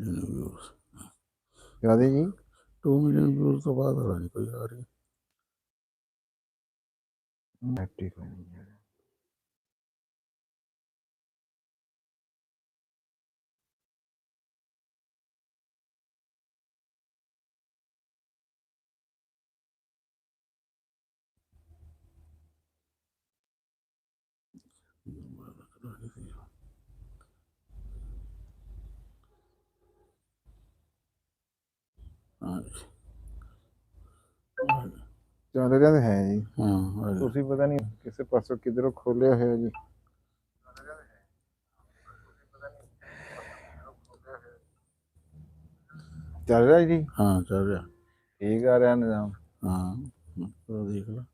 Million views. ਕਿਹਦੇ ਜੀ? 2 million views ਤੋਂ ਬਾਅਦ ਪਤਾ ਨਹੀਂ ਕੋਈ ਆ ਰਹੀ। ਚੱਲ ਰਿਹਾ ਤਾਂ ਹੈ ਜੀ। ਹਾਂ ਤੁਸੀਂ ਪਤਾ ਨਹੀਂ ਕਿਸੇ ਪਾਸੋਂ ਕਿਧਰੋਂ ਖੋਲਿਆ ਹੋਇਆ ਜੀ। ਚੱਲ ਰਿਹਾ ਜੀ? ਹਾਂ ਚੱਲ ਰਿਹਾ। ਠੀਕ ਆ ਰਿਹਾ ਨਿਜ਼ਾਮ? ਹਾਂ ਦੇਖ ਲਾ।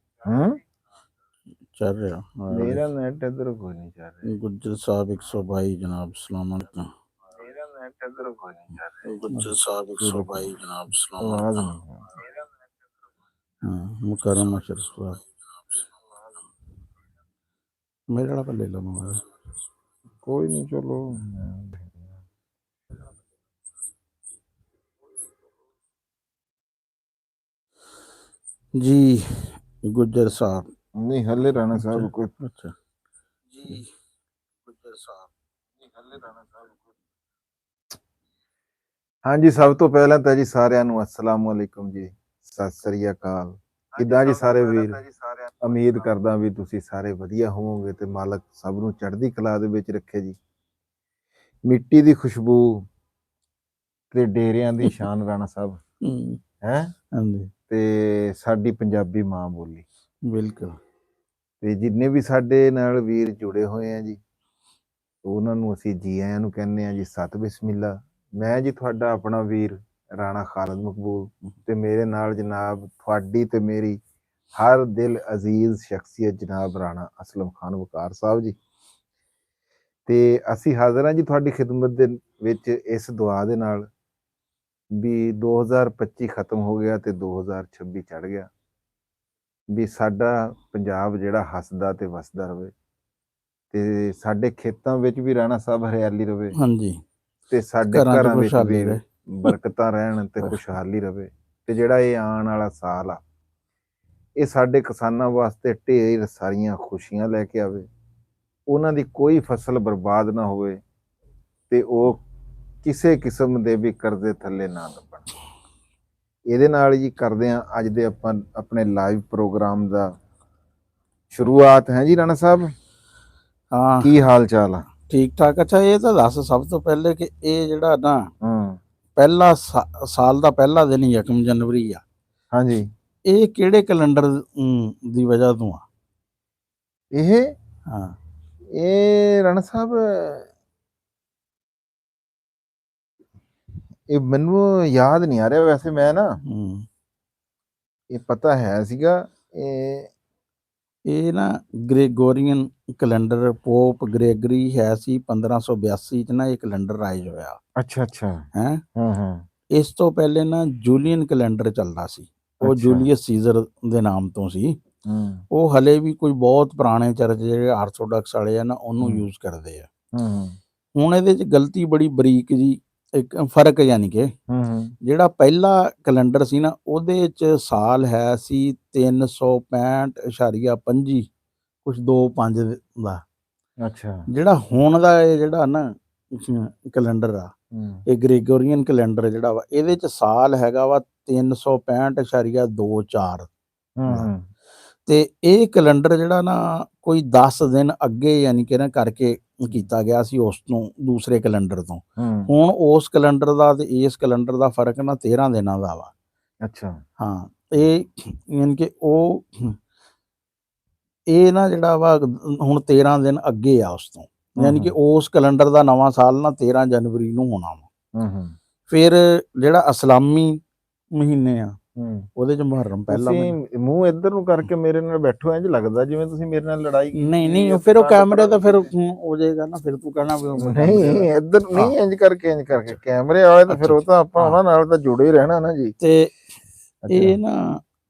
ਚੱਲ ਰਿਹਾ। ਮੇਰਾ ਨੈਟ ਇੱਧਰ ਕੋਈ ਨਹੀਂ ਚੱਲ ਰਿਹਾ। ਗੁੱਜਰ ਸਾਹਿਬ 122 ਜਨਾਬ ਸਲਾਮਤ। ਮੇਰਾ ਨੈਟ ਇੱਧਰ ਕੋਈ ਨਹੀਂ ਚੱਲ ਰਿਹਾ। ਗੁੱਜਰ ਸਾਹਿਬ 122 ਜਨਾਬ ਸਲਾਮਤ। ਆਵਾਜ਼ ਨਹੀਂ। ਹਾਂ ਮੁਕਰਮ ਅਸ਼ਰਫ ਸਾਹਿਬ ਮੇਰੇ ਵਾਲਾ ਲੈ ਲਾ ਮੋਬਾਈਲ। ਕੋਈ ਨਹੀਂ ਚਲੋ। ਜੀ ਗੁੱਜਰ ਸਾਹਿਬ ਨਹੀਂ ਹਲੇ ਰਾਣਾ ਸਾਹਿਬ ਕੋਈ। ਅੱਛਾ ਜੀ ਗੁੱਜਰ ਸਾਹਿਬ ਨਹੀਂ ਹਲੇ ਰਾਣਾ ਸਾਹਿਬ। ਹਾਂਜੀ ਸਭ ਤੋਂ ਪਹਿਲਾਂ ਤਾਂ ਜੀ ਸਾਰਿਆਂ ਨੂੰ ਅਸਲਾਮ ਵਾਲੇਕੁਮ ਜੀ, ਸਤਿ ਸ੍ਰੀ ਅਕਾਲ। ਕਿੱਦਾਂ ਜੀ ਸਾਰੇ ਵੀਰ? ਉਮੀਦ ਕਰਦਾ ਵੀ ਤੁਸੀਂ ਸਾਰੇ ਵਧੀਆ ਹੋਵੋਗੇ ਤੇ ਮਾਲਕ ਸਭ ਨੂੰ ਚੜ੍ਹਦੀ ਕਲਾ ਦੇ ਵਿੱਚ ਰੱਖੇ ਜੀ। ਮਿੱਟੀ ਦੀ ਖੁਸ਼ਬੂ ਤੇ ਡੇਰਿਆਂ ਦੀ ਸ਼ਾਨ ਰਾਣਾ ਸਾਹਿਬ ਹੈ ਤੇ ਸਾਡੀ ਪੰਜਾਬੀ ਮਾਂ ਬੋਲੀ। ਬਿਲਕੁਲ। ਤੇ ਜਿੰਨੇ ਵੀ ਸਾਡੇ ਨਾਲ ਵੀਰ ਜੁੜੇ ਹੋਏ ਆ ਜੀ ਉਹਨਾਂ ਨੂੰ ਅਸੀਂ ਜੀ ਆਇਆਂ ਨੂੰ ਕਹਿੰਦੇ ਆ ਜੀ। ਸਤ ਬਿਸਮਿਲ੍ਲਾ। ਮੈਂ ਜੀ ਤੁਹਾਡਾ ਆਪਣਾ ਵੀਰ ਰਾਣਾ ਖਾਲਦ ਮਕਬੂਲ ਤੇ ਮੇਰੇ ਨਾਲ ਜਨਾਬ ਤੁਹਾਡੀ ਤੇ ਮੇਰੀ ਹਰ ਦਿਲ ਅਜ਼ੀਜ਼ ਸ਼ਖਸੀਅਤ ਜਨਾਬ ਰਾਣਾ ਅਸਲਮ ਖਾਨ ਵਕਾਰ ਸਾਹਿਬ ਜੀ। ਤੇ ਅਸੀਂ ਹਾਜ਼ਰ ਹਾਂ ਜੀ ਤੁਹਾਡੀ ਖਿਦਮਤ ਦੇ ਵਿੱਚ ਇਸ ਦੁਆ ਦੇ ਨਾਲ ਵੀ 2025 ਖਤਮ ਹੋ ਗਿਆ ਤੇ 2026 ਚੜ੍ਹ ਗਿਆ। ਵੀ ਸਾਡਾ ਪੰਜਾਬ ਜਿਹੜਾ ਹੱਸਦਾ ਤੇ ਵਸਦਾ ਰਵੇ ਤੇ ਸਾਡੇ ਖੇਤਾਂ ਵਿੱਚ ਵੀ ਰਾਣਾ ਸਾਹਿਬ ਹਰਿਆਲੀ ਰਵੇ। ਹਾਂਜੀ। ਤੇ ਸਾਡੇ ਘਰਾਂ ਵਿੱਚ ਵੀ ਬਰਕਤਾਂ ਰਹਿਣ ਤੇ ਖੁਸ਼ਹਾਲੀ ਰਵੇ। ਤੇ ਜਿਹੜਾ ਇਹ ਆਉਣ ਵਾਲਾ ਸਾਲ ਆ ਇਹ ਸਾਡੇ ਕਿਸਾਨਾਂ ਵਾਸਤੇ ਢੇਰ ਸਾਰੀਆਂ ਖੁਸ਼ੀਆਂ ਲੈ ਕੇ ਆਵੇ। ਉਹਨਾਂ ਦੀ ਕੋਈ ਫਸਲ ਬਰਬਾਦ ਨਾ ਹੋਵੇ ਤੇ ਉਹ ਕਿਸੇ ਕਿਸਮ ਦੇ ਵੀ ਕਰਜ਼ੇ ਥੱਲੇ ਨਾ ਲੱਭਣ। ਇਹਦੇ ਨਾਲ ਜੀ ਕਰਦੇ ਹਾਂ ਅੱਜ ਦੇ ਆਪਾਂ ਆਪਣੇ ਲਾਈਵ ਪ੍ਰੋਗਰਾਮ ਦਾ ਸ਼ੁਰੂਆਤ ਹੈ ਜੀ। ਰਾਣਾ ਸਾਹਿਬ ਹਾਂ ਕੀ ਹਾਲ ਚਾਲ ਆ? ਠੀਕ ਠਾਕ। ਅੱਛਾ ਇਹ ਤਾਂ ਦੱਸ ਸਭ ਤੋਂ ਪਹਿਲੇ ਕਿ ਇਹ ਜਿਹੜਾ ਨਾ ਪਹਿਲਾ ਸਾਲ ਦਾ ਪਹਿਲਾ ਦਿਨ 1 ਜਨਵਰੀ ਆ। ਹਾਂਜੀ। ਇਹ ਕਿਹੜੇ ਕੈਲੰਡਰ ਦੀ ਵਜ੍ਹਾ ਤੋਂ ਆ ਇਹ? ਹਾਂ ਇਹ ਰਾਣਾ ਸਾਹਿਬ ਇਹ ਮੈਨੂੰ ਯਾਦ ਨਹੀਂ ਆ ਰਿਹਾ। ਵੈਸੇ ਮੈਂ ਨਾ ਇਹ ਪਤਾ ਹੈ ਸੀਗਾ ਇਹ ਨਾ ਗ੍ਰੇਗੋਰੀਅਨ ਕੈਲੰਡਰ ਪੋਪ ਗ੍ਰੇਗਰੀ ਹੈ ਸੀ 1582 ਚ ਨਾ ਇਹ ਕੈਲੰਡਰ ਰਾਈਜ਼ ਹੋਇਆ। ਅੱਛਾ ਅੱਛਾ। ਹੈ ਇਸ ਤੋਂ ਪਹਿਲੇ ਨਾ ਜੂਲੀਅਨ ਕੈਲੰਡਰ ਚੱਲਦਾ ਸੀ। ਉਹ ਜੂਲੀਅਸ ਸੀਜ਼ਰ ਦੇ ਨਾਮ ਤੋਂ ਸੀ। ਉਹ ਹਲੇ ਵੀ ਕੋਈ ਬਹੁਤ ਪੁਰਾਣੇ ਚਰਚ ਜਿਹੜੇ ਆਰਥੋਡਾਕਸ ਵਾਲੇ ਆ ਨਾ ਉਹਨੂੰ ਯੂਜ਼ ਕਰਦੇ ਆ। ਹੁਣ ਇਹਦੇ ਚ ਗਲਤੀ ਬੜੀ ਬਰੀਕ ਜੀ ਇੱਕ ਫਰਕ ਯਾਨੀ ਕਿ ਜਿਹੜਾ ਪਹਿਲਾ ਕੈਲੰਡਰ ਸੀ ਨਾ ਉਹਦੇ ਚ ਸਾਲ ਹੈ ਸੀ 365.25 ਕੁਛ 25 ਦਾ। ਅੱਛਾ। ਜਿਹੜਾ ਹੁਣ ਦਾ ਇਹ ਜਿਹੜਾ ਨਾ ਕੈਲੰਡਰ ਆ ਇਹ ਗ੍ਰੇਗੋਰੀਅਨ ਕੈਲੰਡਰ ਜਿਹੜਾ ਵਾ ਇਹਦੇ ਚ ਸਾਲ ਹੈਗਾ ਵਾ 365.24 ਤੇ ਇਹ ਕੈਲੰਡਰ ਜਿਹੜਾ ਨਾ ਕੋਈ 10 ਦਿਨ ਅੱਗੇ ਯਾਨੀ ਕਿ ਨਾ ਕਰਕੇ ਕੀਤਾ ਗਿਆ ਸੀ ਉਸ ਤੋਂ ਦੂਸਰੇ ਕੈਲੰਡਰ ਤੋਂ। ਹੁਣ ਉਸ ਕੈਲੰਡਰ ਦਾ ਤੇ ਇਸ ਕੈਲੰਡਰ ਦਾ ਫਰਕ ਨਾ 13 ਦਿਨਾਂ ਦਾ ਵਾ। ਅੱਛਾ। ਹਾਂ ਇਹ ਯਾਨੀ ਕਿ ਉਹ ਇਹ ਨਾ ਜਿਹੜਾ ਵਾ ਹੁਣ 13 ਦਿਨ ਅੱਗੇ ਆ ਉਸ ਤੋਂ। ਯਾਨੀ ਕਿ ਉਸ ਕੈਲੰਡਰ ਦਾ ਨਵਾਂ ਸਾਲ ਨਾ 13 ਜਨਵਰੀ ਨੂੰ ਹੋਣਾ ਵਾ। ਫਿਰ ਜਿਹੜਾ ਇਸਲਾਮੀ ਮਹੀਨੇ ਆ ਉਹਦੇ ਚ ਮੁਹੱਰਮ ਪਹਿਲਾ। ਮੂੰਹ ਇੱਧਰ ਨੂੰ ਕਰਕੇ ਮੇਰੇ ਨਾਲ ਬੈਠੋ ਇੰਝ ਲੱਗਦਾ ਜਿਵੇਂ ਤੁਸੀਂ ਮੇਰੇ ਨਾਲ ਲੜਾਈ ਕੀਤੀ। ਨਹੀਂ ਫਿਰ ਉਹ ਕੈਮਰੇ ਤਾਂ ਫਿਰ ਹੋ ਜਾਏਗਾ ਨਾ। ਫਿਰ ਤੂੰ ਕਹਿਣਾ ਨਹੀਂ ਇੱਧਰ ਨਹੀਂ ਇੰਝ ਕਰਕੇ ਕੈਮਰੇ ਵਾਲੇ ਤਾਂ ਫਿਰ ਉਹ ਤਾਂ ਆਪਾਂ ਉਹਨਾਂ ਨਾਲ ਤਾਂ ਜੁੜੇ ਹੀ ਰਹਿਣਾ ਨਾ ਜੀ। ਤੇ ਇਹ ਨਾ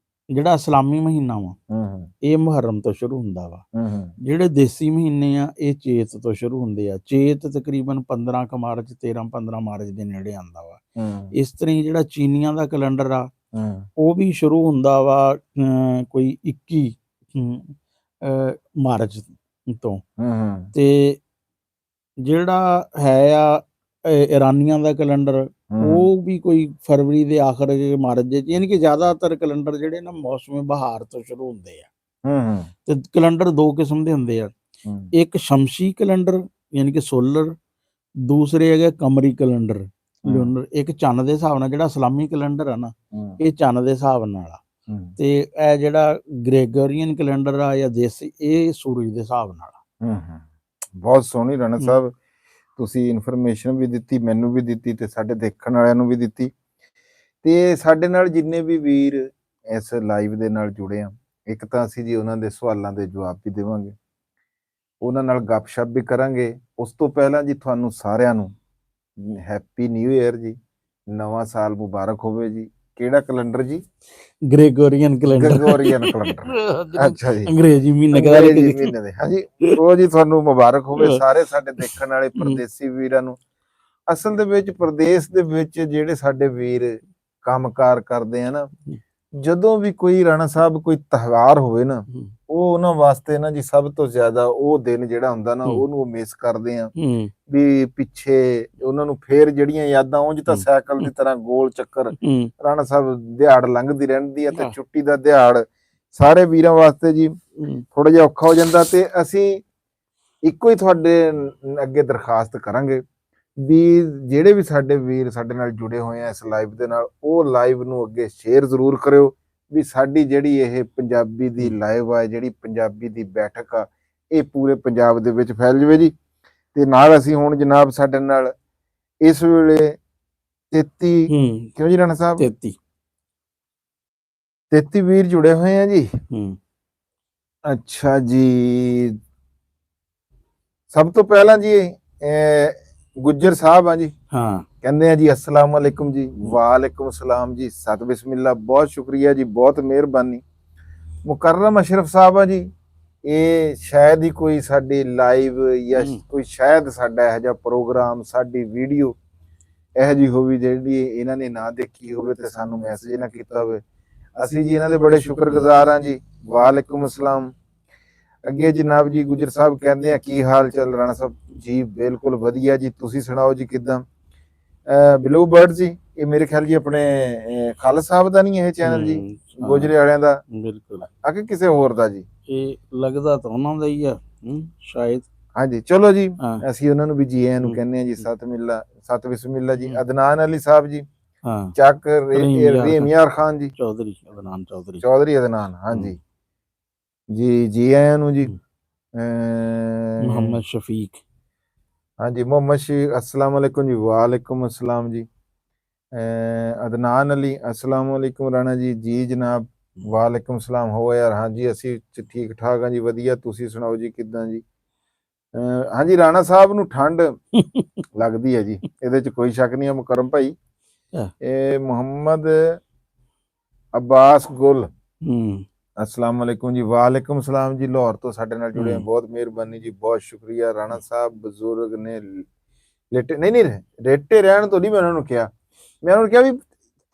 ਜਿਹੜਾ ਇਸਲਾਮੀ ਮਹੀਨਾ ਵਾ ਹੂੰ ਇਹ ਮੁਹੱਰਮ ਤੋਂ ਸ਼ੁਰੂ ਹੁੰਦਾ ਵਾ। ਹੂੰ ਜਿਹੜੇ ਦੇਸੀ ਮਹੀਨੇ ਆ ਇਹ ਚੇਤ ਤੋਂ ਸ਼ੁਰੂ ਹੁੰਦੇ ਆ। ਚੇਤ ਤਕਰੀਬਨ 15 ਕੁ ਮਾਰਚ 13-15 ਮਾਰਚ ਦੇ ਨੇੜੇ ਆਉਂਦਾ ਵਾ। ਹੂੰ ਇਸ ਤਰ੍ਹਾਂ ਹੀ ਜਿਹੜਾ ਚੀਨੀਆਂ ਦਾ ਕੈਲੰਡਰ ਆ ਹੂੰ ਉਹ ਵੀ ਸ਼ੁਰੂ ਹੁੰਦਾ ਵਾ ਕੋਈ 21 ਮਾਰਚ ਤੋਂ। ਹੂੰ ਤੇ ਜਿਹੜਾ ਹੈ ਆ ਇਰਾਨੀਆਂ ਦਾ ਕੈਲੰਡਰ ਉਹ ਵੀ ਕੋਈ ਫਰਵਰੀ ਦੇ ਆਖਰ ਮਾਰਚ ਦੇ, ਯਾਨੀ ਕਿ ਜ਼ਿਆਦਾਤਰ ਕੈਲੰਡਰ ਜਿਹੜੇ ਨਾ ਮੌਸਮ ਬਹਾਰ ਤੋਂ ਸ਼ੁਰੂ ਹੁੰਦੇ ਆ। ਤੇ ਕੈਲੰਡਰ ਦੋ ਕਿਸਮ ਦੇ ਹੁੰਦੇ ਆ, ਇੱਕ ਸ਼ਮਸੀ ਕੈਲੰਡਰ ਯਾਨੀ ਕਿ ਸੋਲਰ, ਦੂਸਰੇ ਹੈਗੇ ਕਮਰੀ ਕੈਲੰਡਰ ਲੂਨਰ। ਇੱਕ ਚੰਨ ਦੇ ਹਿਸਾਬ ਨਾਲ ਜਿਹੜਾ ਇਸਲਾਮੀ ਕੈਲੰਡਰ ਆ ਨਾ ਇਹ ਚੰਨ ਦੇ ਹਿਸਾਬ ਨਾਲ ਆ, ਤੇ ਇਹ ਜਿਹੜਾ ਗ੍ਰੈਗੋਰੀਅਨ ਕੈਲੰਡਰ ਆ ਜਾਂ ਦੇਸੀ ਇਹ ਸੂਰਜ ਦੇ ਹਿਸਾਬ ਨਾਲ ਆ। ਬਹੁਤ ਸੋਹਣੀ ਰਾਣਾ ਸਾਹਿਬ ਤੁਸੀਂ ਇਨਫੋਰਮੇਸ਼ਨ ਵੀ ਦਿੱਤੀ, ਮੈਨੂੰ ਵੀ ਦਿੱਤੀ ਤੇ ਸਾਡੇ ਦੇਖਣ ਵਾਲਿਆਂ ਨੂੰ ਵੀ ਦਿੱਤੀ। ਤੇ ਸਾਡੇ ਨਾਲ ਜਿੰਨੇ ਵੀ ਵੀਰ ਇਸ ਲਾਈਵ ਦੇ ਨਾਲ ਜੁੜੇ ਆ, ਇੱਕ ਤਾਂ ਅਸੀਂ ਜੀ ਉਹਨਾਂ ਦੇ ਸਵਾਲਾਂ ਦੇ ਜਵਾਬ ਵੀ ਦੇਵਾਂਗੇ, ਉਹਨਾਂ ਨਾਲ ਗੱਪਸ਼ਪ ਵੀ ਕਰਾਂਗੇ। ਉਸ ਤੋਂ ਪਹਿਲਾਂ ਜੀ ਤੁਹਾਨੂੰ ਸਾਰਿਆਂ ਨੂੰ ਹੈਪੀ ਨਿਊ ਈਅਰ ਜੀ, ਨਵਾਂ ਸਾਲ ਮੁਬਾਰਕ ਹੋਵੇ ਜੀ। ਕਿਹੜਾ ਕੈਲੰਡਰ ਜੀ? Gregorian calendar. ਗ੍ਰੈਗੋਰੀਅਨ ਕੈਲੰਡਰ, ਅੱਛਾ ਜੀ, ਅੰਗਰੇਜ਼ੀ ਮਹੀਨੇ ਦੇ। ਹਾਂਜੀ, ਉਹ ਜੀ ਤੁਹਾਨੂੰ ਮੁਬਾਰਕ ਹੋਵੇ ਸਾਰੇ ਸਾਡੇ ਦੇਖਣ ਵਾਲੇ ਪਰਦੇਸੀ ਵੀਰਾਂ ਨੂੰ। ਅਸਲ ਦੇ ਵਿੱਚ ਪ੍ਰਦੇਸ਼ ਦੇ ਵਿੱਚ ਜਿਹੜੇ ਸਾਡੇ ਵੀਰ ਕੰਮਕਾਰ ਕਰਦੇ ਆ ਨਾ, ਜਦੋਂ ਵੀ ਕੋਈ ਰਾਣਾ ਸਾਹਿਬ ਕੋਈ ਤਿਉਹਾਰ ਹੋਵੇ ਨਾ, ਉਹ ਉਹਨਾਂ ਵਾਸਤੇ ਨਾ ਜੀ ਸਭ ਤੋਂ ਜ਼ਿਆਦਾ ਉਹ ਦਿਨ ਜਿਹੜਾ ਹੁੰਦਾ ਨਾ ਉਹਨੂੰ ਮਿਸ ਕਰਦੇ ਆ ਵੀ ਪਿੱਛੇ ਉਹਨਾਂ ਨੂੰ ਫੇਰ ਜਿਹੜੀਆਂ ਯਾਦਾਂ ਉਂਝ ਤਾਂ ਸਾਈਕਲ ਦੀ ਤਰ੍ਹਾਂ ਗੋਲ ਚੱਕਰ ਰਾਣਾ ਸਾਹਿਬ ਦਿਹਾੜ ਲੰਘਦੀ ਰਹਿੰਦੀ ਆ, ਤੇ ਛੁੱਟੀ ਦਾ ਦਿਹਾੜ ਸਾਰੇ ਵੀਰਾਂ ਵਾਸਤੇ ਜੀ ਥੋੜਾ ਜਿਹਾ ਔਖਾ ਹੋ ਜਾਂਦਾ। ਤੇ ਅਸੀਂ ਇੱਕੋ ਹੀ ਤੁਹਾਡੇ ਅੱਗੇ ਦਰਖਾਸਤ ਕਰਾਂਗੇ ਵੀ ਜਿਹੜੇ ਵੀ ਸਾਡੇ ਵੀਰ ਸਾਡੇ ਨਾਲ ਜੁੜੇ ਹੋਏ ਆ ਇਸ ਲਾਈਵ ਦੇ ਨਾਲ, ਉਹ ਲਾਈਵ ਨੂੰ ਅੱਗੇ ਸ਼ੇਅਰ ਜ਼ਰੂਰ ਕਰਿਓ ਵੀ ਸਾਡੀ ਜਿਹੜੀ ਇਹ ਪੰਜਾਬੀ ਦੀ ਲਾਈਵ ਆ, ਜਿਹੜੀ ਪੰਜਾਬੀ ਦੀ ਬੈਠਕ ਆ, ਇਹ ਪੂਰੇ ਪੰਜਾਬ ਦੇ ਵਿੱਚ ਫੈਲ ਜਾਵੇ ਜੀ। ਤੇ ਨਾਲ ਅਸੀਂ ਹੁਣ ਜਨਾਬ ਸਾਡੇ ਨਾਲ ਇਸ ਵੇਲੇ 33 ਕਿਉਂ ਜੀ ਰਾਣਾ ਸਾਹਿਬ 33 ਵੀਰ ਜੁੜੇ ਹੋਏ ਆ ਜੀ। ਅੱਛਾ ਜੀ, ਸਭ ਤੋਂ ਪਹਿਲਾਂ ਜੀ ਗੁੱਜਰ ਸਾਹਿਬ ਆ ਜੀ, ਕਹਿੰਦੇ ਆ ਜੀ ਅਸਲਾਮ ਵਾਲੇਕੁਮ ਜੀ। ਵਾਲੇਕੁਮ ਸਲਾਮ ਜੀ, ਸਤ ਬਿਸਮਿਲ੍ਲਾ, ਬਹੁਤ ਸ਼ੁਕਰੀਆ ਜੀ, ਬਹੁਤ ਮਿਹਰਬਾਨੀ। ਮੁਕਰਮ ਅਸ਼ਰਫ ਸਾਹਿਬ ਆ ਜੀ, ਇਹ ਸ਼ਾਇਦ ਹੀ ਕੋਈ ਸਾਡੀ ਲਾਈਵ ਜਾਂ ਕੋਈ ਸ਼ਾਇਦ ਸਾਡਾ ਇਹੋ ਜਿਹਾ ਪ੍ਰੋਗਰਾਮ, ਸਾਡੀ ਵੀਡੀਓ ਇਹੋ ਜਿਹੀ ਹੋਵੇ ਜਿਹੜੀ ਇਹਨਾਂ ਨੇ ਨਾ ਦੇਖੀ ਹੋਵੇ ਤੇ ਸਾਨੂੰ ਮੈਸੇਜ ਨਾ ਕੀਤਾ ਹੋਵੇ। ਅਸੀਂ ਜੀ ਇਹਨਾਂ ਦੇ ਬੜੇ ਸ਼ੁਕਰਗੁਜ਼ਾਰ ਹਾਂ ਜੀ। ਵਾਲੇਕੁਮ ਅਸਲਾਮ। ਅੱਗੇ ਜਨਾਬ ਜੀ ਗੁਜਰ ਸਾਹਿਬ ਕਹਿੰਦੇ ਆ ਕੀ ਹਾਲ ਚਾਲ ਰਾਣਾ ਸਾਹਿਬ ਜੀ? ਬਿਲਕੁਲ ਵਧੀਆ ਜੀ, ਤੁਸੀਂ ਸੁਣਾਓ ਜੀ ਕਿੱਦਾਂ? ਬਲੂ ਬਰਡ ਜੀ, ਇਹ ਮੇਰੇ ਖਿਆਲ ਜੀ ਆਪਣੇ ਖਾਲਸਾ ਸਾਹਿਬ ਦਾ ਨਹੀਂ ਇਹ ਚੈਨਲ ਜੀ, ਗੋਜਰੇ ਵਾਲਿਆਂ ਦਾ? ਬਿਲਕੁਲ। ਆ ਕਿ ਕਿਸੇ ਹੋਰ ਦਾ ਜੀ? ਇਹ ਲੱਗਦਾ ਤਾਂ ਉਹਨਾਂ ਦਾ ਹੀ ਆ ਸ਼ਾਇਦ। ਹਾਂਜੀ, ਚਲੋ ਜੀ, ਅਸੀਂ ਉਹਨਾਂ ਨੂੰ ਵੀ ਜੀ ਆਇਆਂ ਨੂੰ ਕਹਿੰਦੇ ਆ ਜੀ। ਸਤ ਬਿਸਮਿਲ੍ਲਾ ਜੀ। ਅਦਨਾਨ ਅਲੀ ਸਾਹਿਬ ਜੀ, ਚੱਕ ਰਹੀਮ ਯਾਰ ਖਾਨ ਜੀ, ਚੌਧਰੀ ਅਦਨਾਨ, ਹਾਂਜੀ ਜੀ, ਜੀ ਆਇਆਂ ਨੂੰ ਜੀ। ਮੁਹੰਮਦ ਸ਼ਫੀਕ, ਹਾਂਜੀ, ਮੁਹੰਮਦ ਸ਼ਫੀਕ, अस्सलाम वालेकुम जी। वालेकुम अस्सलाम जी। ਅਦਨਾਨ ਅਲੀ, अस्सलाम वालेकुम ਰਾਣਾ ਜੀ। ਜੀ ਜਨਾਬ, ਵਾਲੇਕੁਮ ਸਲਾਮ। ਹੋ ਯਾਰ, ਹਾਂਜੀ ਅਸੀਂ ਠੀਕ ਠਾਕ ਹਾਂ ਜੀ, ਵਧੀਆ, ਤੁਸੀਂ ਸੁਣਾਓ ਜੀ ਕਿੱਦਾਂ ਜੀ? ਹਾਂਜੀ, ਰਾਣਾ ਸਾਹਿਬ ਨੂੰ ਠੰਡ ਲੱਗਦੀ ਹੈ ਜੀ, ਇਹਦੇ ਚ ਕੋਈ ਸ਼ੱਕ ਨਹੀਂ ਹੈ ਮੁਕਰਮ ਭਾਈ। ਇਹ ਮੁਹੰਮਦ ਅब्बास ਗੁਲ, अस्सलाम वालेकुम जी। वालेकुम सलाम जी, लाहौर तो साडे नाल जुड़े हैं, बहुत मेहरबानी जी, बहुत शुक्रिया। राणा साहब बजुर्ग ने लेटे नहीं रेटे रहन तो नहीं, मैं उन्होंने कहा, मैं उन्होंने कहा भी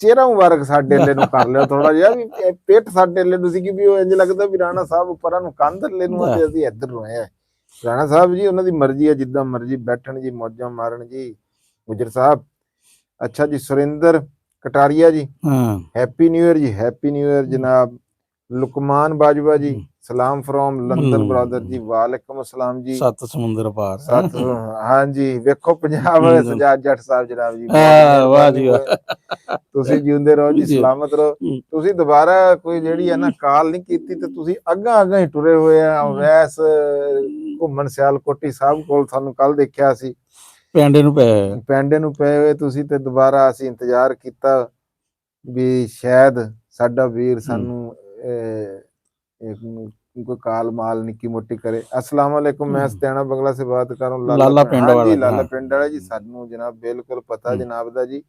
चेहरा मुबारक साडे ले नु कर लियो थोड़ा जिहा, भी पिठ साडे ले नु सी कि भी इंज लगदा भी राणा साहब उपरां नु कंध ले नु ते असि इधर नु है। राणा साहब जी उन्हां दी मर्जी है, जिद्दां मर्जी बैठण जी, मौजां मारन जी। गुजर साहब, अच्छा जी। सुरिंदर कटारिया जी, हैप्पी न्यू ईयर जी, हैप्पी न्यू ईयर जनाब। लुकमान बाजवा जी, सलाम फ्रॉम लंदन ब्रदर जी। वालेकुम अस्सलाम जी। सत समुंदर पार, हाँ जी, वेखो पंजाब सजाद जट साहब जनाब जी, वाह जी वाह, ਤੁਸੀਂ ਜਿਉਂਦੇ ਰਹੋ ਜੀ, ਸਲਾਮਤ ਰਹੋ। ਤੁਸੀਂ ਦੁਬਾਰਾ ਕੋਈ ਜਿਹੜੀ ਹੈ ਨਾ ਕਾਲ ਨਹੀਂ ਕੀਤੀ ਤੇ ਤੁਸੀਂ ਅੱਗਾ ਹੀ ਟੁਰੇ ਹੋਏ ਆ ਵੈਸ ਘੁੰਮਣ ਸਿਆਲਕੋਟੀ ਸਾਹਿਬ ਕੋਲ। ਤੁਹਾਨੂੰ ਕੱਲ ਦੇਖਿਆ ਸੀ ਪੈਂਡੇ ਨੂੰ ਪਏ ਹੋਏ ਤੁਸੀਂ, ਤੇ ਦੁਬਾਰਾ ਅਸੀਂ ਇੰਤਜ਼ਾਰ ਕੀਤਾ ਵੀ ਸ਼ਾਇਦ ਸਾਡਾ ਵੀਰ ਸਾਨੂੰ कोई काल माल निक्की मोटी करे। अस्सलाम वालेकुम, मैं सत्याना बंगला से बात कर रहा हूँ। लाला पिंड वाला जी, सानू जनाब बिल्कुल पता जनाब दा जी।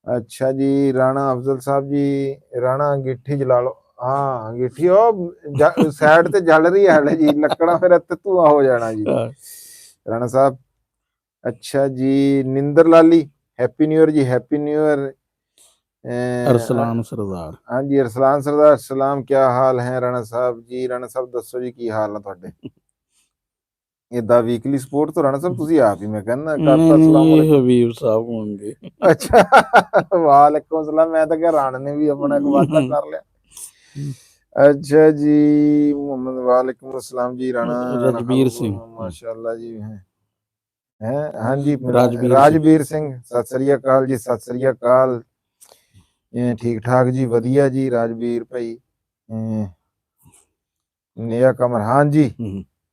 ਅੱਛਾ ਜੀ, ਰਾਣਾ ਅਫਜ਼ਲ ਸਾਹਿਬ ਜੀ, ਰਾਣਾ ਅੰਗੀਠੀ ਜਲਾ ਲਓ। ਹਾਂ, ਅੰਗੀਠੀ ਉਹ ਸਾਈਡ ਤੇ ਜਲ ਰਹੀ ਹੈ ਹਲੇ ਜੀ, ਲੱਕੜਾਂ ਫਿਰ ਇੱਥੇ ਧੂਆਂ ਹੋ ਜਾਣਾ ਜੀ। ਰਾਣਾ ਸਾਹਿਬ, ਅੱਛਾ ਜੀ, ਨਿੰਦਰ ਲਾਲੀ, हैप्पी न्यू ईयर जी, हैप्पी न्यू ईयर। ਅਰਸਲਾਨ ਸਰਦਾਰ, हाँ जी, अरसलान सरदार सलाम, क्या हाल है राणा साहब जी? राणा साहब दसो जी की हाल है ਤੁਹਾਡੇ? ਇਦਾਂ ਵੀਕਲੀ ਸਪੋਰਟ ਤੋਂ ਰਾਣਾ ਸਾਹਿਬ ਤੁਸੀਂ ਆਪ ਹੀ ਮੈਂ ਕਹਿੰਦਾ ਨਹੀਂ ਕਰਤਾ ਨਹੀਂ ਸਲਾਮ ਇਹ ਅਲੈਕੁਮ। ਹਬੀਬ ਸਾਹਿਬ ਹੋਣਗੇ। ਅੱਛਾ, ਵਾਲੇਕੁਮ ਸਲਾਮ। ਮੈਂ ਤਾਂ ਕਿਹਾ ਰਾਣਾ ਨੇ ਵੀ ਆਪਣਾ ਇੱਕ ਵਾਅਦਾ ਕਰ ਲਿਆ। ਅੱਛਾ ਜੀ, ਮੁਹੰਮਦ ਵਾਲੇਕੁਮ अस्सलाम जी, ਰਾਣਾ ਰਜਬੀਰ ਸਿੰਘ, ਮਾਸ਼ਾਅੱਲਾ ਜੀ ਹੈ ਹਾਂਜੀ, ਰਾਜਵੀਰ ਸਿੰਘ, ਰਾਜਵੀਰ ਸਿੰਘ, ਸਤਿ ਸ੍ਰੀ ਅਕਾਲ ਜੀ, ਸਤਿ ਸ੍ਰੀ ਅਕਾਲ। ਠੀਕ ਠਾਕ ਜੀ, ਵਧੀਆ ਜੀ ਰਾਜਵੀਰ ਭਾਈ। नया कमर, हाँ जी,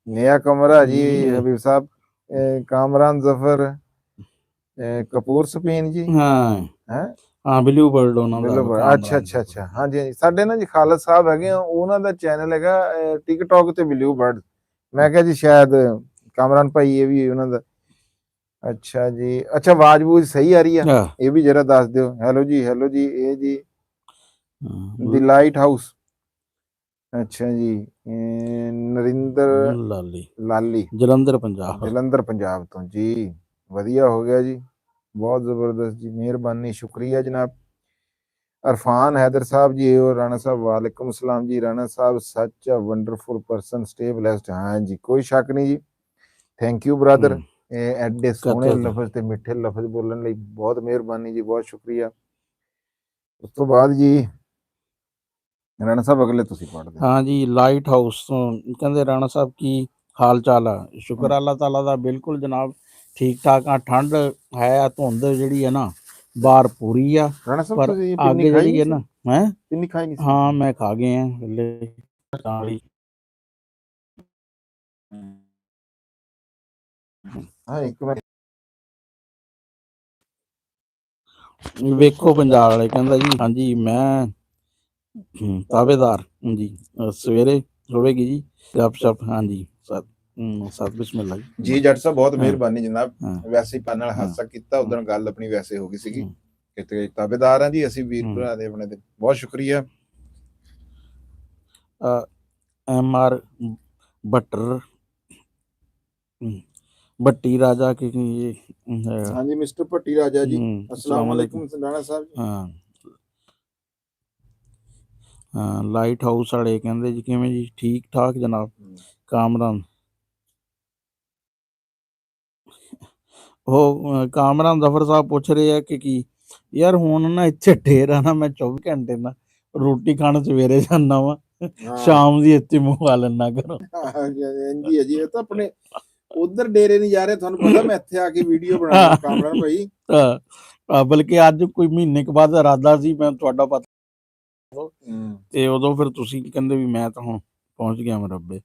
नया कमरा जी हबीब साहब। कामरान जफर कपूर ਸਪੀਨ ਜੀ ਹਾਂ ਹਾਂ ਬਲੂ ਬਰਡ ਉਹਨਾਂ ਦਾ ਅੱਛਾ ਅੱਛਾ ਅੱਛਾ, ਹਾਂਜੀ ਹਾਂਜੀ। ਸਾਡੇ ਨਾ ਜੀ ਖਾਲਦ ਸਾਹਿਬ ਹੈਗੇ ਆ, ਉਹਨਾਂ ਦਾ ਚੈਨਲ ਹੈਗਾ ਟਿਕਟੌਕ ਤੇ ਬਲੂ ਬਰਡ। ਮੈਂ ਕਿਹਾ ਜੀ ਸ਼ਾਇਦ ਕਾਮਰਾਨ ਭਾਈ ਇਹ ਵੀ ਉਹਨਾਂ ਦਾ। ਅੱਛਾ ਜੀ, ਅੱਛਾ, ਆਵਾਜ਼ ਬੂਝ ਸਹੀ ਆ ਰਹੀ ਆ? ਇਹ ਵੀ ਜਰਾ ਦੱਸ ਦਿਓ। ਹੈਲੋ ਜੀ, ਹੈਲੋ ਜੀ, ਇਹ ਜੀ ਦੀ ਲਾਈਟ ਹਾਊਸ। ਅੱਛਾ ਜੀ, ਨਰਿੰਦਰ ਲਾਲੀ, ਜਲੰਧਰ ਪੰਜਾਬ, ਜਲੰਧਰ ਪੰਜਾਬ ਤੋਂ ਜੀ। ਵਧੀਆ ਹੋ ਗਿਆ ਜੀ, ਬਹੁਤ ਜ਼ਬਰਦਸਤ ਜੀ, ਮਿਹਰਬਾਨੀ, ਸ਼ੁਕਰੀਆ ਜਨਾਬ। अरफान हैदर साहब जी और राणा साहब, वालेकुम सलाम जी। राणा साहब such a wonderful person, stay blessed. हाँ जी, कोई शक नहीं जी, थैंक यू ब्रदर। एडे सोहने लफज ते मिठे लफज बोलने ਲਈ बहुत मेहरबानी जी, बहुत शुक्रिया। ਉਸ ਤੋਂ ਬਾਅਦ ਜੀ ਰਾਣਾ ਸਾਹਿਬ ਅਗਲੇ ਤੁਸੀਂ ਪੜ੍ਹ ਦਿਓ। ਹਾਂ ਜੀ, ਲਾਈਟ ਹਾਊਸ ਤੋਂ ਕਹਿੰਦੇ ਰਾਣਾ ਸਾਹਿਬ ਕੀ ਹਾਲ ਚਾਲ ਆ? ਸ਼ੁਕਰ ਅੱਲਾਹ ਤਾਲਾ ਦਾ, ਬਿਲਕੁਲ ਜਨਾਬ ਠੀਕ ਠਾਕ ਆ। ਠੰਡ ਹੈ, ਧੁੰਦ ਜਿਹੜੀ ਹੈ ਨਾ ਬਾਹਰ ਪੂਰੀ ਆ, ਰਾਣਾ ਸਾਹਿਬ ਪਰ ਤੁਸੀਂ ਅੱਗ ਜਿਹੜੀ ਹੈ ਨਾ ਪਿੰਨੀ ਖਾਈ ਨਹੀਂ? ਹਾਂ ਮੈਂ ਖਾ ਗਏ ਆ ਹਲੇ ਹਾਂ, ਇੱਕ ਮਿੰਟ ਵੇਖੋ ਪੰਜਾਬ ਵਾਲੇ ਕਹਿੰਦਾ ਜੀ ਹਾਂਜੀ ਮੈਂ ਤਾਬੇਦਾਰ ਜੀ, ਸਵੇਰੇ ਹੋਵੇਗੀ ਜੀ ਗੱਪਸ਼ਪ। ਹਾਂਜੀ ਸਤ ਬਿਸਮਿਲ੍ਲਾ ਜੀ। ਜੱਟ ਸਾਹਿਬ ਬਹੁਤ ਮਿਹਰਬਾਨੀ ਜਨਾਬ, ਵੈਸੇ ਹੀ ਪਾਣ ਨਾਲ ਹਾਸਾ ਕੀਤਾ, ਉਦੋਂ ਗੱਲ ਆਪਣੀ ਵੈਸੇ ਹੋ ਗਈ ਸੀਗੀ। ਕਿਤੇ ਤਾਬੇਦਾਰ ਆ ਜੀ ਅਸੀਂ ਵੀਰ ਭਰਾ ਦੇ ਆਪਣੇ ਦੇ, ਬਹੁਤ ਸ਼ੁਕਰੀਆ। MR भट्टर भट्टी राजा की ये हाँ जी, मिस्टर भट्टी राजा जी, अस्सलाम वालेकुम राणा साहब। हाँ हाँ, लाइट हाउस वाले कहते जी किवें जी? ठीक ठाक जनाब। कामरान ਉਹ ਕਾਮਰਾਨ ਜ਼ਫਰ ਸਾਹਿਬ ਪੁੱਛ ਰਹੇ ਆ ਕਿ ਯਾਰ ਹੁਣ ਨਾ ਇੱਥੇ ਢੇਰ ਆ ਨਾ, ਮੈਂ 24 ਘੰਟੇ ਨਾ ਰੋਟੀ ਖਾਣ ਸਵੇਰੇ ਜਾਂਦਾ ਵਾ, ਸ਼ਾਮ ਦੀ ਇੱਥੇ ਮੰਗਵਾ ਲੈਣਾ ਕਰੋ। ਹਾਂਜੀ ਜੀ, ਇਹ ਤਾਂ ਆਪਣੇ ਉਧਰ ਡੇਰੇ ਨਹੀਂ ਜਾ ਰਹੇ, ਤੁਹਾਨੂੰ ਪਤਾ ਮੈਂ ਇੱਥੇ ਆ ਕੇ ਵੀਡੀਓ ਬਣਾਉਣਾ ਕਾਮਰਾਨ ਭਾਈ। ਬਲਕਿ ਅੱਜ ਕੋਈ ਮਹੀਨੇ ਕੁ ਬਾਅਦ ਇਰਾਦਾ ਸੀ ਮੈਂ ਤੁਹਾਡਾ ਪਤਾ, ਤੇ ਉਦੋਂ ਫਿਰ ਤੁਸੀਂ ਕਹਿੰਦੇ ਵੀ ਮੈਂ ਤਾਂ ਹੁਣ ਪਹੁੰਚ ਗਿਆ ਮਰੱਬੇ।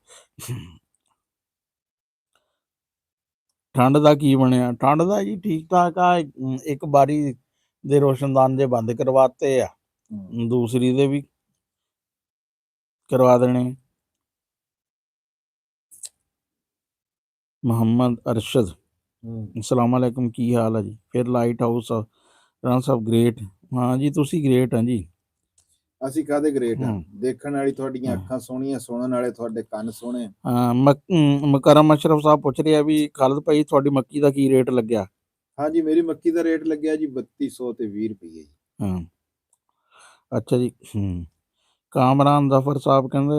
ਠੰਡ ਦਾ ਕੀ ਬਣਿਆ? ਠੰਡ ਦਾ ਜੀ ਠੀਕ ਠਾਕ ਆ। ਇੱਕ ਬਾਰੀ ਦੇ ਰੋਸ਼ਨਦਾਨ ਜੇ ਬੰਦ ਕਰਵਾਤੇ ਆ, ਦੂਸਰੀ ਦੇ ਵੀ ਕਰਵਾ ਦੇਣੇ। ਮੁਹੰਮਦ ਅਰਸ਼ਦ, ਅਸਲਾਮ ਵਾਲੇਕੁਮ, ਕੀ ਹਾਲ ਆ ਜੀ? ਫਿਰ ਲਾਈਟ ਹਾਊਸ ਰਾਣਾ ਸਾਹਿਬ ਗ੍ਰੇਟ। ਹਾਂ ਜੀ, ਤੁਸੀਂ ਗ੍ਰੇਟ ਆ ਜੀ। ਅਸੀਂ ਕਾਹਦੇ ਗ੍ਰੇਟ ਆ? ਦੇਖਣ ਵਾਲੀ ਤੁਹਾਡੀਆਂ ਅੱਖਾਂ ਸੋਹਣੀਆਂ, ਸੁਣਨ ਵਾਲੇ ਤੁਹਾਡੇ ਕੰਨ ਸੋਹਣੇ। ਮੁਕਰਮ ਅਸ਼ਰਫ ਸਾਹਿਬ ਪੁੱਛ ਰਹੇ ਆ ਵੀ ਖਾਲਦ ਭਾਈ ਤੁਹਾਡੀ ਮੱਕੀ ਦਾ ਕੀ ਰੇਟ ਲੱਗਿਆ? ਹਾਂਜੀ, ਮੇਰੀ ਮੱਕੀ ਦਾ ਰੇਟ ਲੱਗਿਆ ਜੀ 3200 ਤੇ 20 ਰੁਪਏ ਜੀ। ਹਾਂ ਅੱਛਾ ਜੀ। कामरान जफर साहब कहते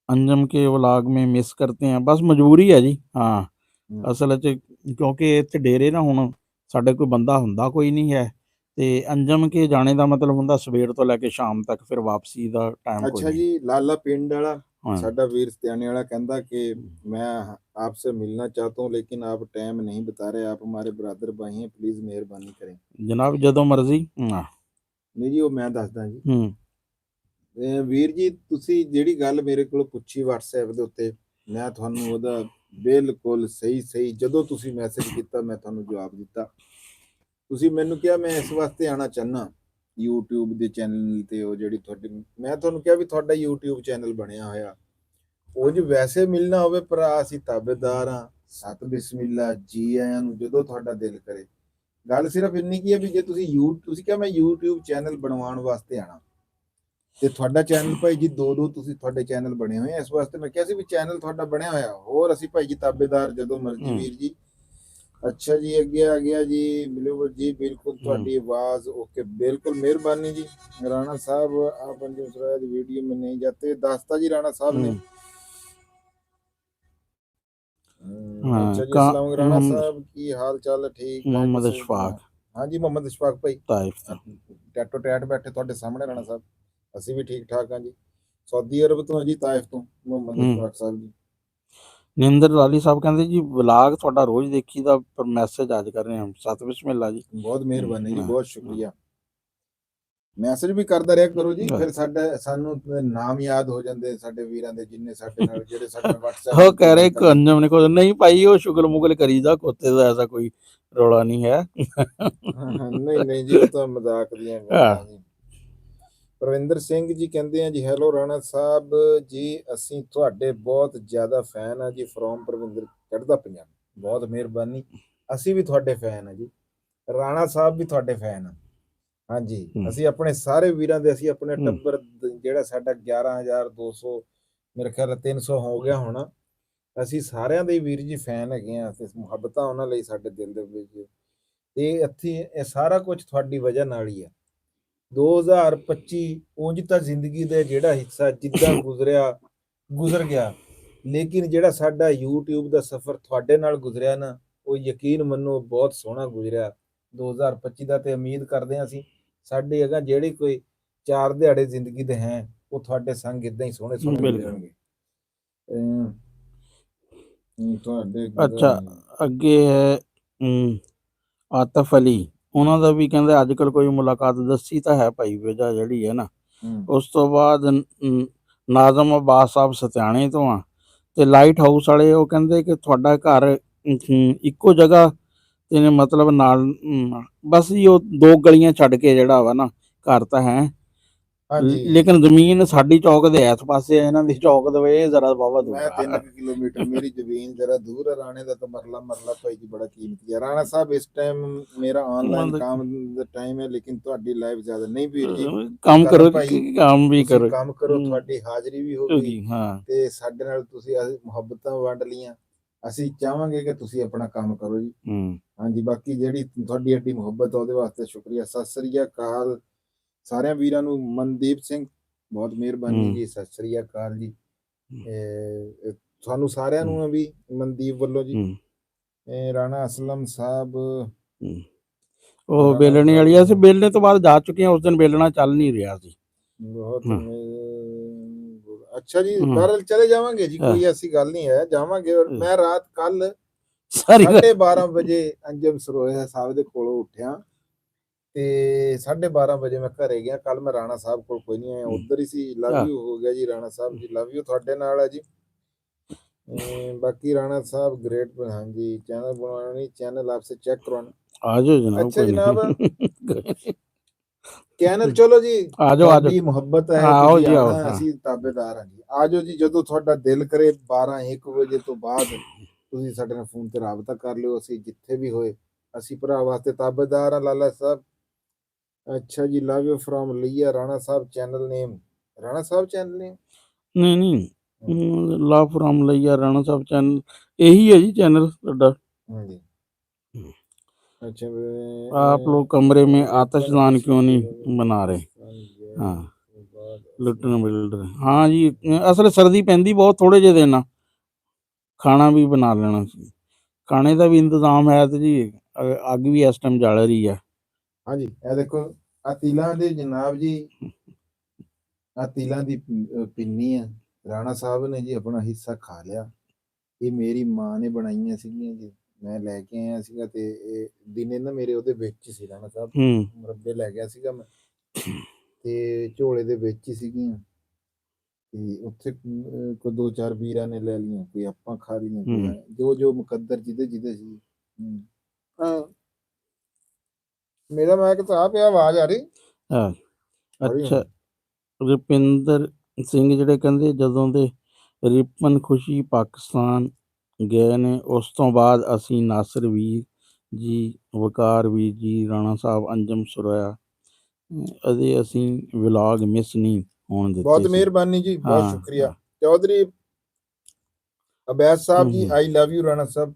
अंजम के व्लॉग में मिस करते हैं, बस मजबूरी है जी। हाँ असल क्योंकि इत्थे डेरे ना हुण साडे कोई बंदा हुंदा कोई नहीं है, ते अंजम के जाने का मतलब हुंदा सवेर तो लैके शाम तक, फिर वापसी का टाइम। अच्छा जी, लाला पिंड वाला साडा वीर सत्याने वाला कहंदा कि मैं आपसे मिलना चाहता हूँ लेकिन आप टाइम नहीं बता रहे, आप हमारे ब्रदर भाई हैं, प्लीज मेहरबानी करें। जनाब जदों मर्जी। नहीं जी, वो मैं दसदा जी। ਵੀਰ ਜੀ, ਤੁਸੀਂ ਜਿਹੜੀ ਗੱਲ ਮੇਰੇ ਕੋਲ ਪੁੱਛੀ WhatsApp ਦੇ ਉੱਤੇ, ਮੈਂ ਤੁਹਾਨੂੰ ਉਹਦਾ ਬਿਲਕੁਲ ਸਹੀ ਜਦੋਂ ਤੁਸੀਂ ਮੈਸੇਜ ਕੀਤਾ ਮੈਂ ਤੁਹਾਨੂੰ ਜਵਾਬ ਦਿੱਤਾ। ਤੁਸੀਂ ਮੈਨੂੰ ਕਿਹਾ ਮੈਂ ਇਸ ਵਾਸਤੇ ਆਉਣਾ ਚਾਹੁੰਦਾ YouTube ਦੇ ਚੈਨਲ ਤੇ, ਉਹ ਜਿਹੜੀ ਤੁਹਾਡੀ, ਮੈਂ ਤੁਹਾਨੂੰ ਕਿਹਾ ਵੀ ਤੁਹਾਡਾ YouTube ਚੈਨਲ ਬਣਿਆ ਹੋਇਆ, ਉਹ ਜੇ ਵੈਸੇ ਮਿਲਣਾ ਹੋਵੇ ਭਰਾ, ਅਸੀਂ ਤਾਬੇਦਾਰ ਹਾਂ। ਸਤ ਬਿਸਮਿਲ੍ਲਾ, ਜੀ ਆਇਆਂ ਨੂੰ, ਜਦੋਂ ਤੁਹਾਡਾ ਦਿਲ ਕਰੇ ਗੱਲ ਸਿਰਫ ਇੰਨੀ ਕੀ ਹੈ ਵੀ ਜੇ ਤੁਸੀਂ ਕਿਹਾ ਮੈਂ YouTube ਚੈਨਲ ਬਣਵਾਉਣ ਵਾਸਤੇ ਆਣਾ, ਤੇ ਤੁਹਾਡਾ ਚੈਨਲ ਭਾਈ ਜੀ ਦੋ ਤੁਸੀਂ ਤੁਹਾਡੇ ਚੈਨਲ ਬਣੇ ਹੋਏ ਆ, ਇਸ ਵਾਸਤੇ ਮੈਂ ਕਿਹਾ ਸੀ ਵੀ ਚੈਨਲ ਤੁਹਾਡਾ ਬਣਿਆ ਹੋਇਆ, ਹੋਰ ਅਸੀਂ ਭਾਈ ਜੀ ਤਾਬੇਦਾਰ ਜਦੋਂ ਮਰਜ਼ੀ ਵੀਰ ਜੀ। ਅੱਛਾ ਜੀ, ਅੱਗੇ ਆ ਗਿਆ ਜੀ ਬਿਲਕੁਲ ਜੀ, ਬਿਲਕੁਲ ਤੁਹਾਡੀ ਆਵਾਜ਼ ਓਕੇ, ਬਿਲਕੁਲ ਮਿਹਰਬਾਨੀ ਜੀ। ਰਾਣਾ ਸਾਹਿਬ आप पंजाब वीडियो में नहीं जाते, दास्ता जी राणा साहब ने। अच्छा जी, अस्सलाम राणा साहब की हाल चाल है? ठीक है। मोहम्मद इशफाक, हाँ जी मोहम्मद इशफाक भाई ताइफ टैटो टैट बैठे ਤੁਹਾਡੇ ਸਾਹਮਣੇ ਰਾਣਾ ਸਾਹਿਬ, ਅਸੀਂ ਵੀ ਠੀਕ ਠਾਕ ਹਾਂ ਜੀ। ਸਾਊਦੀ ਅਰਬ ਤੋਂ ਜੀ, ਤਾਇਫ ਤੋਂ ਮੁਹੰਮਦ ਇਸ਼ਫਾਕ ਸਾਹਿਬ ਜੀ। ਨਿੰਦਰ ਲਾਲੀ ਸਾਹਿਬ ਕਹਿੰਦੇ ਜੀ ਵਲਾਗ ਤੁਹਾਡਾ ਰੋਜ਼ ਦੇਖੀਦਾ, ਪਰ ਮੈਸੇਜ ਅੱਜ ਕਰ ਰਹੇ ਹਾਂ। ਸਤ ਬਿਸਮਿਲ੍ਲਾ ਜੀ, ਬਹੁਤ ਮਿਹਰਬਾਨੀ ਜੀ, ਬਹੁਤ ਸ਼ੁਕਰੀਆ। ਮੈਸੇਜ ਵੀ ਕਰਦਾ ਰਿਹਾ ਕਰੋ ਜੀ, ਫਿਰ ਸਾਨੂੰ ਨਾਮ ਯਾਦ ਹੋ ਜਾਂਦੇ ਸਾਡੇ ਵੀਰਾਂ ਦੇ, ਜਿੰਨੇ ਸਾਡੇ ਨਾਲ ਜਿਹੜੇ ਸਾਡੇ ਨਾਲ WhatsApp ਉਹ ਕਹਿ ਰਹੇ ਅੰਜਮ ਨੇ ਕੋਈ ਨਹੀਂ ਭਾਈ, ਉਹ ਸ਼ੁਗਲ ਮੁਗਲ ਕਰੀਦਾ, ਕੋਤੇ ਦਾ ਐਸਾ ਕੋਈ ਰੌਲਾ ਨਹੀਂ ਹੈ। ਨਹੀਂ ਨਹੀਂ ਜੀ, ਉਹ ਤਾਂ ਮਜ਼ਾਕ ਦੀਆਂ ਗੱਲਾਂ ਜੀ। ਪ੍ਰਵਿੰਦਰ ਸਿੰਘ ਜੀ ਕਹਿੰਦੇ ਆ ਜੀ, ਹੈਲੋ ਰਾਣਾ ਸਾਹਿਬ ਜੀ, ਅਸੀਂ ਤੁਹਾਡੇ ਬਹੁਤ ਜ਼ਿਆਦਾ ਫੈਨ ਆ ਜੀ, ਫਰੋਮ ਪ੍ਰਵਿੰਦਰ ਚੜ੍ਹਦਾ ਪੰਜਾਬ। ਬਹੁਤ ਮਿਹਰਬਾਨੀ, ਅਸੀਂ ਵੀ ਤੁਹਾਡੇ ਫੈਨ ਆ ਜੀ, ਰਾਣਾ ਸਾਹਿਬ ਵੀ ਤੁਹਾਡੇ ਫੈਨ ਆ। ਹਾਂਜੀ, ਅਸੀਂ ਆਪਣੇ ਸਾਰੇ ਵੀਰਾਂ ਦੇ, ਅਸੀਂ ਆਪਣੇ ਟੱਬਰ ਜਿਹੜਾ ਸਾਡਾ 11,200 ਮੇਰੇ ਖਿਆਲ 300 ਹੋ ਗਿਆ ਹੁਣ, ਅਸੀਂ ਸਾਰਿਆਂ ਦੇ ਵੀਰ ਜੀ ਫੈਨ ਹੈਗੇ ਆ, ਤੇ ਮੁਹੱਬਤਾਂ ਉਹਨਾਂ ਲਈ ਸਾਡੇ ਦਿਲ ਦੇ ਵਿੱਚ। ਤੇ ਇੱਥੇ ਇਹ ਸਾਰਾ ਕੁਝ ਤੁਹਾਡੀ ਵਜ੍ਹਾ ਨਾਲ ਹੀ ਆ। 2025 ਉਂਝ ਤਾਂ ਜ਼ਿੰਦਗੀ ਦਾ ਜਿਹੜਾ ਹਿੱਸਾ ਜਿੱਦਾਂ ਗੁਜ਼ਰ ਗਿਆ, ਲੇਕਿਨ ਜਿਹੜਾ ਸਾਡਾ YouTube ਦਾ ਸਫ਼ਰ ਤੁਹਾਡੇ ਨਾਲ ਗੁਜ਼ਰਿਆ ਨਾ, ਉਹ ਯਕੀਨ ਮੰਨੋ ਬਹੁਤ ਸੋਹਣਾ ਗੁਜ਼ਰਿਆ 2025 ਦਾ। ਤੇ ਉਮੀਦ ਕਰਦੇ ਹਾਂ ਅਸੀਂ ਸਾਡੇ ਅਗਾ ਜਿਹੜੇ ਕੋਈ 4 ਦਿਹਾੜੇ ਜ਼ਿੰਦਗੀ ਦੇ ਹੈ, ਉਹ ਤੁਹਾਡੇ ਸੰਗ ਇਦਾਂ ਹੀ ਸੋਹਣੇ ਸੋਹਣੇ ਗੁਜ਼ਰਨਗੇ। ਤੁਹਾਡੇ ਅੱਛਾ, ਅੱਗੇ ਹੈ ਆਤਫ ਅਲੀ, ਉਹਨਾਂ ਦਾ ਵੀ ਕਹਿੰਦੇ ਅੱਜ ਕੱਲ ਕੋਈ ਮੁਲਾਕਾਤ ਦੱਸੀ ਤਾਂ ਹੈ ਭਾਈ ਵਜ੍ਹਾ ਜਿਹੜੀ ਹੈ ਨਾ। ਉਸ ਤੋਂ ਬਾਅਦ ਨਾਜ਼ਮ ਅਬਾਸ ਸਾਹਿਬ ਸਤਿਆਣੇ ਤੋਂ ਆ, ਤੇ ਲਾਈਟ ਹਾਊਸ ਵਾਲੇ ਉਹ ਕਹਿੰਦੇ ਕਿ ਤੁਹਾਡਾ ਘਰ ਇੱਕੋ ਜਗ੍ਹਾ ਤੇ ਮਤਲਬ ਨਾਲ ਬਸ ਜੀ ਉਹ 2 ਗਲੀਆਂ ਛੱਡ ਕੇ ਜਿਹੜਾ ਵਾ ਨਾ ਘਰ ਤਾਂ ਹੈ, ਲੇਕਿਨ ਜ਼ਮੀਨ ਸਾਡੀ ਚੌਕ ਦੇ ਇਸ ਪਾਸੇ, ਇਹਨਾਂ ਦੀ ਚੌਕ ਦੇ ਜ਼ਰਾ ਬਾਬਾ ਦੂਰ ਆ। 3 ਕਿਲੋਮੀਟਰ ਮੇਰੀ ਜ਼ਮੀਨ ਜ਼ਰਾ ਦੂਰ ਹੈ, ਰਾਣੇ ਦਾ ਤਾਂ ਮਰਲਾ ਭਾਈ ਜੀ ਬੜਾ ਕੀਮਤੀ ਹੈ। ਰਾਣਾ ਸਾਹਿਬ ਇਸ ਟਾਈਮ ਮੇਰਾ ਆਨਲਾਈਨ ਕੰਮ ਦਾ ਟਾਈਮ ਹੈ, ਲੇਕਿਨ ਤੁਹਾਡੀ ਲਾਈਵ ਜ਼ਿਆਦਾ ਨਹੀਂ ਵੀਰ ਜੀ, ਕੰਮ ਕਰੋ, ਕੰਮ ਵੀ ਕਰੋ, ਕੰਮ ਕਰੋ, ਤੁਹਾਡੀ ਹਾਜ਼ਰੀ ਵੀ ਹੋ ਗਈ ਤੇ ਸਾਡੇ ਨਾਲ ਤੁਸੀਂ ਮੁਹੱਬਤਾਂ ਵੰਡ ਲੀਆਂ। ਅਸੀਂ ਚਾਹਾਂਗੇ ਕਿ ਤੁਸੀਂ ਆਪਣਾ ਕੰਮ ਕਰੋ ਜੀ। ਹਾਂਜੀ, ਬਾਕੀ ਜਿਹੜੀ ਤੁਹਾਡੀ ਐਡੀ ਮੁਹੱਬਤ ਉਹਦੇ ਵਾਸਤੇ ਸ਼ੁਕਰੀਆ। ਸਤਿ ਸ੍ਰੀ ਅਕਾਲ ਸਾਰਿਆਂ ਵੀਰਾਂ ਨੂੰ। ਮਨਦੀਪ ਸਿੰਘ ਬਹੁਤ ਮਿਹਰਬਾਨੀ ਜੀ, ਸਤਿ ਸ੍ਰੀ ਅਕਾਲ ਜੀ ਤੁਹਾਨੂੰ ਸਾਰਿਆਂ ਨੂੰ ਵੀ ਮਨਦੀਪ ਵੱਲੋਂ ਜੀ। ਰਾਣਾ ਅਸਲਮ ਸਾਹਿਬ ਉਹ ਬੇਲਣੇ ਵਾਲੀ ਆ, ਅਸੀਂ ਬੇਲਣੇ ਤੋਂ ਬਾਅਦ ਜਾ ਚੁੱਕੇ ਹਾਂ, ਉਸ ਦਿਨ ਬੇਲਣਾ ਚੱਲ ਨਹੀਂ ਰਿਹਾ ਸੀ। ਬਹੁਤ ਅੱਛਾ ਜੀ, ਪਰ ਚਲੇ ਜਾਵਾਂਗੇ ਜੀ, ਕੋਈ ਐਸੀ ਗੱਲ ਨਹੀਂ ਹੈ, ਜਾਵਾਂਗੇ। ਮੈਂ ਰਾਤ ਕੱਲ 12:30 ਵਜੇ ਅੰਜਮ ਸਰੋਇਆ ਸਾਹਿਬ ਦੇ ਕੋਲੋਂ ਉੱਠਿਆ ਤੇ 12:30 ਵਜੇ ਮੈਂ ਘਰੇ ਗਿਆ। ਕੱਲ ਮੈਂ ਰਾਣਾ ਸਾਹਿਬ ਕੋਲ ਕੋਈ ਨਹੀਂ ਆਇਆ, ਉੱਧਰ ਹੀ ਸੀ। ਲਵ ਯੂ ਹੋ ਗਿਆ ਜੀ ਰਾਣਾ ਸਾਹਿਬ ਜੀ, ਲਵ ਯੂ ਤੁਹਾਡੇ ਨਾਲ ਹੈ ਜੀ। बाकी राणा साहब ग्रेट। हाँ जी, चैनल बनाना नहीं, चैनल आपसे चेक करवाना। आ जाओ जनाब। अच्छा जनाब चैनल चलो जी, आ जाओ। मुहब्बत है, ਅਸੀਂ ਤਾਬੇਦਾਰ ਹਾਂ ਜੀ। ਆ ਜਾਓ ਜੀ, ਜਦੋਂ ਤੁਹਾਡਾ ਦਿਲ ਕਰੇ 12-1 ਵਜੇ ਤੋਂ ਬਾਅਦ ਤੁਸੀਂ ਸਾਡੇ ਨਾਲ ਫੋਨ ਤੇ ਰਾਬਤਾ ਕਰ ਲਿਓ। ਅਸੀਂ ਜਿੱਥੇ ਵੀ ਹੋਏ, ਅਸੀਂ ਭਰਾ ਵਾਸਤੇ ਤਾਬੇਦਾਰ ਆ। ਲਾਲਾ ਸਾਹਿਬ अच्छा जी, लव यू फ्रॉम लिया। राणा साहब चैनल नेम, राणा साहब चैनल नेम नहीं लव फ्रॉम लिया राणा साहब चैनल यही है जी चैनल ਤੁਹਾਡਾ। अच्छा, आप लोग कमरे में आतिशदान क्यों नहीं बना रहे? हाँ, लुटन बिल्डर। हाँ जी, असल सर्दी पैंदी बहुत, थोड़े ਜਿਹੇ ਦਿਨ ਖਾਣਾ ਵੀ ਬਣਾ ਲੈਣਾ ਸੀ। ਖਾਣੇ ਦਾ ਵੀ ਇੰਤਜ਼ਾਮ ਹੈ ਤੇ ਜੀ ਅੱਗ ਵੀ ਇਸ ਟਾਈਮ ਜਲ ਰਹੀ ਹੈ। ਹਾਂਜੀ, ਇਹ ਦੇਖੋ ਆ ਤਿਲਾਂ ਦੇ ਜਨਾਬ ਜੀ, ਆ ਤਿਲਾਂ ਦੀ ਪਿੰਨੀ ਆ। ਰਾਣਾ ਸਾਹਿਬ ਨੇ ਜੀ ਆਪਣਾ ਹਿੱਸਾ ਖਾ ਲਿਆ। ਇਹ ਮੇਰੀ ਮਾਂ ਨੇ ਬਣਾਈਆਂ ਸੀਗੀਆਂ ਜੀ, ਮੈਂ ਲੈ ਕੇ ਆਇਆ ਸੀਗਾ। ਤੇ ਇਹ ਦਿਨੇ ਨਾ ਮੇਰੇ ਉਹਦੇ ਵਿੱਚ ਸੀ, ਰਾਣਾ ਸਾਹਿਬ ਮੁਰੱਬੇ ਲੈ ਗਿਆ ਸੀਗਾ ਮੈਂ, ਤੇ ਝੋਲੇ ਦੇ ਵਿੱਚ ਹੀ ਸੀਗੀਆਂ। ਤੇ ਉੱਥੇ ਕੋਈ 2-4 ਵੀਰਾਂ ਨੇ ਲੈ ਲਈਆਂ, ਕੋਈ ਆਪਾਂ ਖਾ ਲਈਆਂ, ਜੋ ਮੁਕੱਦਰ ਜਿਹਦੇ ਸੀ। ਮੇਰਾ ਮੈਂ ਕਿਹਾ ਆ ਪਿਆ, ਆਵਾਜ਼ ਆ ਰਹੀ। ਅੱਛਾ, ਰੁਪਿੰਦਰ ਸਿੰਘ ਜਿਹੜੇ ਕਹਿੰਦੇ ਜਦੋਂ ਦੇ ਰਿਪਨ ਖੁਸ਼ੀ ਪਾਕਿਸਤਾਨ ਗਏ ਨੇ, ਉਸ ਤੋਂ ਬਾਅਦ ਅਸੀਂ ਨਾਸਰ ਵੀਰ ਜੀ, ਵਕਾਰ ਵੀਰ ਜੀ, ਰਾਣਾ ਸਾਹਿਬ, ਅੰਜਮ ਸੁਰੋਇਆ ਅਤੇ ਅਸੀਂ ਵਲੌਗ ਮਿਸ ਨਹੀਂ ਹੋਣ ਬਹੁਤ ਦਿੱਤੇ ਸੀ। ਮਿਹਰਬਾਨੀ ਜੀ, ਬਹੁਤ ਹਾਂ, ਸ਼ੁਕਰੀਆ। ਹਾਂ। ਚੌਧਰੀ ਅਬੈਦ ਸਾਹਿਬ ਜੀ, ਹੂੰ, ਆਈ ਲਵ ਯੂ ਰਾਣਾ ਸਾਹਿਬ,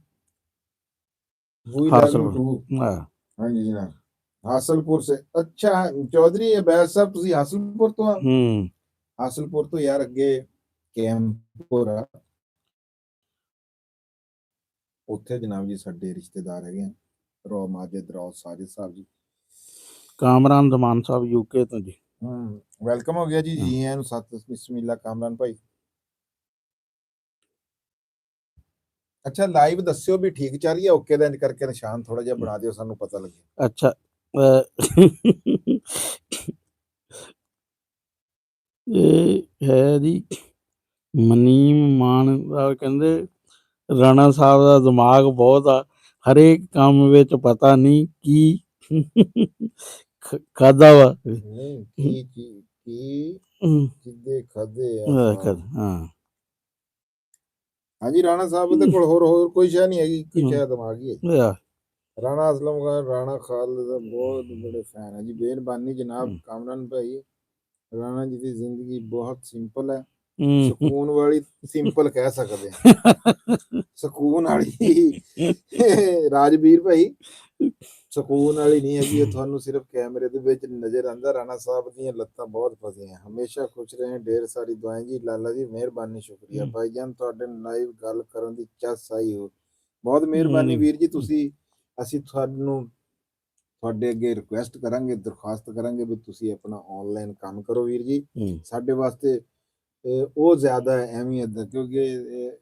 ਵੀ ਲਵ ਹਾਸਲ ਯੂ ਟੂ। ਹਾਂ, ਹਾਂਜੀ ਜਨਾਬ, ਹਾਸਲਪੁਰ ਸੇ। ਅੱਛਾ ਚੌਧਰੀ ਅਬੈਦ ਸਾਹਿਬ, ਤੁਸੀਂ ਹਾਸਲਪੁਰ ਤੋਂ ਆ? ਹੂੰ, ਹਾਸਲਪੁਰ ਤੋਂ ਯਾਰ ਅੱਗੇ ਕੈਂਪਪੁਰ ਆ, ਉੱਥੇ ਜਨਾਬ ਜੀ ਸਾਡੇ ਰਿਸ਼ਤੇਦਾਰ ਹੈਗੇ ਆ, ਰੋ ਮਾਜਿਦ ਰਾਓ ਸਾਜਿਦ ਸਾਹਿਬ ਜੀ। ਕਾਮਰਾਨ ਦਮਾਨ ਸਾਹਿਬ ਯੂਕੇ ਤੋਂ ਜੀ। ਵੈਲਕਮ ਹੋ ਗਿਆ ਜੀ, ਹਾਂ। ਜੀ ਆਇਆਂ ਨੂੰ। ਸਤਿ ਬਿਸਮਿਲ੍ਲਾ ਕਾਮਰਾਨ ਭਾਈ। ਅੱਛਾ ਲਾਈਵ ਦੱਸਿਓ ਵੀ ਠੀਕ ਚੱਲ ਰਹੀ ਹੈ, ਓਕੇ ਦਾ ਇੰਜ ਕਰਕੇ ਨਿਸ਼ਾਨ ਥੋੜਾ ਜਿਹਾ ਬਣਾ ਦਿਓ, ਸਾਨੂੰ ਪਤਾ ਲੱਗੇ। ਅੱਛਾ, ਇਹ ਹੈ ਜੀ ਮਨੀਮ ਮਾਨ ਦਾ, ਕਹਿੰਦੇ ਰਾਣਾ ਸਾਹਿਬ ਦਾ ਦਿਮਾਗ ਬਹੁਤ ਆ, ਹਰੇਕ ਕੰਮ ਵਿੱਚ ਪਤਾ ਨਹੀਂ ਕੀ ਖਾਦਾ ਵਾ। ਨਹੀਂ ਕੀ ਕਿੱਦੇ ਖਾਦੇ ਆ ਹਾਂ ਹਾਂਜੀ ਰਾਣਾ ਸਾਹਿਬ ਦੇ ਕੋਲ ਹੋਰ ਕੋਈ ਸ਼ੈ ਨਹੀਂ ਹੈਗੀ, ਕੋਈ ਸ਼ੈ ਦਿਮਾਗ ਹੀ ਹੈ। ਯਾ, ਰਾਣਾ ਅਸਲਮ ਖਾਨ, ਰਾਣਾ ਖਾਲਿਦ ਦਾ ਬਹੁਤ ਬੜੇ ਫੈਨ ਹੈ ਜੀ। ਮਿਹਰਬਾਨੀ ਜਨਾਬ ਕਾਮਰਾਨ ਭਾਈ। ਰਾਣਾ ਜੀ ਦੀ ਜ਼ਿੰਦਗੀ ਬਹੁਤ ਸਿੰਪਲ ਹੈ, ਸਕੂਨ ਵਾਲੀ, ਸਿੰਪਲ ਕਹਿ ਸਕਦੇ ਆ, ਸਕੂਨ ਵਾਲੀ। ਰਾਜਵੀਰ ਭਾਈ ਸਕੂਨ ਵਾਲੀ ਨਹੀਂ ਹੈਗੀ, ਉਹ ਤੁਹਾਨੂੰ ਸਿਰਫ ਕੈਮਰੇ ਦੇ ਵਿੱਚ ਨਜ਼ਰ ਆਉਂਦਾ। ਰਾਣਾ ਸਾਹਿਬ ਦੀਆਂ ਲੱਤਾਂ ਬਹੁਤ ਫਸੀਆਂ। ਹਮੇਸ਼ਾ ਖੁਸ਼ ਰਹੇ, ਢੇਰ ਸਾਰੀ ਦੁਆएं ਜੀ। ਲਾਲਾ ਜੀ ਮਿਹਰਬਾਨੀ, ਸ਼ੁਕਰੀਆ ਭਾਈ ਜਾਨ, ਤੁਹਾਡੇ ਲਾਈਵ ਗੱਲ ਕਰਨ ਦੀ ਚੱਸ ਆਈ ਹੋ, ਬਹੁਤ ਮਿਹਰਬਾਨੀ ਵੀਰ ਜੀ। ਤੁਸੀਂ ਅਸੀਂ ਤੁਹਾਨੂੰ ਤੁਹਾਡੇ ਅੱਗੇ ਰਿਕੁਐਸਟ ਕਰਾਂਗੇ, ਦਰਖਾਸਤ ਕਰਾਂਗੇ ਵੀ ਤੁਸੀਂ ਆਪਣਾ ਆਨਲਾਈਨ ਕੰਮ ਕਰੋ ਵੀਰ ਜੀ। ਸਾਡੇ ਵਾਸਤੇ ਉਹ ਜ਼ਿਆਦਾ ਅਹਿਮੀਅਤ ਦਾ, ਕਿਉਂਕਿ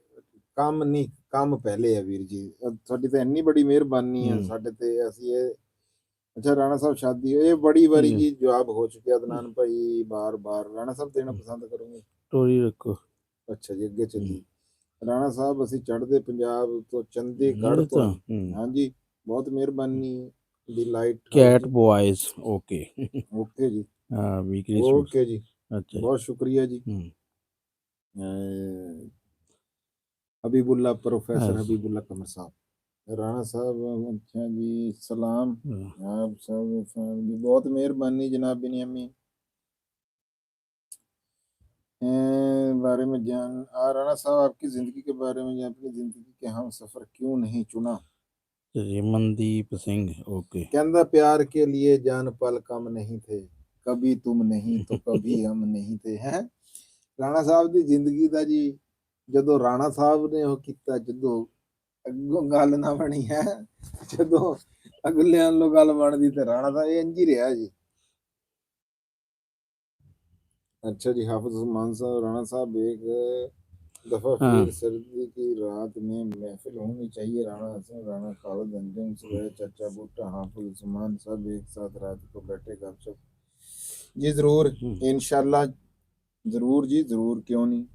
ਕੰਮ ਨਹੀਂ, ਕੰਮ ਪਹਿਲੇ ਹੈ ਵੀਰ ਜੀ। ਤੁਹਾਡੀ ਤਾਂ ਇੰਨੀ ਬੜੀ ਮਿਹਰਬਾਨੀ ਹੈ ਸਾਡੇ ਤੇ। ਅਸੀਂ ਇਹ ਅੱਛਾ ਰਾਣਾ ਸਾਹਿਬ ਸ਼ਾਦੀ, ਇਹ ਬੜੀ ਵਾਰੀ ਜੀ ਜਵਾਬ ਹੋ ਚੁੱਕਿਆ ਅਦਨਾਨ ਭਾਈ, ਬਾਰ ਰਾਣਾ ਸਾਹਿਬ ਦੇਣਾ ਪਸੰਦ ਕਰੋਗੇ? ਸਟੋਰੀ ਰੱਖੋ। ਅੱਛਾ ਜੀ, ਅੱਗੇ ਚੱਲੀ। ਰਾਣਾ ਸਾਹਿਬ ਅਸੀਂ ਚੜ੍ਹਦੇ ਪੰਜਾਬ ਤੋਂ, ਚੰਡੀਗੜ੍ਹ ਤੋਂ। ਹਾਂਜੀ ਬਹੁਤ ਮਿਹਰਬਾਨੀ। ਦੀ ਲਾਈਟ ਕੈਟ ਬॉयਜ਼ ਓਕੇ ਓਕੇ ਜੀ, ਵੀਕਲੀ ਓਕੇ ਜੀ, ਅੱਛਾ ਬਹੁਤ ਸ਼ੁਕਰੀਆ ਜੀ। हबीबुल्ला, प्रोफेसर हबीबुल्ला कमर साहब, राणा साहब। अच्छा जी, सलाम आप सब फैमिली, बहुत मेहरबानी जनाब बिनियामी। बारे में जान राणा साहब आपकी ज़िंदगी के बारे में, अपनी ज़िंदगी के हम सफ़र क्यों नहीं चुना? रमनदीप सिंह ओके। कहता प्यार के लिए जान पल कम नहीं थे, कभी तुम नहीं तो कभी हम नहीं थे। हैं राणा साहब की जिंदगी का जी, ਜਦੋਂ ਰਾਣਾ ਸਾਹਿਬ ਨੇ ਉਹ ਕੀਤਾ, ਜਦੋਂ ਅੱਗੋਂ ਗੱਲ ਨਾ ਬਣੀ ਹੈ, ਜਦੋਂ ਅਗਲਿਆਂ ਨੂੰ ਗੱਲ ਬਣਦੀ ਤੇ ਰਾਣਾ ਸਾਹਿਬ ਇਹ ਇੰਝ ਹੀ ਰਿਹਾ ਜੀ। अच्छा जी, हाफिज उस्मान साहब, राणा साहब एक दफा फिर सर्दी की रात में महफिल होनी चाहिए। राणा खालिद, अंजम सुरैया, चाचा बूटा, हाफिज उस्मान सब एक साथ रात को बैठे गपशप। जी जरूर, इंशाल्लाह जरूर जी जरूर, क्यों नहीं।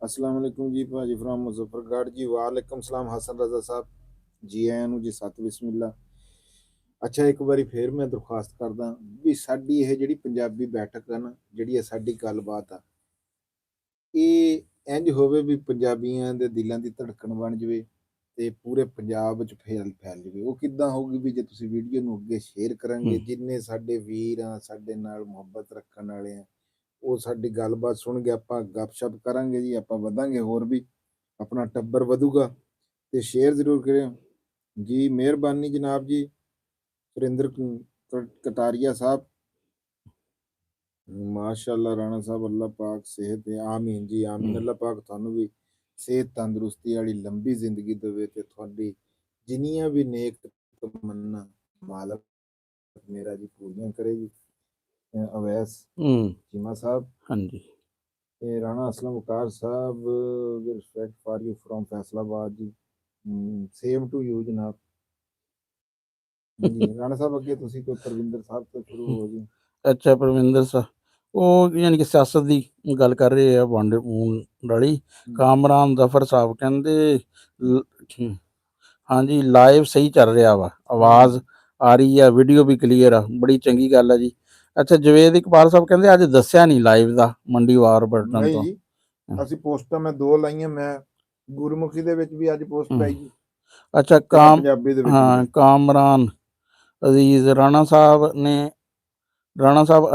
अस्सलाम वालेकुम जी भाजी फ्राम मुजफ्फरगढ़ जी। वालेकुम सलाम हसन रजा साहब, जी आਇਆਂ ਨੂੰ ਜੀ। ਸਤ ਬਿਸਮਿਲ੍ਲਾ। ਅੱਛਾ ਇੱਕ ਵਾਰੀ ਫੇਰ ਮੈਂ ਦਰਖਾਸਤ ਕਰਦਾ ਵੀ ਸਾਡੀ ਇਹ ਜਿਹੜੀ ਪੰਜਾਬੀ ਬੈਠਕ ਆ ਨਾ, ਜਿਹੜੀ ਇਹ ਸਾਡੀ ਗੱਲਬਾਤ ਆ, ਇਹ ਇੰਝ ਹੋਵੇ ਵੀ ਪੰਜਾਬੀਆਂ ਦੇ ਦਿਲਾਂ ਦੀ ਧੜਕਣ ਬਣ ਜਾਵੇ ਤੇ ਪੂਰੇ ਪੰਜਾਬ 'ਚ ਫੈਲ ਜਾਵੇ। ਉਹ ਕਿੱਦਾਂ ਹੋਊਗੀ ਵੀ ਜੇ ਤੁਸੀਂ ਵੀਡੀਓ ਨੂੰ ਅੱਗੇ ਸ਼ੇਅਰ ਕਰਾਂਗੇ। ਜਿੰਨੇ ਸਾਡੇ ਵੀਰ ਆ, ਸਾਡੇ ਨਾਲ ਮੁਹੱਬਤ ਰੱਖਣ ਵਾਲੇ ਆ, ਉਹ ਸਾਡੀ ਗੱਲਬਾਤ ਸੁਣ ਕੇ ਆਪਾਂ ਗੱਪਸ਼ਪ ਕਰਾਂਗੇ ਜੀ, ਆਪਾਂ ਵਧਾਂਗੇ, ਹੋਰ ਵੀ ਆਪਣਾ ਟੱਬਰ ਵਧੂਗਾ। ਤੇ ਸ਼ੇਅਰ ਜ਼ਰੂਰ ਕਰਿਓ ਜੀ। ਮਿਹਰਬਾਨੀ ਜਨਾਬ ਜੀ। ਸੁਰਿੰਦਰ ਕਟਾਰੀਆ ਸਾਹਿਬ, ਮਾਸ਼ਾਅੱਲਾ ਰਾਣਾ ਸਾਹਿਬ, ਅੱਲਾ ਪਾਕ ਸਿਹਤ ਦੇ, ਆਮੀਨ ਜੀ ਆਮੀਨ। ਅੱਲਾ ਪਾਕ ਤੁਹਾਨੂੰ ਵੀ ਸਿਹਤ ਤੰਦਰੁਸਤੀ ਵਾਲੀ ਲੰਬੀ ਜ਼ਿੰਦਗੀ ਦੇਵੇ ਤੇ ਤੁਹਾਡੀ ਜਿੰਨੀਆਂ ਵੀ ਨੇਕ ਤਮੰਨਾ ਮਾਲਕ ਮੇਰਾ ਜੀ ਪੂਰੀਆਂ ਕਰੇ ਜੀ। ਅਵੈਸ ਚੀਮਾ ਸਾਹਿਬ, ਹਾਂਜੀ। ਇਹ ਰਾਣਾ ਅਸਲਮ ਵਕਾਰ ਸਾਹਿਬ, respect for you from Faisalabad ji. Same to you ਜਨਾਬ। ਜੀ ਰਾਣਾ ਸਾਹਿਬ ਅੱਗੇ ਤੁਸੀਂ ਕੋਈ ਪਰਵਿੰਦਰ ਸਾਹਿਬ ਤੋਂ ਸ਼ੁਰੂ ਹੋ ਜੀ। ਅੱਛਾ ਪਰਵਿੰਦਰ ਸਾਹਿਬ, ਉਹ ਯਾਨੀ ਕਿ ਸਿਆਸਤ ਦੀ ਗੱਲ ਕਰ ਰਹੇ ਆ, ਵੰਡ ਵਾਲੀ। ਕਾਮਰਾਨ ਜ਼ਫਰ ਸਾਹਿਬ ਕਹਿੰਦੇ ਹਾਂਜੀ ਲਾਈਵ ਸਹੀ ਚੱਲ ਰਿਹਾ ਵਾ, ਆਵਾਜ਼ ਆ ਰਹੀ ਆ, ਵੀਡੀਓ ਵੀ ਕਲੀਅਰ ਆ, ਬੜੀ ਚੰਗੀ ਗੱਲ ਆ ਜੀ। ਅੱਛਾ ਜਵੇਦ ਇਕਬਾਲ ਸਾਹਿਬ ਕਹਿੰਦੇ ਅੱਜ ਦੱਸਿਆ ਨਹੀਂ ਲਾਈਵ ਦਾ ਮੰਡੀ ਵਾਰ ਬਟਨ ਤੋਂ। ਅਸੀਂ ਪੋਸਟਾਂ ਮੈਂ 2 ਲਾਈਆਂ, ਮੈਂ ਗੁਰਮੁਖੀ ਦੇ ਵਿੱਚ ਵੀ ਅੱਜ ਪੋਸਟ ਪਾਈ ਜੀ। ਅੱਛਾ ਪੰਜਾਬੀ ਦੇ ਵਿੱਚ ਹਾਂ ਕਾਮਰਾਨ ਅਜ਼ੀਜ਼ ਰਾਣਾ ਸਾਹਿਬ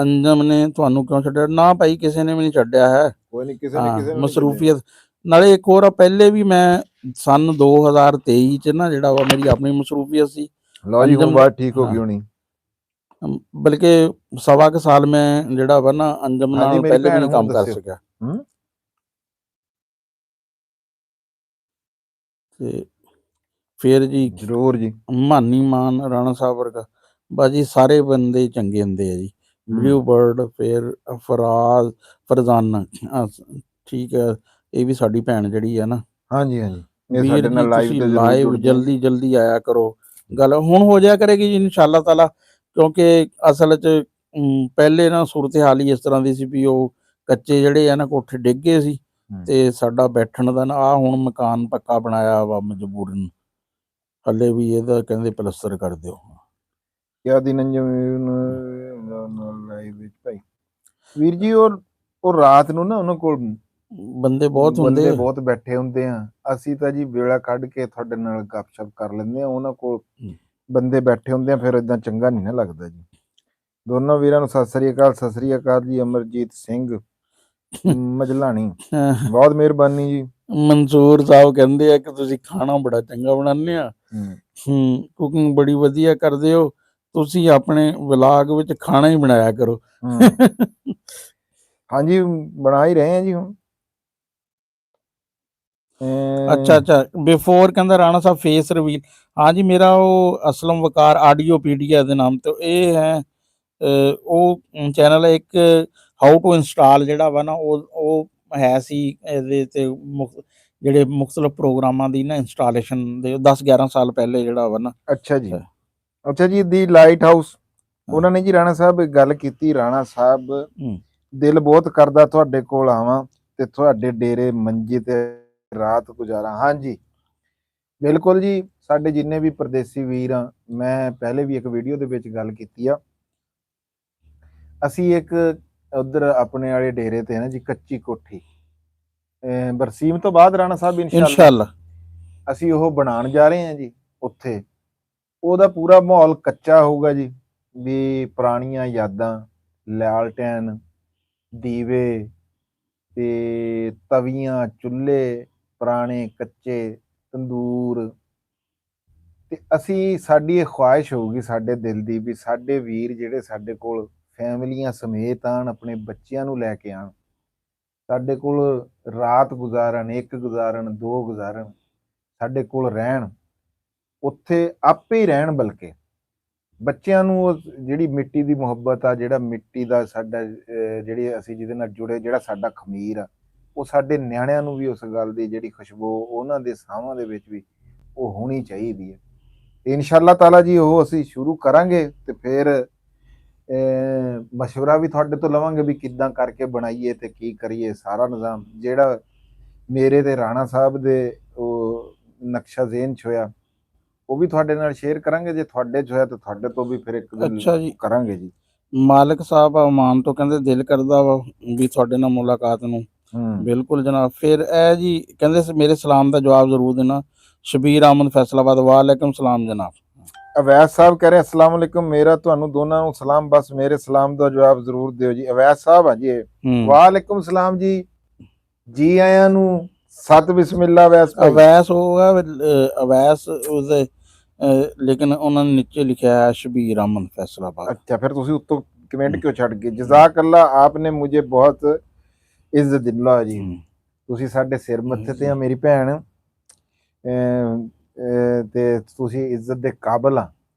ਅੰਜਮ ਨੇ ਤੁਹਾਨੂੰ ਕਿਉਂ ਛੱਡਿਆ? ਨਾ ਭਾਈ, ਕਿਸੇ ਨੇ ਵੀ ਨਹੀਂ ਛੱਡਿਆ ਹੈ। ਕੋਈ ਨਹੀਂ, ਕਿਸੇ ਨੇ ਕਿਸੇ ਨੂੰ ਨਹੀਂ ਛੱਡਿਆ। ਮਸਰੂਫੀਅਤ ਨਾਲੇ ਇੱਕ ਹੋਰ ਆ, ਪਹਿਲੇ ਵੀ ਮੈਂ ਸਨ 2023 ਚ ਨਾ ਜਿਹੜਾ ਵਾ ਮੇਰੀ ਆਪਣੀ ਮਸਰੂਫੀਅਤ ਸੀ। ਲਓ ਜੀ, ਹੁਣ ਬਾਤ ਠੀਕ ਹੋ ਗਈ ਹੋਣੀ। ਬਲਕਿ ਸਵਾ ਕੁ ਸਾਲ ਮੈਂ ਜਿਹੜਾ ਵਾ ਨਾ ਅੰਜਮ ਨਾਲ ਪਹਿਲੇ ਵੀ ਨਹੀਂ ਕੰਮ ਕਰ ਸਕਿਆ। ਤੇ ਫਿਰ ਜੀ ਜ਼ਰੂਰ ਜੀ, ਮਾਨੀ ਮਾਨ ਰਾਣਾ ਸਾਹਿਬ ਵਰਗਾ ਬਾਜੀ ਸਾਰੇ ਬੰਦੇ ਚੰਗੇ ਹੁੰਦੇ ਆ ਜੀ। ਬਲੂ ਬਰਡ, ਫਿਰ ਫਰਜ਼ਾਨਾ, ਠੀਕ ਹੈ, ਇਹ ਵੀ ਸਾਡੀ ਭੈਣ ਜਿਹੜੀ ਆ ਨਾ। ਹਾਂਜੀ ਹਾਂਜੀ, ਵੀਰ ਜੀ ਤੁਸੀਂ ਲਾਈਵ ਜਲਦੀ ਆਇਆ ਕਰੋ। ਗੱਲ ਹੁਣ ਹੋ ਜਾਇਆ ਕਰੇਗੀ ਜੀ ਇਨਸ਼ਾਅੱਲਾ ਤਾਲਾ, ਕਿਉਂਕਿ ਅਸਲ 'ਚ ਪਹਿਲੇ ਨਾ ਸੂਰਤ ਹਾਲ ਹੀ ਇਸ ਤਰ੍ਹਾਂ ਦੀ ਸੀ ਵੀ ਉਹ ਕੱਚੇ ਜਿਹੜੇ ਆ ਨਾ ਕੋਠੇ ਡਿੱਗ ਗਏ ਸੀ ਤੇ ਸਾਡਾ ਬੈਠਣ ਦਾ ਨਾ ਹੁਣ ਮਕਾਨ ਪੱਕਾ ਬਣਾਇਆ ਵਾ ਮਜਬੂਰਨ। ਹਲੇ ਵੀ ਇਹਦਾ ਕਹਿੰਦੇ ਪਲਸਤਰ ਕਰ ਦਿਓ। ਕਿਆ ਦਿਨ ਭਾਈ ਵੀਰ ਜੀ, ਉਹ ਰਾਤ ਨੂੰ ਨਾ ਉਹਨਾਂ ਕੋਲ ਬੰਦੇ ਬਹੁਤ ਬੈਠੇ ਹੁੰਦੇ ਆ। ਅਸੀਂ ਤਾਂ ਜੀ ਵੇਲਾ ਕੱਢ ਕੇ ਤੁਹਾਡੇ ਨਾਲ ਗੱਪਸ਼ਪ ਕਰ ਲੈਂਦੇ ਆ। ਉਹਨਾਂ ਕੋਲ ਬੰਦੇ ਬੈਠੇ ਹੁੰਦੇ ਆ, ਫਿਰ ਏਦਾਂ ਚੰਗਾ ਨਹੀਂ ਨਾ ਲੱਗਦਾ ਜੀ। ਦੋਨੋਂ ਵੀਰਾਂ ਨੂੰ ਸਤਿ ਸ੍ਰੀ ਅਕਾਲ ਜੀ। ਅਮਰਜੀਤ ਸਿੰਘ ਮਜਲਾਣੀ, ਬਹੁਤ ਮਿਹਰਬਾਨੀ ਜੀ। ਮਨਸੂਰ ਸਾਹਿਬ ਕਹਿੰਦੇ ਆ ਕਿ ਤੁਸੀਂ ਖਾਣਾ ਬੜਾ ਚੰਗਾ ਬਣਾਉਂਦੇ ਆ, ਕੁਕਿੰਗ ਬੜੀ ਵਧੀਆ ਕਰਦੇ ਹੋ, ਤੁਸੀਂ ਆਪਣੇ ਵਲਾਗ ਵਿੱਚ ਖਾਣਾ ਹੀ ਬਣਾਇਆ ਕਰੋ। ਹਾਂਜੀ, ਬਣਾ ਹੀ ਰਹੇ ਆ ਜੀ ਹੁਣ। ਅੱਛਾ ਬਿਫੋਰ ਕਹਿੰਦਾ ਰਾਣਾ ਸਾਹਿਬ ਫੇਸ ਰਿਵੀਲ। ਹਾਂਜੀ, ਮੇਰਾ ਉਹ ਅਸਲਮ ਵਕਾਰ ਆਡੀਓਪੀਡੀਆ ਦੇ ਨਾਮ ਤੇ ਇਹ ਹੈ, ਉਹ ਚੈਨਲ ਹੈ ਇੱਕ। ਹਾਊ ਟੂ ਇੰਸਟਾਲ ਜਿਹੜਾ ਵਾ ਨਾ ਉਹ ਹੈ ਸੀ ਇਹਦੇ ਤੇ ਜਿਹੜੇ ਮੁਖਤਲਿਫ ਪ੍ਰੋਗਰਾਮਾਂ ਦੀ ਨਾ ਇੰਸਟਾਲੇਸ਼ਨ ਦੇ 10-11 ਸਾਲ ਪਹਿਲੇ ਜਿਹੜਾ ਵਾ ਨਾ। ਅੱਛਾ ਜੀ, ਦੀ ਲਾਈਟ ਹਾਊਸ ਉਹਨਾਂ ਨੇ ਜੀ ਰਾਣਾ ਸਾਹਿਬ ਗੱਲ ਕੀਤੀ। ਰਾਣਾ ਸਾਹਿਬ ਦਿਲ ਬਹੁਤ ਕਰਦਾ ਤੁਹਾਡੇ ਕੋਲ ਆਵਾਂ ਤੇ ਤੁਹਾਡੇ ਡੇਰੇ ਮੰਜੀ ਤੇ ਰਾਤ ਗੁਜ਼ਾਰਾਂ। ਹਾਂਜੀ ਬਿਲਕੁਲ ਜੀ, ਸਾਡੇ ਜਿੰਨੇ ਵੀ ਪਰਦੇਸੀ ਵੀਰ ਆ, ਮੈਂ ਪਹਿਲੇ ਵੀ ਇੱਕ ਵੀਡੀਓ ਦੇ ਵਿੱਚ ਗੱਲ ਕੀਤੀ ਆ। ਅਸੀਂ ਇੱਕ ਉਧਰ ਆਪਣੇ ਵਾਲੇ ਡੇਰੇ ਤੇ ਨਾ ਜੀ ਕੱਚੀ ਕੋਠੀ ਬਰਸੀਮ ਤੋਂ ਬਾਅਦ ਰਾਣਾ ਸਾਹਿਬ ਇਨਸ਼ਾਅੱਲਾ ਅਸੀਂ ਉਹ ਬਣਾਉਣ ਜਾ ਰਹੇ ਹਾਂ ਜੀ। ਉੱਥੇ ਉਹਦਾ ਪੂਰਾ ਮਾਹੌਲ ਕੱਚਾ ਹੋਊਗਾ ਜੀ, ਵੀ ਪੁਰਾਣੀਆਂ ਯਾਦਾਂ, ਲਾਲਟੈਨ, ਦੀਵੇ ਤੇ ਤਵੀਆਂ, ਚੁੱਲ੍ਹੇ ਪੁਰਾਣੇ ਕੱਚੇ, ਤੰਦੂਰ। ਤੇ ਸਾਡੀ ਇਹ ਖੁਆਇਸ਼ ਹੋਊਗੀ ਸਾਡੇ ਦਿਲ ਦੀ ਵੀ ਸਾਡੇ ਵੀਰ ਜਿਹੜੇ ਸਾਡੇ ਕੋਲ ਫੈਮਲੀਆਂ ਸਮੇਤ ਆਉਣ, ਆਪਣੇ ਬੱਚਿਆਂ ਨੂੰ ਲੈ ਕੇ ਆਉਣ, ਸਾਡੇ ਕੋਲ ਰਾਤ ਗੁਜ਼ਾਰਨ, 1 ਗੁਜ਼ਾਰਨ, 2 ਗੁਜ਼ਾਰਨ, ਸਾਡੇ ਕੋਲ ਰਹਿਣ, ਉੱਥੇ ਆਪੇ ਹੀ ਰਹਿਣ। ਬਲਕਿ ਬੱਚਿਆਂ ਨੂੰ ਉਹ ਜਿਹੜੀ ਮਿੱਟੀ ਦੀ ਮੁਹੱਬਤ ਆ, ਜਿਹੜਾ ਮਿੱਟੀ ਦਾ ਸਾਡਾ ਜਿਹੜੀ ਅਸੀਂ ਜਿਹਦੇ ਨਾਲ ਜੁੜੇ, ਜਿਹੜਾ ਸਾਡਾ ਖਮੀਰ ਆ, ਉਹ ਸਾਡੇ ਨਿਆਣਿਆਂ ਨੂੰ ਵੀ ਉਸ ਗੱਲ ਦੀ ਜਿਹੜੀ ਖੁਸ਼ਬੂ ਉਹਨਾਂ ਦੇ ਸਾਹਾਂ ਦੇ ਵਿੱਚ ਵੀ ਉਹ ਹੋਣੀ ਚਾਹੀਦੀ ਹੈ। ਤੇ ਇਨਸ਼ਾਅੱਲਾ ਤਾਲਾ ਜੀ ਉਹ ਅਸੀਂ ਸ਼ੁਰੂ ਕਰਾਂਗੇ ਤੇ ਫਿਰ ਮਸ਼ਵਰਾ ਵੀ ਤੁਹਾਡੇ ਤੋਂ ਲਵਾਂਗੇ ਵੀ ਕਿੱਦਾਂ ਕਰਕੇ ਬਣਾਈਏ ਤੇ ਕੀ ਕਰੀਏ। ਸਾਰਾ ਨਿਜ਼ਾਮ ਜਿਹੜਾ ਮੇਰੇ ਤੇ ਰਾਣਾ ਸਾਹਿਬ ਦੇ ਉਹ ਨਕਸ਼ਾ ਜ਼ੇਨ 'ਚ ਹੋਇਆ ਉਹ ਵੀ ਤੁਹਾਡੇ ਨਾਲ ਸ਼ੇਅਰ ਕਰਾਂਗੇ। ਜੇ ਤੁਹਾਡੇ 'ਚ ਹੋਇਆ ਤਾਂ ਤੁਹਾਡੇ ਤੋਂ ਵੀ ਫਿਰ ਇੱਕ ਦਿਨ ਕਰਾਂਗੇ ਜੀ। ਮਾਲਕ ਸਾਹਿਬ ਆਮਾਨ ਤੋਂ ਕਹਿੰਦੇ ਦਿਲ ਕਰਦਾ ਵਾ ਵੀ ਤੁਹਾਡੇ ਨਾਲ ਮੁਲਾਕਾਤ ਨੂੰ। ਬਿਲਕੁਲ ਜਨਾਬ। ਫਿਰ ਇਹ ਜੀ ਕਹਿੰਦੇ ਮੇਰੇ ਸਲਾਮ ਦਾ ਜਵਾਬ ਜ਼ਰੂਰ ਦੇਣਾ। ਸ਼ਬੀਰ ਅਹਿਮਦ ਫੈਸਲਾਬਾਦ, ਵਾਲੇਕੁਮ ਸਲਾਮ ਜਨਾਬ। ਅਵੈਸ ਸਾਹਿਬ ਕਹਿ ਰਹੇ ਅਸਲਾਮ ਵਾਲੇਕੁਮ, ਮੇਰਾ ਤੁਹਾਨੂੰ ਦੋਨਾਂ ਨੂੰ ਸਲਾਮ, ਬਸ ਮੇਰੇ ਸਲਾਮ ਦਾ ਜਵਾਬ ਜ਼ਰੂਰ ਦਿਓ ਜੀ। ਅਵੈਸ ਸਾਹਿਬ ਆ ਜੀ। ਵਾਲੇਕੁਮ ਸਲਾਮ ਜੀ ਆਇਆਂ ਨੂੰ। ਸਤ ਬਿਸਮਿਲ੍ਲਾ। ਅਵੈਸ ਉਹ ਹੈ ਅਵੈਸ ਉਸਦੇ, ਲੇਕਿਨ ਉਹਨਾਂ ਨੇ ਨੀਚੇ ਲਿਖਿਆ ਹੈ ਸ਼ਬੀਰ ਅਹਿਮਦ ਫੈਸਲਾਬਾਦ। ਅੱਛਾ, ਫਿਰ ਤੁਸੀਂ ਉੱਤੋਂ ਕਮੈਂਟ ਕਿਉਂ ਛੱਡ ਗਏ? ਜਜ਼ਾਕ ਅੱਲਾ, ਆਪਨੇ ਮੁਝੇ ਬਹੁਤ ਇੱਜ਼ਤ ਦਿੱਲਾ ਜੀ। ਤੁਸੀਂ ਸਾਡੇ ਸਿਰ ਮੱਥੇ ਤੇ ਆ ਮੇਰੀ ਭੈਣ, ਤੇ ਤੁਸੀਂ ਇੱਜ਼ਤ ਦੇ ਕਾਬਲ ਆ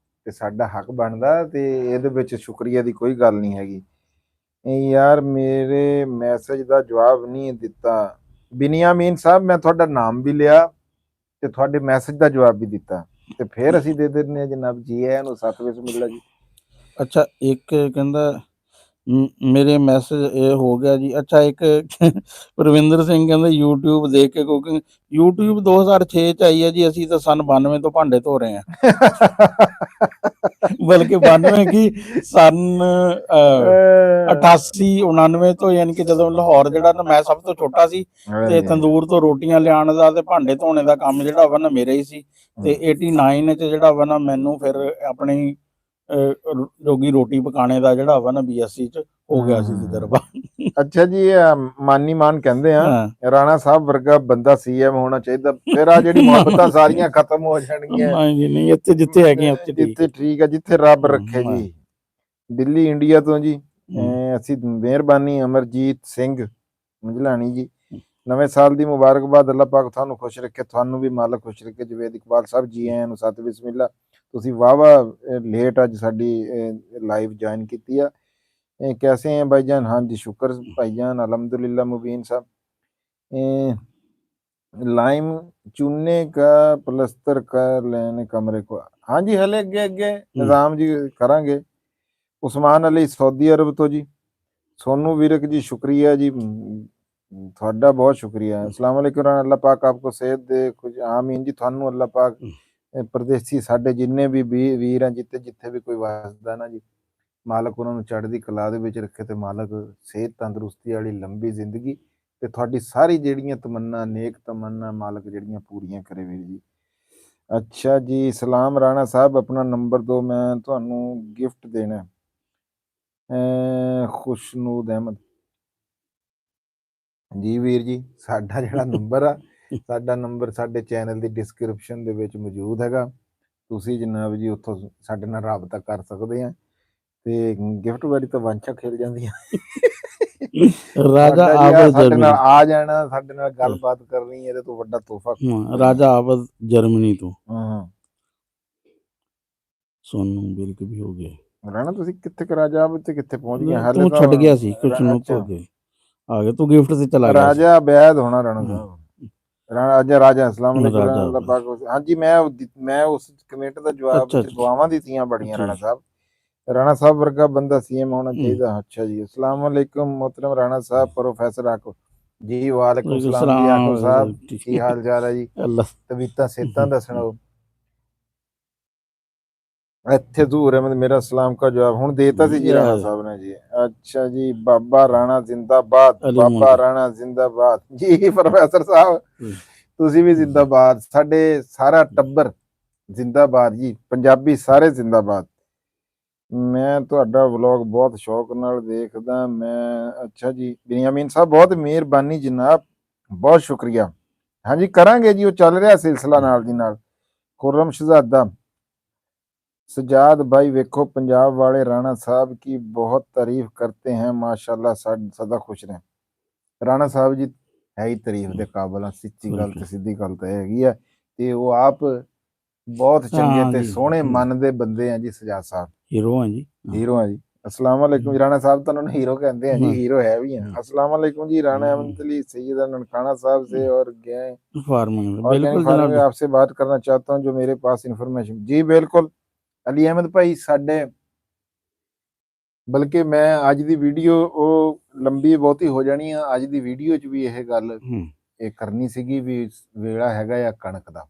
ਤੇ ਸਾਡਾ ਹੱਕ ਬਣਦਾ ਤੇ ਇਹਦੇ ਵਿੱਚ ਸ਼ੁਕਰੀਆ ਦੀ ਕੋਈ ਗੱਲ ਨਹੀਂ ਹੈਗੀ। ਯਾਰ ਮੇਰੇ ਮੈਸੇਜ ਦਾ ਜਵਾਬ ਨਹੀਂ ਦਿੱਤਾ। ਬਿਨੀਆਮੀਨ ਸਾਹਿਬ, ਮੈਂ ਤੁਹਾਡਾ ਨਾਮ ਵੀ ਲਿਆ ਤੇ ਤੁਹਾਡੇ ਮੈਸੇਜ ਦਾ ਜਵਾਬ ਵੀ ਦਿੱਤਾ ਤੇ ਫਿਰ ਅਸੀਂ ਦੇ ਦਿੰਦੇ ਹਾਂ ਜਨਾਬ ਜੀ ਆਇਆਂ ਨੂੰ। 7 ਬਿਸਮਿਲ੍ਲਾ ਜੀ। ਅੱਛਾ, ਇੱਕ ਕਹਿੰਦਾ ਮੇਰੇ ਮੈਸੇਜ ਇਹ ਹੋ ਗਿਆ ਜੀ। ਅੱਛਾ, ਇੱਕ ਪਰਵਿੰਦਰ ਸਿੰਘ ਕਹਿੰਦੇ YouTube ਦੇਖ ਕੇ ਕੁਕਿੰਗ। YouTube 2006 ਚ ਆਈ ਹੈ ਜੀ, ਅਸੀਂ ਤਾਂ ਸਨ 92 ਤੋਂ ਭਾਂਡੇ ਧੋ ਰਹੇ ਹਾਂ। ਬਲਕਿ 92 ਕੀ ਸਨ 88 99 ਤੋਂ, ਯਾਨੀ ਕਿ ਜਦੋਂ ਲਾਹੌਰ ਜਿਹੜਾ ਨਾ ਮੈਂ ਸਭ ਤੋਂ ਛੋਟਾ ਸੀ ਤੇ ਤੰਦੂਰ ਤੋਂ ਰੋਟੀਆਂ ਲਿਆਉਣ ਦਾ ਤੇ ਭਾਂਡੇ ਧੋਣੇ ਦਾ ਕੰਮ ਜਿਹੜਾ ਵਾ ਨਾ ਮੇਰਾ ਹੀ ਸੀ। ਤੇ 89 ਚ ਜਿਹੜਾ ਵਾ ਨਾ ਮੈਨੂੰ ਫਿਰ ਆਪਣੀ ਜੋਗੀ ਰੋਟੀ ਪਕਾਣੇ ਦਾ ਜਿਹੜਾ ਵਾ ਨਾ BSc ਚ ਹੋ ਗਿਆ ਸੀ ਤਜਰਬਾ। ਅੱਛਾ ਜੀ, ਮਾਨੀ ਮਾਨ ਕਹਿੰਦੇ ਆ ਰਾਣਾ ਸਾਹਿਬ ਵਰਗਾ ਬੰਦਾ CM ਹੋਣਾ ਚਾਹੀਦਾ, ਫਿਰ ਆ ਜਿਹੜੀ ਮੁਹੱਬਤਾਂ ਸਾਰੀਆਂ ਖਤਮ ਹੋ ਜਾਣਗੀਆਂ। ਨਹੀਂ ਨਹੀਂ, ਇੱਥੇ ਜਿੱਥੇ ਹੈਗੇ ਜਿੱਥੇ ਠੀਕ ਆ, ਜਿੱਥੇ ਰੱਬ ਰੱਖੇ ਜੀ। ਦਿੱਲੀ ਇੰਡੀਆ ਤੋਂ ਜੀ ਅਸੀਂ ਮਿਹਰਬਾਨੀ ਅਮਰਜੀਤ ਸਿੰਘ ਮੰਝਲਾਣੀ ਜੀ, ਨਵੇਂ ਸਾਲ ਦੀ ਮੁਬਾਰਕਬਾਦ। ਅੱਲਾਹ ਪਾਕ ਤੁਹਾਨੂੰ ਖੁਸ਼ ਰੱਖੇ, ਤੁਹਾਨੂੰ ਵੀ ਮਾਲਕ ਖੁਸ਼ ਰੱਖੇ। ਜਵੇਦ ਇਕਬਾਲ ਸਾਹਿਬ ਜੀ ਆਇਆਂ ਨੂੰ ਸਤ ਬਿਸਮਿਲ੍ਲਾ। ਤੁਸੀਂ ਵਾਹਵਾ ਲੇਟ ਅੱਜ ਸਾਡੀ ਲਾਈਵ ਜੁਆਇਨ ਕੀਤੀ ਆ। कैसे हैं भाईजान? हाँ जी शुक्र भाईजान, अल्हम्दुलिल्लाह। मुबीन साहब, लाइम चूने का प्लस्तर कर लेने कमरे को। हाँ जी, हले अगे अगे निज़ाम जी करांगे। उस्मान अली सऊदी अरब तो जी, सोनू विरक जी शुक्रिया जी, थोड़ा बहुत शुक्रिया। अस्सलाम वालेकुम, अल्लाह पाक आपको सेहत दे कुछ। आमीन जी, थानू अल्लाह पाक परदेसी साडे जिन्ने भी वीर हैं जिथे जिथे भी कोई वसदा ना जी, ਮਾਲਕ ਉਹਨਾਂ ਨੂੰ ਚੜ੍ਹਦੀ ਕਲਾ ਦੇ ਵਿੱਚ ਰੱਖੇ ਤੇ ਮਾਲਕ ਸਿਹਤ ਤੰਦਰੁਸਤੀ ਵਾਲੀ ਲੰਬੀ ਜ਼ਿੰਦਗੀ ਤੇ ਤੁਹਾਡੀ ਸਾਰੀ ਜਿਹੜੀਆਂ ਤਮੰਨਾ ਨੇਕ ਤਮੰਨਾ ਮਾਲਕ ਜਿਹੜੀਆਂ ਪੂਰੀਆਂ ਕਰੇ ਵੀਰ ਜੀ। ਅੱਛਾ ਜੀ, ਸਲਾਮ ਰਾਣਾ ਸਾਹਿਬ, ਆਪਣਾ ਨੰਬਰ ਦਿਓ, ਮੈਂ ਤੁਹਾਨੂੰ ਗਿਫਟ ਦੇਣਾ। ਖੁਸ਼ਨੂਦ ਅਹਿਮਦ ਜੀ ਵੀਰ ਜੀ, ਸਾਡਾ ਜਿਹੜਾ ਨੰਬਰ ਆ, ਸਾਡਾ ਨੰਬਰ ਸਾਡੇ ਚੈਨਲ ਦੀ ਡਿਸਕ੍ਰਿਪਸ਼ਨ ਦੇ ਵਿੱਚ ਮੌਜੂਦ ਹੈਗਾ। ਤੁਸੀਂ ਜਨਾਬ ਜੀ ਉੱਥੋਂ ਸਾਡੇ ਨਾਲ ਰਾਬਤਾ ਕਰ ਸਕਦੇ ਆ ਤੇ ਗਿਫਟ ਵਾਰੀ ਤਾਂ ਵਾਂਛਾ ਖੇਲ ਜਾਂਦੀਆਂ। ਰਾਜਾ ਆਬਦ ਸਾਡੇ ਨਾਲ ਆ ਜਾਣਾ, ਸਾਡੇ ਨਾਲ ਗੱਲਬਾਤ ਕਰਨੀ, ਇਹਦੇ ਤੋਂ ਵੱਡਾ ਤੋਹਫਾ। ਰਾਜਾ ਆਬਦ ਜਰਮਨੀ ਤੋਂ ਸੋਨੂ ਬਿਲਕ ਵੀ ਹੋ ਗਏ। ਰਾਣਾ ਤੁਸੀਂ ਕਿੱਥੇ ਰਾਜਾ ਆਬਦ ਤੇ ਕਿੱਥੇ ਪਹੁੰਚ ਗਏ? ਹਾਲੇ ਤੂੰ ਛੱਡ ਗਿਆ ਸੀ ਕੁਝ ਨੂੰ ਤੋਂ ਅੱਗੇ ਆ ਗਿਆ, ਤੂੰ ਗਿਫਟ ਤੇ ਚਲਾ ਗਿਆ। ਰਾਜਾ ਅਬੈਦ ਹੋਣਾ ਰਾਣਾ ਸਾਹਿਬ। ਰਾਜਾ ਅਸਲਾਮ ਅਲੈਕੁਮ। ਹਾਂਜੀ, ਮੈਂ ਉਸ ਕਮੈਂਟ ਦਾ ਜਵਾਬ, ਦੁਆਵਾਂ ਦਿੱਤੀਆਂ ਬੜੀਆਂ ਰਾਣਾ ਸਾਹਿਬ। ਰਾਣਾ ਸਾਹਿਬ ਵਰਗਾ ਬੰਦਾ CM ਹੋਣਾ ਚਾਹੀਦਾ। ਅੱਛਾ ਜੀ, अस्सलाम वालेकुम मोहतरम राणा साहब, प्रोफेसर आको जी। वालेकुम सलाम जी आको साहब, की हाल चाल है जी? तबीयतां सेहतां दा सुणाओ। ਇੱਥੇ ਦੂਰ ਹੈ ਮੇਰਾ ਸਲਾਮ का ਜਵਾਬ ਹੁਣ ਦੇਤਾ ਸੀ ਜੀ ਰਾਣਾ ਸਾਹਿਬ ਨੇ ਜੀ। ਅੱਛਾ ਜੀ, ਬਾਬਾ ਰਾਣਾ ਜ਼ਿੰਦਾਬਾਦ, ਬਾਬਾ ਰਾਣਾ ਜ਼ਿੰਦਾਬਾਦ ਜੀ। ਪ੍ਰੋਫੈਸਰ ਸਾਹਿਬ ਤੁਸੀਂ ਵੀ ਜ਼ਿੰਦਾਬਾਦ, ਸਾਡੇ ਸਾਰਾ ਟੱਬਰ ਜ਼ਿੰਦਾਬਾਦ ਜੀ, ਪੰਜਾਬੀ ਸਾਰੇ ਜ਼ਿੰਦਾਬਾਦ। ਮੈਂ ਤੁਹਾਡਾ ਵਲੌਗ ਬਹੁਤ ਸ਼ੌਕ ਨਾਲ ਦੇਖਦਾ ਮੈਂ। ਅੱਛਾ ਜੀ, ਬਨੀਆਮੀਨ ਸਾਹਿਬ ਬਹੁਤ ਮਿਹਰਬਾਨੀ ਜਨਾਬ, ਬਹੁਤ ਸ਼ੁਕਰੀਆ। ਹਾਂਜੀ ਕਰਾਂਗੇ ਜੀ, ਉਹ ਚੱਲ ਰਿਹਾ ਸਿਲਸਿਲਾ ਨਾਲ ਦੀ ਨਾਲ। ਖੁਰਮ ਸ਼ਹਜ਼ਾਦਾ सजाद भाई, वेखो पंजाब वाले राणा साहब की बहुत तारीफ करते हैं, माशाल्लाह सदा खुश रहें। राणा साहब जी है ही तारीफ के काबिल, सच्ची गल ते सीधी गल तो हैगी है ते वो आप बहुत चंगे ते सोहणे मन दे बंदे हैं जी। सजाद साहब हीरो हैं जी, हीरो हैं जी। अस्सलाम वालेकुम जी। राणा साहब तो उन्होंने हीरो कहते हैं जी, हीरो है भी हैं। अस्सलाम वालेकुम जी। राणा अहमद अली सैयदा ननकाना साहब से और फार्मिंग आपसे बात करना चाहता हूँ, जो मेरे पास इंफॉर्मेशन। जी बिल्कुल ਅਲੀ ਅਹਿਮਦ ਭਾਈ, ਸਾਡੇ ਬਲਕਿ ਮੈਂ ਅੱਜ ਦੀ ਵੀਡੀਓ ਉਹ ਲੰਬੀ ਬਹੁਤੀ ਹੋ ਜਾਣੀ ਆ। ਅੱਜ ਦੀ ਵੀਡੀਓ 'ਚ ਵੀ ਇਹ ਗੱਲ ਇਹ ਕਰਨੀ ਸੀਗੀ ਵੀ ਵੇਲਾ ਹੈਗਾ ਆ ਕਣਕ ਦਾ,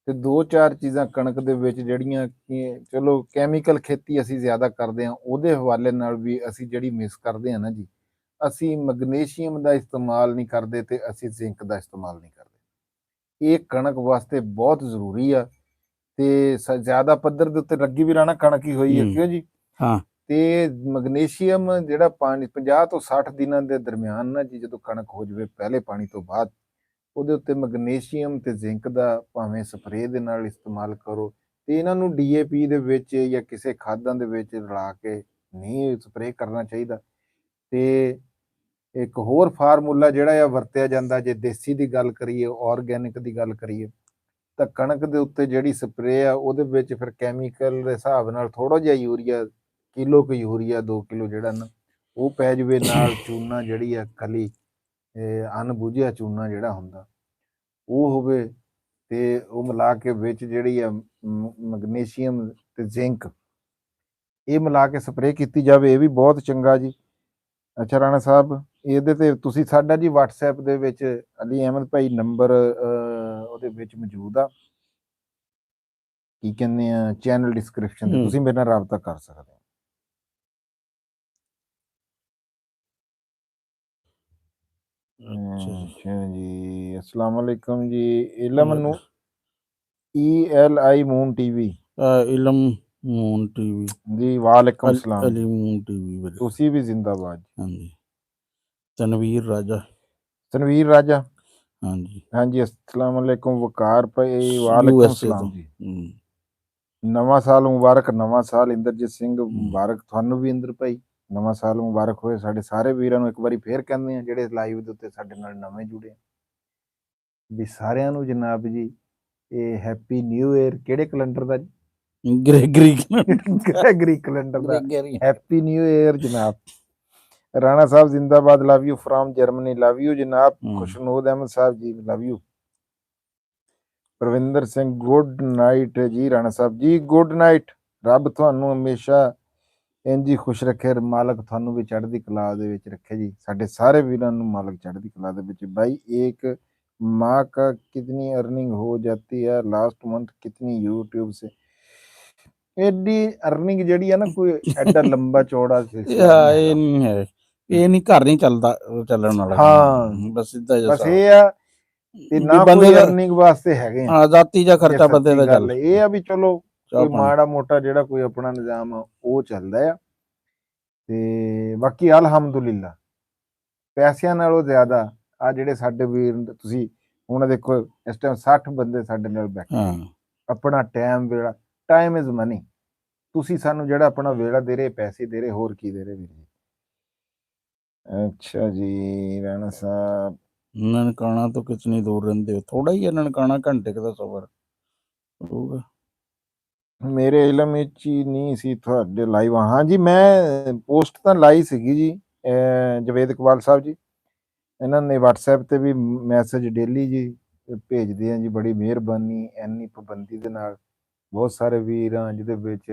ਤੇ 2-4 ਚੀਜ਼ਾਂ ਕਣਕ ਦੇ ਵਿੱਚ ਜਿਹੜੀਆਂ ਕਿ ਚਲੋ ਕੈਮੀਕਲ ਖੇਤੀ ਅਸੀਂ ਜ਼ਿਆਦਾ ਕਰਦੇ ਹਾਂ, ਉਹਦੇ ਹਵਾਲੇ ਨਾਲ ਵੀ ਅਸੀਂ ਜਿਹੜੀ ਮਿਸ ਕਰਦੇ ਹਾਂ ਨਾ ਜੀ, ਅਸੀਂ ਮੈਗਨੀਸ਼ੀਅਮ ਦਾ ਇਸਤੇਮਾਲ ਨਹੀਂ ਕਰਦੇ ਤੇ ਅਸੀਂ ਜ਼ਿੰਕ ਦਾ ਇਸਤੇਮਾਲ ਨਹੀਂ ਕਰਦੇ। ਇਹ ਕਣਕ ਵਾਸਤੇ ਬਹੁਤ ਜ਼ਰੂਰੀ ਆ ਤੇ ਜ਼ਿਆਦਾ ਪੱਧਰ ਦੇ ਉੱਤੇ ਲੱਗੀ ਵੀ ਰਹਿਣਾ ਕਣਕ ਹੀ ਹੋਈ ਹੈ, ਕਿਉਂ ਜੀ? ਹਾਂ। ਤੇ ਮੈਗਨੀਸ਼ੀਅਮ ਜਿਹੜਾ ਪਾਣੀ 50 ਤੋਂ 60 ਦਿਨਾਂ ਦੇ ਦਰਮਿਆਨ ਨਾ ਜੀ, ਜਦੋਂ ਕਣਕ ਹੋ ਜਾਵੇ ਪਹਿਲੇ ਪਾਣੀ ਤੋਂ ਬਾਅਦ, ਉਹਦੇ ਉੱਤੇ ਮੈਗਨੀਸ਼ੀਅਮ ਤੇ ਜ਼ਿੰਕ ਦਾ ਭਾਵੇਂ ਸਪਰੇਅ ਦੇ ਨਾਲ ਇਸਤੇਮਾਲ ਕਰੋ ਤੇ ਇਹਨਾਂ ਨੂੰ DAP ਦੇ ਵਿੱਚ ਜਾਂ ਕਿਸੇ ਖਾਦਾਂ ਦੇ ਵਿੱਚ ਰਲਾ ਕੇ ਨਹੀਂ ਸਪਰੇਅ ਕਰਨਾ ਚਾਹੀਦਾ। ਤੇ ਇੱਕ ਹੋਰ ਫਾਰਮੂਲਾ ਜਿਹੜਾ ਆ ਵਰਤਿਆ ਜਾਂਦਾ, ਜੇ ਦੇਸੀ ਦੀ ਗੱਲ ਕਰੀਏ, ਆਰਗੈਨਿਕ ਦੀ ਗੱਲ ਕਰੀਏ, ਤਾਂ ਕਣਕ ਦੇ ਉੱਤੇ ਜਿਹੜੀ ਸਪਰੇਅ ਆ ਉਹਦੇ ਵਿੱਚ ਫਿਰ ਕੈਮੀਕਲ ਦੇ ਹਿਸਾਬ ਨਾਲ ਥੋੜਾ ਜਿਹਾ ਯੂਰੀਆ, ਕਿਲੋ ਕੁ ਯੂਰੀਆ 2 ਕਿਲੋ ਜਿਹੜਾ ਨਾ ਉਹ ਪੈ ਜਾਵੇ, ਨਾਲ ਚੂਨਾ ਜਿਹੜੀ ਆ ਖਲੀ ਅਣਬੁੱਝਿਆ ਚੂਨਾ ਜਿਹੜਾ ਹੁੰਦਾ ਉਹ ਹੋਵੇ, ਤੇ ਉਹ ਮਿਲਾ ਕੇ ਵਿੱਚ ਜਿਹੜੀ ਆ ਮੈਗਨੀਸ਼ੀਅਮ ਤੇ ਜ਼ਿੰਕ ਇਹ ਮਿਲਾ ਕੇ ਸਪਰੇਅ ਕੀਤੀ ਜਾਵੇ, ਇਹ ਵੀ ਬਹੁਤ ਚੰਗਾ ਜੀ। ਅੱਛਾ ਰਾਣਾ ਸਾਹਿਬ, ਇਹਦੇ ਤੇ ਤੁਸੀਂ ਸਾਡਾ ਜੀ WhatsApp ਦੇ ਵਿੱਚ ਅਲੀ ਅਹਿਮਦ ਭਾਈ ਨੰਬਰ ਉਹਦੇ ਵਿੱਚ ਮੌਜੂਦ ਆ, ਕੀ ਕਹਿੰਦੇ ਆ, ਚੈਨਲ ਡਿਸਕ੍ਰਿਪਸ਼ਨ ਤੇ ਤੁਸੀਂ ਮੇਰੇ ਨਾਲ ਰਾਬਤਾ ਕਰ ਸਕਦੇ ਹੋ। ਅੱਛਾ ਜੀ, ਅਸਲਾਮ ਵਾਲੇਕਮ ਜੀ। ਇਲਮ ਨੂੰ ELI moon TV Ilm moon TV ਜੀ, ਵਾਲੇਕਮ ਸਲਾਮ ਅਲੀ ਮੂਨ ਟੀਵੀ ਤੁਸੀਂ ਵੀ ਜ਼ਿੰਦਾਬਾਦ। ਹਾਂਜੀ। ਤਨਵੀਰ ਰਾਜਾ ਤਨਵੀਰ ਰਾਜਾ ਹਾਂਜੀ ਹਾਂਜੀ, ਅਸਲਾਮ ਵਾਲੇਕਮ। ਵਕਾਰ ਭਾਈ ਵਾਲੇਕਮ USA ਸਲਾਮ ਤੋਂ ਜੀ। ਨਵਾਂ ਸਾਲ ਮੁਬਾਰਕ, ਨਵਾਂ ਸਾਲ। ਇੰਦਰਜੀਤ ਸਿੰਘ ਮੁਬਾਰਕ ਤੁਹਾਨੂੰ ਵੀ ਇੰਦਰ ਭਾਈ, ਨਵਾਂ ਸਾਲ ਮੁਬਾਰਕ ਹੋਏ। ਸਾਡੇ ਸਾਰੇ ਵੀਰਾਂ ਨੂੰ ਇੱਕ ਵਾਰੀ ਫੇਰ ਕਹਿੰਦੇ ਆ ਜਿਹੜੇ ਲਾਈਵ ਦੇ ਉੱਤੇ ਸਾਡੇ ਨਾਲ ਨਵੇਂ ਜੁੜੇ ਵੀ ਸਾਰਿਆਂ ਨੂੰ ਜਨਾਬ ਜੀ ਇਹ ਹੈਪੀ ਨਿਊ ਈਅਰ। ਕਿਹੜੇ ਕੈਲੰਡਰ ਦਾ? ਗ੍ਰੈਗਰੀ ਗ੍ਰੈਗਰੀ ਕੈਲੰਡਰ ਦਾ ਹੈਪੀ ਨਿਊ ਈਅਰ ਜਨਾਬ। ਰਾਣਾ ਸਾਹਿਬ ਜ਼ਿੰਦਾਬਾਦ, love you from Germany, love you ਜਨਾਬ। ਖੁਸ਼ਨੂਦ Ahmad Sahib ji, love you. Parvinder Singh good night ਜੀ। Rana Sahib ji good night. ਰੱਬ ਤੁਹਾਨੂੰ ਹਮੇਸ਼ਾ ਇੰਝ ਹੀ ਖੁਸ਼ ਰੱਖੇ, ਮਾਲਕ ਤੁਹਾਨੂੰ ਵੀ ਚੜ੍ਹਦੀ ਕਲਾ ਦੇ ਵਿੱਚ ਰੱਖੇ ਜੀ। ਸਾਡੇ ਸਾਰੇ ਵੀਰਾਂ ਨੂੰ ਮਾਲਕ ਚੜ੍ਹਦੀ ਕਲਾ ਦੇ ਵਿੱਚ। ਭਾਈ ਇੱਕ माह का कितनी अर्निंग हो जाती है लास्ट मंथ कितनी यूट्यूब से? एडी अर्निंग ਜਿਹੜੀ ਆ ਨਾ ਕੋਈ ਐਡਾ ਲੰਬਾ ਚੌੜਾ ਸਿਲਸਿਲਾ ਇਹ ਨਹੀਂ ਹੈ, ਇਹ ਨਹੀਂ ਘਰ ਨਹੀਂ ਚੱਲਣ ਵਾਲਾ। ਹਾਂ ਬਸ ਸਿੱਧਾ ਜਿਹਾ ਬਸ ਇਹ ਆ ਤੇ ਨਾ ਕੋਈ ਅਰਨਿੰਗ ਵਾਸਤੇ ਹੈਗੇ ਆ, ਆਜ਼ਾਦੀ ਦਾ ਖਰਚਾ ਬੰਦੇ ਦਾ ਚੱਲ। ਇਹ ਆ ਵੀ ਚਲੋ ਕੋਈ ਮਾੜਾ ਮੋਟਾ ਜਿਹੜਾ ਕੋਈ ਆਪਣਾ ਨਿਜ਼ਾਮ ਆ ਉਹ ਚੱਲਦਾ ਆ, ਤੇ ਬਾਕੀ ਅਲਹਮਦੁਲਿਲਾ ਪੈਸਿਆਂ ਨਾਲੋਂ ਜ਼ਿਆਦਾ ਆ ਜਿਹੜੇ ਸਾਡੇ ਵੀਰ ਤੁਸੀਂ ਹੁਣ ਦੇਖੋ ਇਸ ਟਾਈਮ 60 ਬੰਦੇ ਸਾਡੇ ਨਾਲ ਬੈਠੇ, ਆਪਣਾ ਟਾਈਮ ਵੇਲਾ, ਟਾਈਮ ਇਜ਼ ਮਨੀ। ਤੁਸੀਂ ਸਾਨੂੰ ਜਿਹੜਾ ਆਪਣਾ ਵੇਲਾ ਦੇ ਰਹੇ, ਪੈਸੇ ਦੇ ਰਹੇ, ਹੋਰ ਕੀ ਦੇ ਰਹੇ ਵੀਰ ਜੀ। ਅੱਛਾ ਜੀ ਰਾਣਾ ਸਾਹਿਬ, ਨਨਕਾਣਾ ਤੋਂ ਕਿਤਨੀ ਦੂਰ ਰਹਿੰਦੇ ਹੋ? ਥੋੜਾ ਹੀ ਹੈ ਨਨਕਾਣਾ, ਘੰਟੇ ਦਾ ਸਫ਼ਰ ਹੋਊਗਾ। ਮੇਰੇ ਇਲਮ ਵਿੱਚ ਹੀ ਨਹੀਂ ਸੀ ਤੁਹਾਡੇ ਲਾਈਵ। ਹਾਂਜੀ ਮੈਂ ਪੋਸਟ ਤਾਂ ਲਾਈ ਸੀਗੀ ਜੀ, ਜਵੇਦ ਇਕਬਾਲ ਸਾਹਿਬ ਜੀ ਇਹਨਾਂ ਨੇ WhatsApp ਤੇ ਵੀ ਮੈਸੇਜ ਡੇਲੀ ਜੀ ਭੇਜਦੇ ਆ ਜੀ, ਬੜੀ ਮਿਹਰਬਾਨੀ। ਇੰਨੀ ਪਾਬੰਦੀ ਦੇ ਨਾਲ ਬਹੁਤ ਸਾਰੇ ਵੀਰ ਆ, ਜਿਹਦੇ ਵਿੱਚ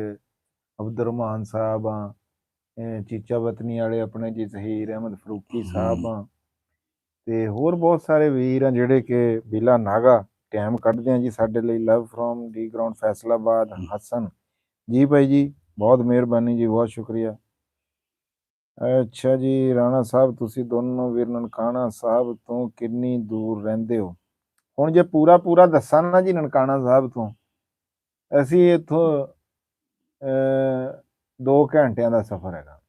ਅਬਦੁਰਰਹਿਮਾਨ ਸਾਹਿਬ ਆ, ਚੀਚਾ ਵਤਨੀ ਵਾਲੇ ਆਪਣੇ ਜੀ ਜ਼ਹੀਰ ਅਹਿਮਦ ਫਰੂਕੀ ਸਾਹਿਬ ਆ, ਤੇ ਹੋਰ ਬਹੁਤ ਸਾਰੇ ਵੀਰ ਆ ਜਿਹੜੇ ਕਿ ਬਿਲਾ ਨਾਗਾ ਟਾਈਮ ਕੱਢਦੇ ਆ ਜੀ ਸਾਡੇ ਲਈ। Love from the ground Faisalabad Hasan ji ਭਾਈ ਜੀ, ਬਹੁਤ ਮਿਹਰਬਾਨੀ ਜੀ, ਬਹੁਤ ਸ਼ੁਕਰੀਆ। ਅੱਛਾ ਜੀ ਰਾਣਾ ਸਾਹਿਬ, ਤੁਸੀਂ ਦੋਨੋਂ ਵੀਰ ਨਨਕਾਣਾ ਸਾਹਿਬ ਤੋਂ ਕਿੰਨੀ ਦੂਰ ਰਹਿੰਦੇ ਹੋ? ਹੁਣ ਜੇ ਪੂਰਾ ਦੱਸਾਂ ਨਾ ਜੀ, ਨਨਕਾਣਾ ਸਾਹਿਬ ਤੋਂ ਅਸੀਂ ਇੱਥੋਂ 2 ਘੰਟਿਆਂ ਦਾ ਸਫ਼ਰ ਹੈਗਾ।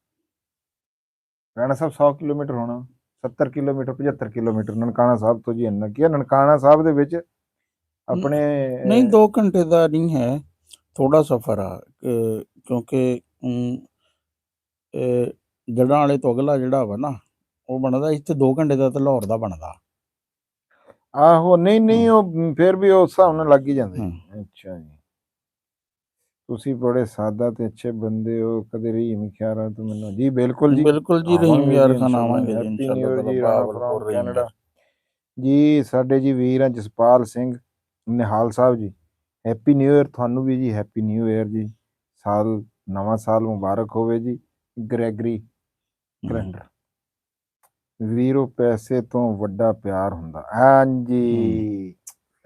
ਰਾਣਾ ਸਾਹਿਬ 100 ਕਿਲੋਮੀਟਰ ਹੋਣਾ, 70 ਕਿਲੋਮੀਟਰ 75 ਕਿਲੋਮੀਟਰ ਨਨਕਾਣਾ ਸਾਹਿਬ ਤੋਂ ਜੀ। ਇੰਨਾ ਕੀ ਹੈ ਨਨਕਾਣਾ ਸਾਹਿਬ ਦੇ ਵਿੱਚ ਆਪਣੇ ਨਹੀਂ 2 ਘੰਟੇ ਦਾ ਨਹੀਂ ਹੈ, ਥੋੜਾ ਸਫ਼ਰ ਆ, ਕਿਉਂਕਿ ਜੜ੍ਹਾਂ ਵਾਲੇ ਤੋਂ ਅਗਲਾ ਜਿਹੜਾ ਵਾ ਨਾ ਉਹ ਬਣਦਾ ਇੱਥੇ 2 ਘੰਟੇ ਦਾ, ਤਾਂ ਲਾਹੌਰ ਦਾ ਬਣਦਾ। ਆਹੋ ਨਹੀਂ ਉਹ ਫਿਰ ਵੀ ਉਸ ਹਿਸਾਬ ਨਾਲ ਲੱਗ ਹੀ ਜਾਂਦੇ। ਅੱਛਾ ਜੀ, ਤੁਸੀਂ ਬੜੇ ਸਾਦਾ ਤੇ ਅੱਛੇ ਬੰਦੇ ਹੋ, ਕਦੇ ਰਹੀਮ ਖਿਆਰਾਂ ਤੋਂ ਮੈਨੂੰ ਜੀ। ਬਿਲਕੁਲ ਜੀ, ਬਿਲਕੁਲ ਜੀ, ਰਹੀਮ ਯਾਰ ਖਾਨ ਆਵਾਂਗੇ ਜੀ ਹੈਪੀ ਨਿਊ ਈਅਰ ਜੀ ਰਾਣਾ ਫਰੋਮ ਕੈਨੇਡਾ ਜੀ। ਸਾਡੇ ਜੀ ਵੀਰ ਆ ਜਸਪਾਲ ਸਿੰਘ ਨਿਹਾਲ Sahib ji, happy new year ਤੁਹਾਨੂੰ ਵੀ ਜੀ, ਹੈਪੀ ਨਿਊ ਈਅਰ ਜੀ। ਸਾਲ ਨਵਾਂ ਸਾਲ ਮੁਬਾਰਕ ਹੋਵੇ ਜੀ। ਗ੍ਰੈਗਰੀ ਕੈਲੰਡਰ ਵੀਰੋ, ਪੈਸੇ ਤੋਂ ਵੱਡਾ ਪਿਆਰ ਹੁੰਦਾ। ਹਾਂਜੀ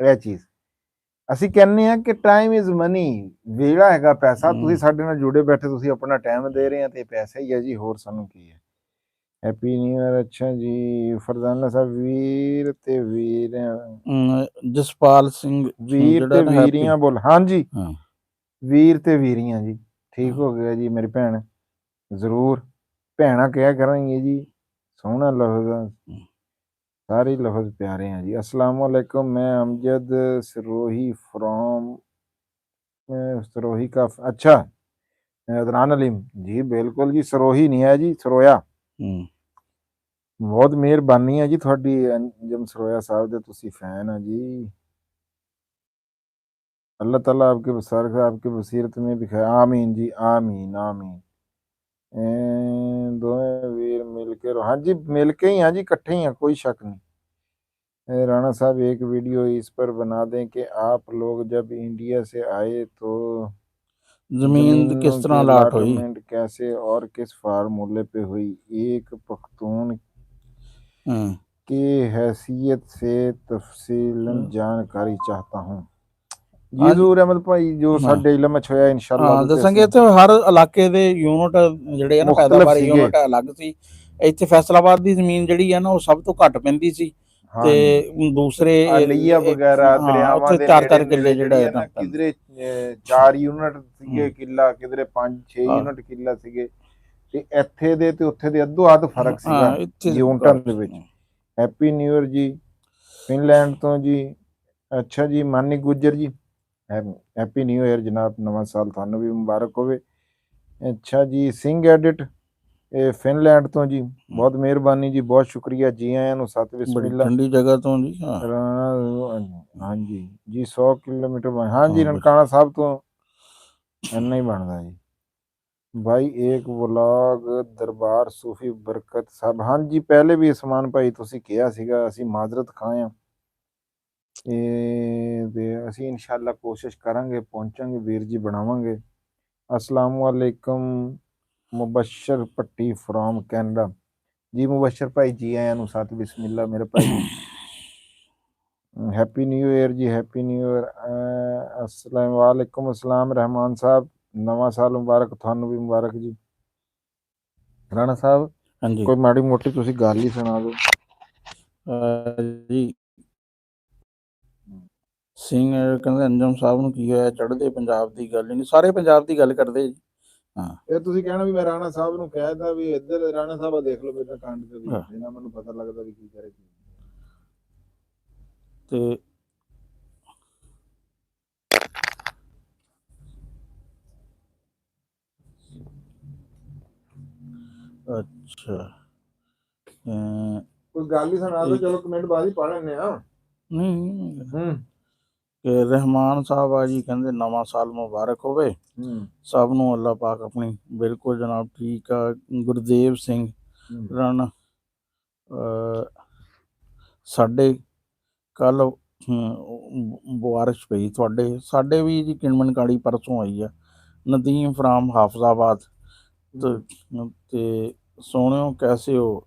ਇਹ ਚੀਜ਼ ਅਸੀਂ ਕਹਿੰਦੇ ਆ ਕਿ ਟਾਈਮ ਇਜ਼ ਮਨੀ, ਵੇਲਾ ਹੈਗਾ ਪੈਸਾ। ਤੁਸੀਂ ਸਾਡੇ ਨਾਲ ਜੁੜੇ ਬੈਠੇ, ਤੁਸੀਂ ਆਪਣਾ ਟਾਈਮ ਦੇ ਰਹੇ ਆ ਤੇ ਪੈਸਾ ਹੀ ਹੈ ਜੀ, ਹੋਰ ਸਾਨੂੰ ਕੀ ਹੈ। Happy new year. ਅੱਛਾ ਜੀ ਫਰਜ਼ਾਨਾ ਸਾਹਿਬ, ਵੀਰ ਤੇ ਵੀਰ ਜਸਪਾਲ ਸਿੰਘ ਵੀਰ ਤੇ ਵੀਰੀਆਂ ਬੋਲ। ਹਾਂਜੀ ਵੀਰ ਤੇ ਵੀਰੀਆਂ ਜੀ, ਠੀਕ ਹੋ ਗਿਆ ਜੀ ਮੇਰੀ ਭੈਣ। ਜ਼ਰੂਰ ਭੈਣਾਂ ਕਿਹਾ ਕਰਾਂਗੇ ਜੀ, ਸੋਹਣਾ ਲਫ਼ਜ਼, ਸਾਰੇ ਲਫ਼ਜ਼ ਪਿਆਰੇ ਆ ਜੀ। ਅਸਲਾਮ ਵਾਲੇਕੁਮ, ਮੈਂ ਅਮਜਦ ਸਰੋਹੀ ਫਰੋਮ ਸਰੋਹੀ का। अच्छा ਅਦਨਾਨ ਅਲੀਮ ਜੀ, ਬਿਲਕੁਲ ਜੀ, ਸਰੋਹੀ ਨਹੀਂ ਹੈ ਜੀ, ਸਰੋਇਆ। ਬਹੁਤ ਮਿਹਰਬਾਨੀ ਹੈ ਜੀ ਤੁਹਾਡੀ, ਅੰਜਮ ਸਰੋਇਆ ਸਾਹਿਬ ਦੇ ਤੁਸੀਂ ਫੈਨ ਆ ਜੀ। अल्लाह ताला आपके बसार आपके बसीरत में भी खाए, आमीन जी, आमीन आमीन। दोनों वीर मिल के, हाँ जी मिल के ही, हाँ जी इकट्ठे ही हैं, कोई शक नहीं। राणा साहब एक वीडियो इस पर बना दें कि आप लोग जब इंडिया से आए तो ਜ਼ਮੀਨ ਕਿਸ की ਤਰ੍ਹਾਂ ਅਲਾਟ ਹੋਈ। allotment कैसे और किस फार्मूले पे हुई, एक पख्तून ਹਾਂ की हैसियत से तफसीलन जानकारी चाहता हूँ। ਜੀ ਹਾਂਜੀ ਜ਼ਰੂਰ ਅਹਿਮਦ ਭਾਈ, ਜੋ ਹਾਂ ਸਾਡੇ ਇਲਮ ਚ ਹੋਇਆ ਇਨਸ਼ਾਅੱਲਾ ਹਾਂ ਉਹਦੇ ਤੇ ਦੱਸਾਂਗੇ। ਅਸੀਂ ਇੱਥੇ ਹਰ ਇਲਾਕੇ ਦੇ ਯੂਨਿਟ ਜਿਹੜੇ ਆ ਨਾ, ਮੁਖਤਲਿਫ ਪੈਦਾਵਾਰੀ ਸੀਗੇ। ਯੂਨਿਟ ਅਲੱਗ ਸੀ। ਇੱਥੇ ਫੈਸਲਾਬਾਦ ਦੀ ਜ਼ਮੀਨ ਜਿਹੜੀ ਆ ਨਾ, ਉਹ ਸਭ ਤੋਂ ਘੱਟ ਪੈਂਦੀ ਸੀ, ਤੇ ਹਾਂਜੀ ਦੂਸਰੇ ਆਲੀਆ ਵਗੈਰਾ ਹਾਂ ਦਰਿਆਵਾਂ ਉੱਥੇ ਦੇ 4-4 ਨੇੜੇ ਕਿੱਲੇ ਨੇੜੇ ਜਿਹੜੀ ਜਿਹੜਾ ਹੈ ਨਾ, ਨਾ ਪੈਂਦਾ। ਕਿਧਰੇ 4 ਯੂਨਿਟ ਸੀਗੇ ਕਿੱਲਾ, ਕਿਧਰੇ 5-6 ਹਾਂ ਯੂਨਿਟ ਕਿੱਲਾ ਸੀਗੇ, ਤੇ ਇੱਥੇ ਦੇ ਤੇ ਉੱਥੇ ਦੇ ਅੱਧੋ ਅੱਧ ਫਰਕ ਸੀਗਾ ਹਾਂ ਇੱਥੇ ਯੂਨਿਟਾਂ ਦੇ ਵਿੱਚ। ਹੈਪੀ ਨਿਊ ਇਅਰ ਜੀ, ਫਿਨਲੈਂਡ ਤੋਂ ਜੀ। ਅੱਛਾ ਜੀ, ਮਾਨੀ ਗੁੱਜਰ ਜੀ, ਹੈਪੀ ਨਿਊ ਇਅਰ ਜਨਾਬ, ਨਵਾਂ ਸਾਲ ਤੁਹਾਨੂੰ ਵੀ ਮੁਬਾਰਕ ਹੋਵੇ। ਅੱਛਾ ਜੀ, ਸਿੰਘ ਐਡਿਟ, ਇਹ ਫਿਨਲੈਂਡ ਤੋਂ ਜੀ, ਬਹੁਤ ਮਿਹਰਬਾਨੀ ਜੀ, ਬਹੁਤ ਸ਼ੁਕਰੀਆ, ਜੀ ਆਇਆਂ ਨੂੰ, ਸਤ ਬੜੀ ਬਿਸਮਿਲ੍ਲਾ। ਠੰਡੀ ਜਗ੍ਹਾ ਤੋਂ ਜੀ। ਹਾਂ ਹਾਂਜੀ ਜੀ, 100 ਕਿਲੋਮੀਟਰ ਹਾਂਜੀ ਨਨਕਾਣਾ ਸਾਹਿਬ ਤੋਂ ਇੰਨਾ ਹੀ ਬਣਦਾ ਜੀ। ਭਾਈ ਏਕ ਵਲੋਗ ਦਰਬਾਰ ਸੂਫੀ ਬਰਕਤ ਸਾਹਿਬ, ਹਾਂਜੀ ਪਹਿਲੇ ਵੀ ਸਮਾਨ ਭਾਈ ਤੁਸੀਂ ਕਿਹਾ ਸੀਗਾ, ਅਸੀਂ ਮਾਜ਼ਰਤ ਖਾਂ ਆ, ਤੇ ਅਸੀਂ ਇਨਸ਼ਾਅੱਲਾ ਕੋਸ਼ਿਸ਼ ਕਰਾਂਗੇ, ਪਹੁੰਚਾਂਗੇ ਵੀਰ ਜੀ, ਬਣਾਵਾਂਗੇ। ਅਸਲਾਮ ਵਾਲੇਕਮ ਮੁਬਸ਼ਰ ਭੱਟੀ ਫਰੋਮ ਕੈਨੇਡਾ ਜੀ। ਮੁਬਸ਼ਰ ਭਾਈ ਜੀ ਆਇਆਂ ਨੂੰ, ਸਤ ਬਿਸਮਿਲ੍ਲਾ ਮੇਰੇ ਭਾਈ ਜੀ। हैप्पी न्यू ईयर जी, हैप्पी न्यू ईयर। अस्सलाम वालेकुम अस्सलाम रहमान साहब, नवा साल मुबारक, थानू भी मुबारक जी। राणा साहब ਹਾਂਜੀ कोई माड़ी मोटी तुसी गल ही सुना दो ਜੀ। ਸਿੰਘ ਕਹਿੰਦੇ ਅੰਜਮ ਸਾਹਿਬ ਨੂੰ ਕੀ ਹੋਇਆ, ਚੜ੍ਹਦੇ ਪੰਜਾਬ ਦੀ ਗੱਲ ਹੀ ਨਹੀਂ, ਸਾਰੇ ਪੰਜਾਬ ਦੀ ਗੱਲ ਕਰਦੇ ਜੀ। ਹਾਂ ਇਹ ਤੁਸੀਂ ਕਹਿਣਾ ਵੀ ਮੈਂ ਰਾਣਾ ਸਾਹਿਬ ਨੂੰ ਕਹਿਦਾ ਵੀ ਇੱਧਰ ਰਾਣਾ ਸਾਹਿਬ ਦੇਖ ਲਓ ਮੇਰੇ ਕੰਡ ਤੇ ਵੀ, ਇਹਨਾਂ ਮੈਨੂੰ ਪਤਾ ਲੱਗਦਾ ਵੀ ਕੀ ਕਰੇ ਤੇ ਅੱਛਾ ਕੋਈ ਗੱਲ ਹੀ ਸੁਣਾ ਦੋ, ਚਲੋ ਕਮੈਂਟ ਬਾਅਦ ਹੀ ਪੜ੍ਹ ਲੈਂਦੇ ਆ। ਨਹੀਂ ਕਿ ਰਹਿਮਾਨ ਸਾਹਿਬ ਆ ਜੀ, ਕਹਿੰਦੇ ਨਵਾਂ ਸਾਲ ਮੁਬਾਰਕ ਹੋਵੇ ਸਭ ਨੂੰ, ਅੱਲਾਹ ਪਾਕ ਆਪਣੀ। ਬਿਲਕੁਲ ਜਨਾਬ, ਠੀਕ ਆ। ਗੁਰਦੇਵ ਸਿੰਘ ਰਣ, ਸਾਡੇ ਕੱਲ ਬਾਰਿਸ਼ ਪਈ, ਤੁਹਾਡੇ ਸਾਡੇ ਵੀ ਜੀ ਕਿਣਮਣ ਕਾੜੀ ਪਰਸੋਂ ਆਈ ਆ। ਨਦੀਮ ਫਰਾਮ ਹਾਫਜ਼ਾਬਾਦ, ਤੇ ਸੋਹਣਿਓ ਕੈਸੇ ਹੋ,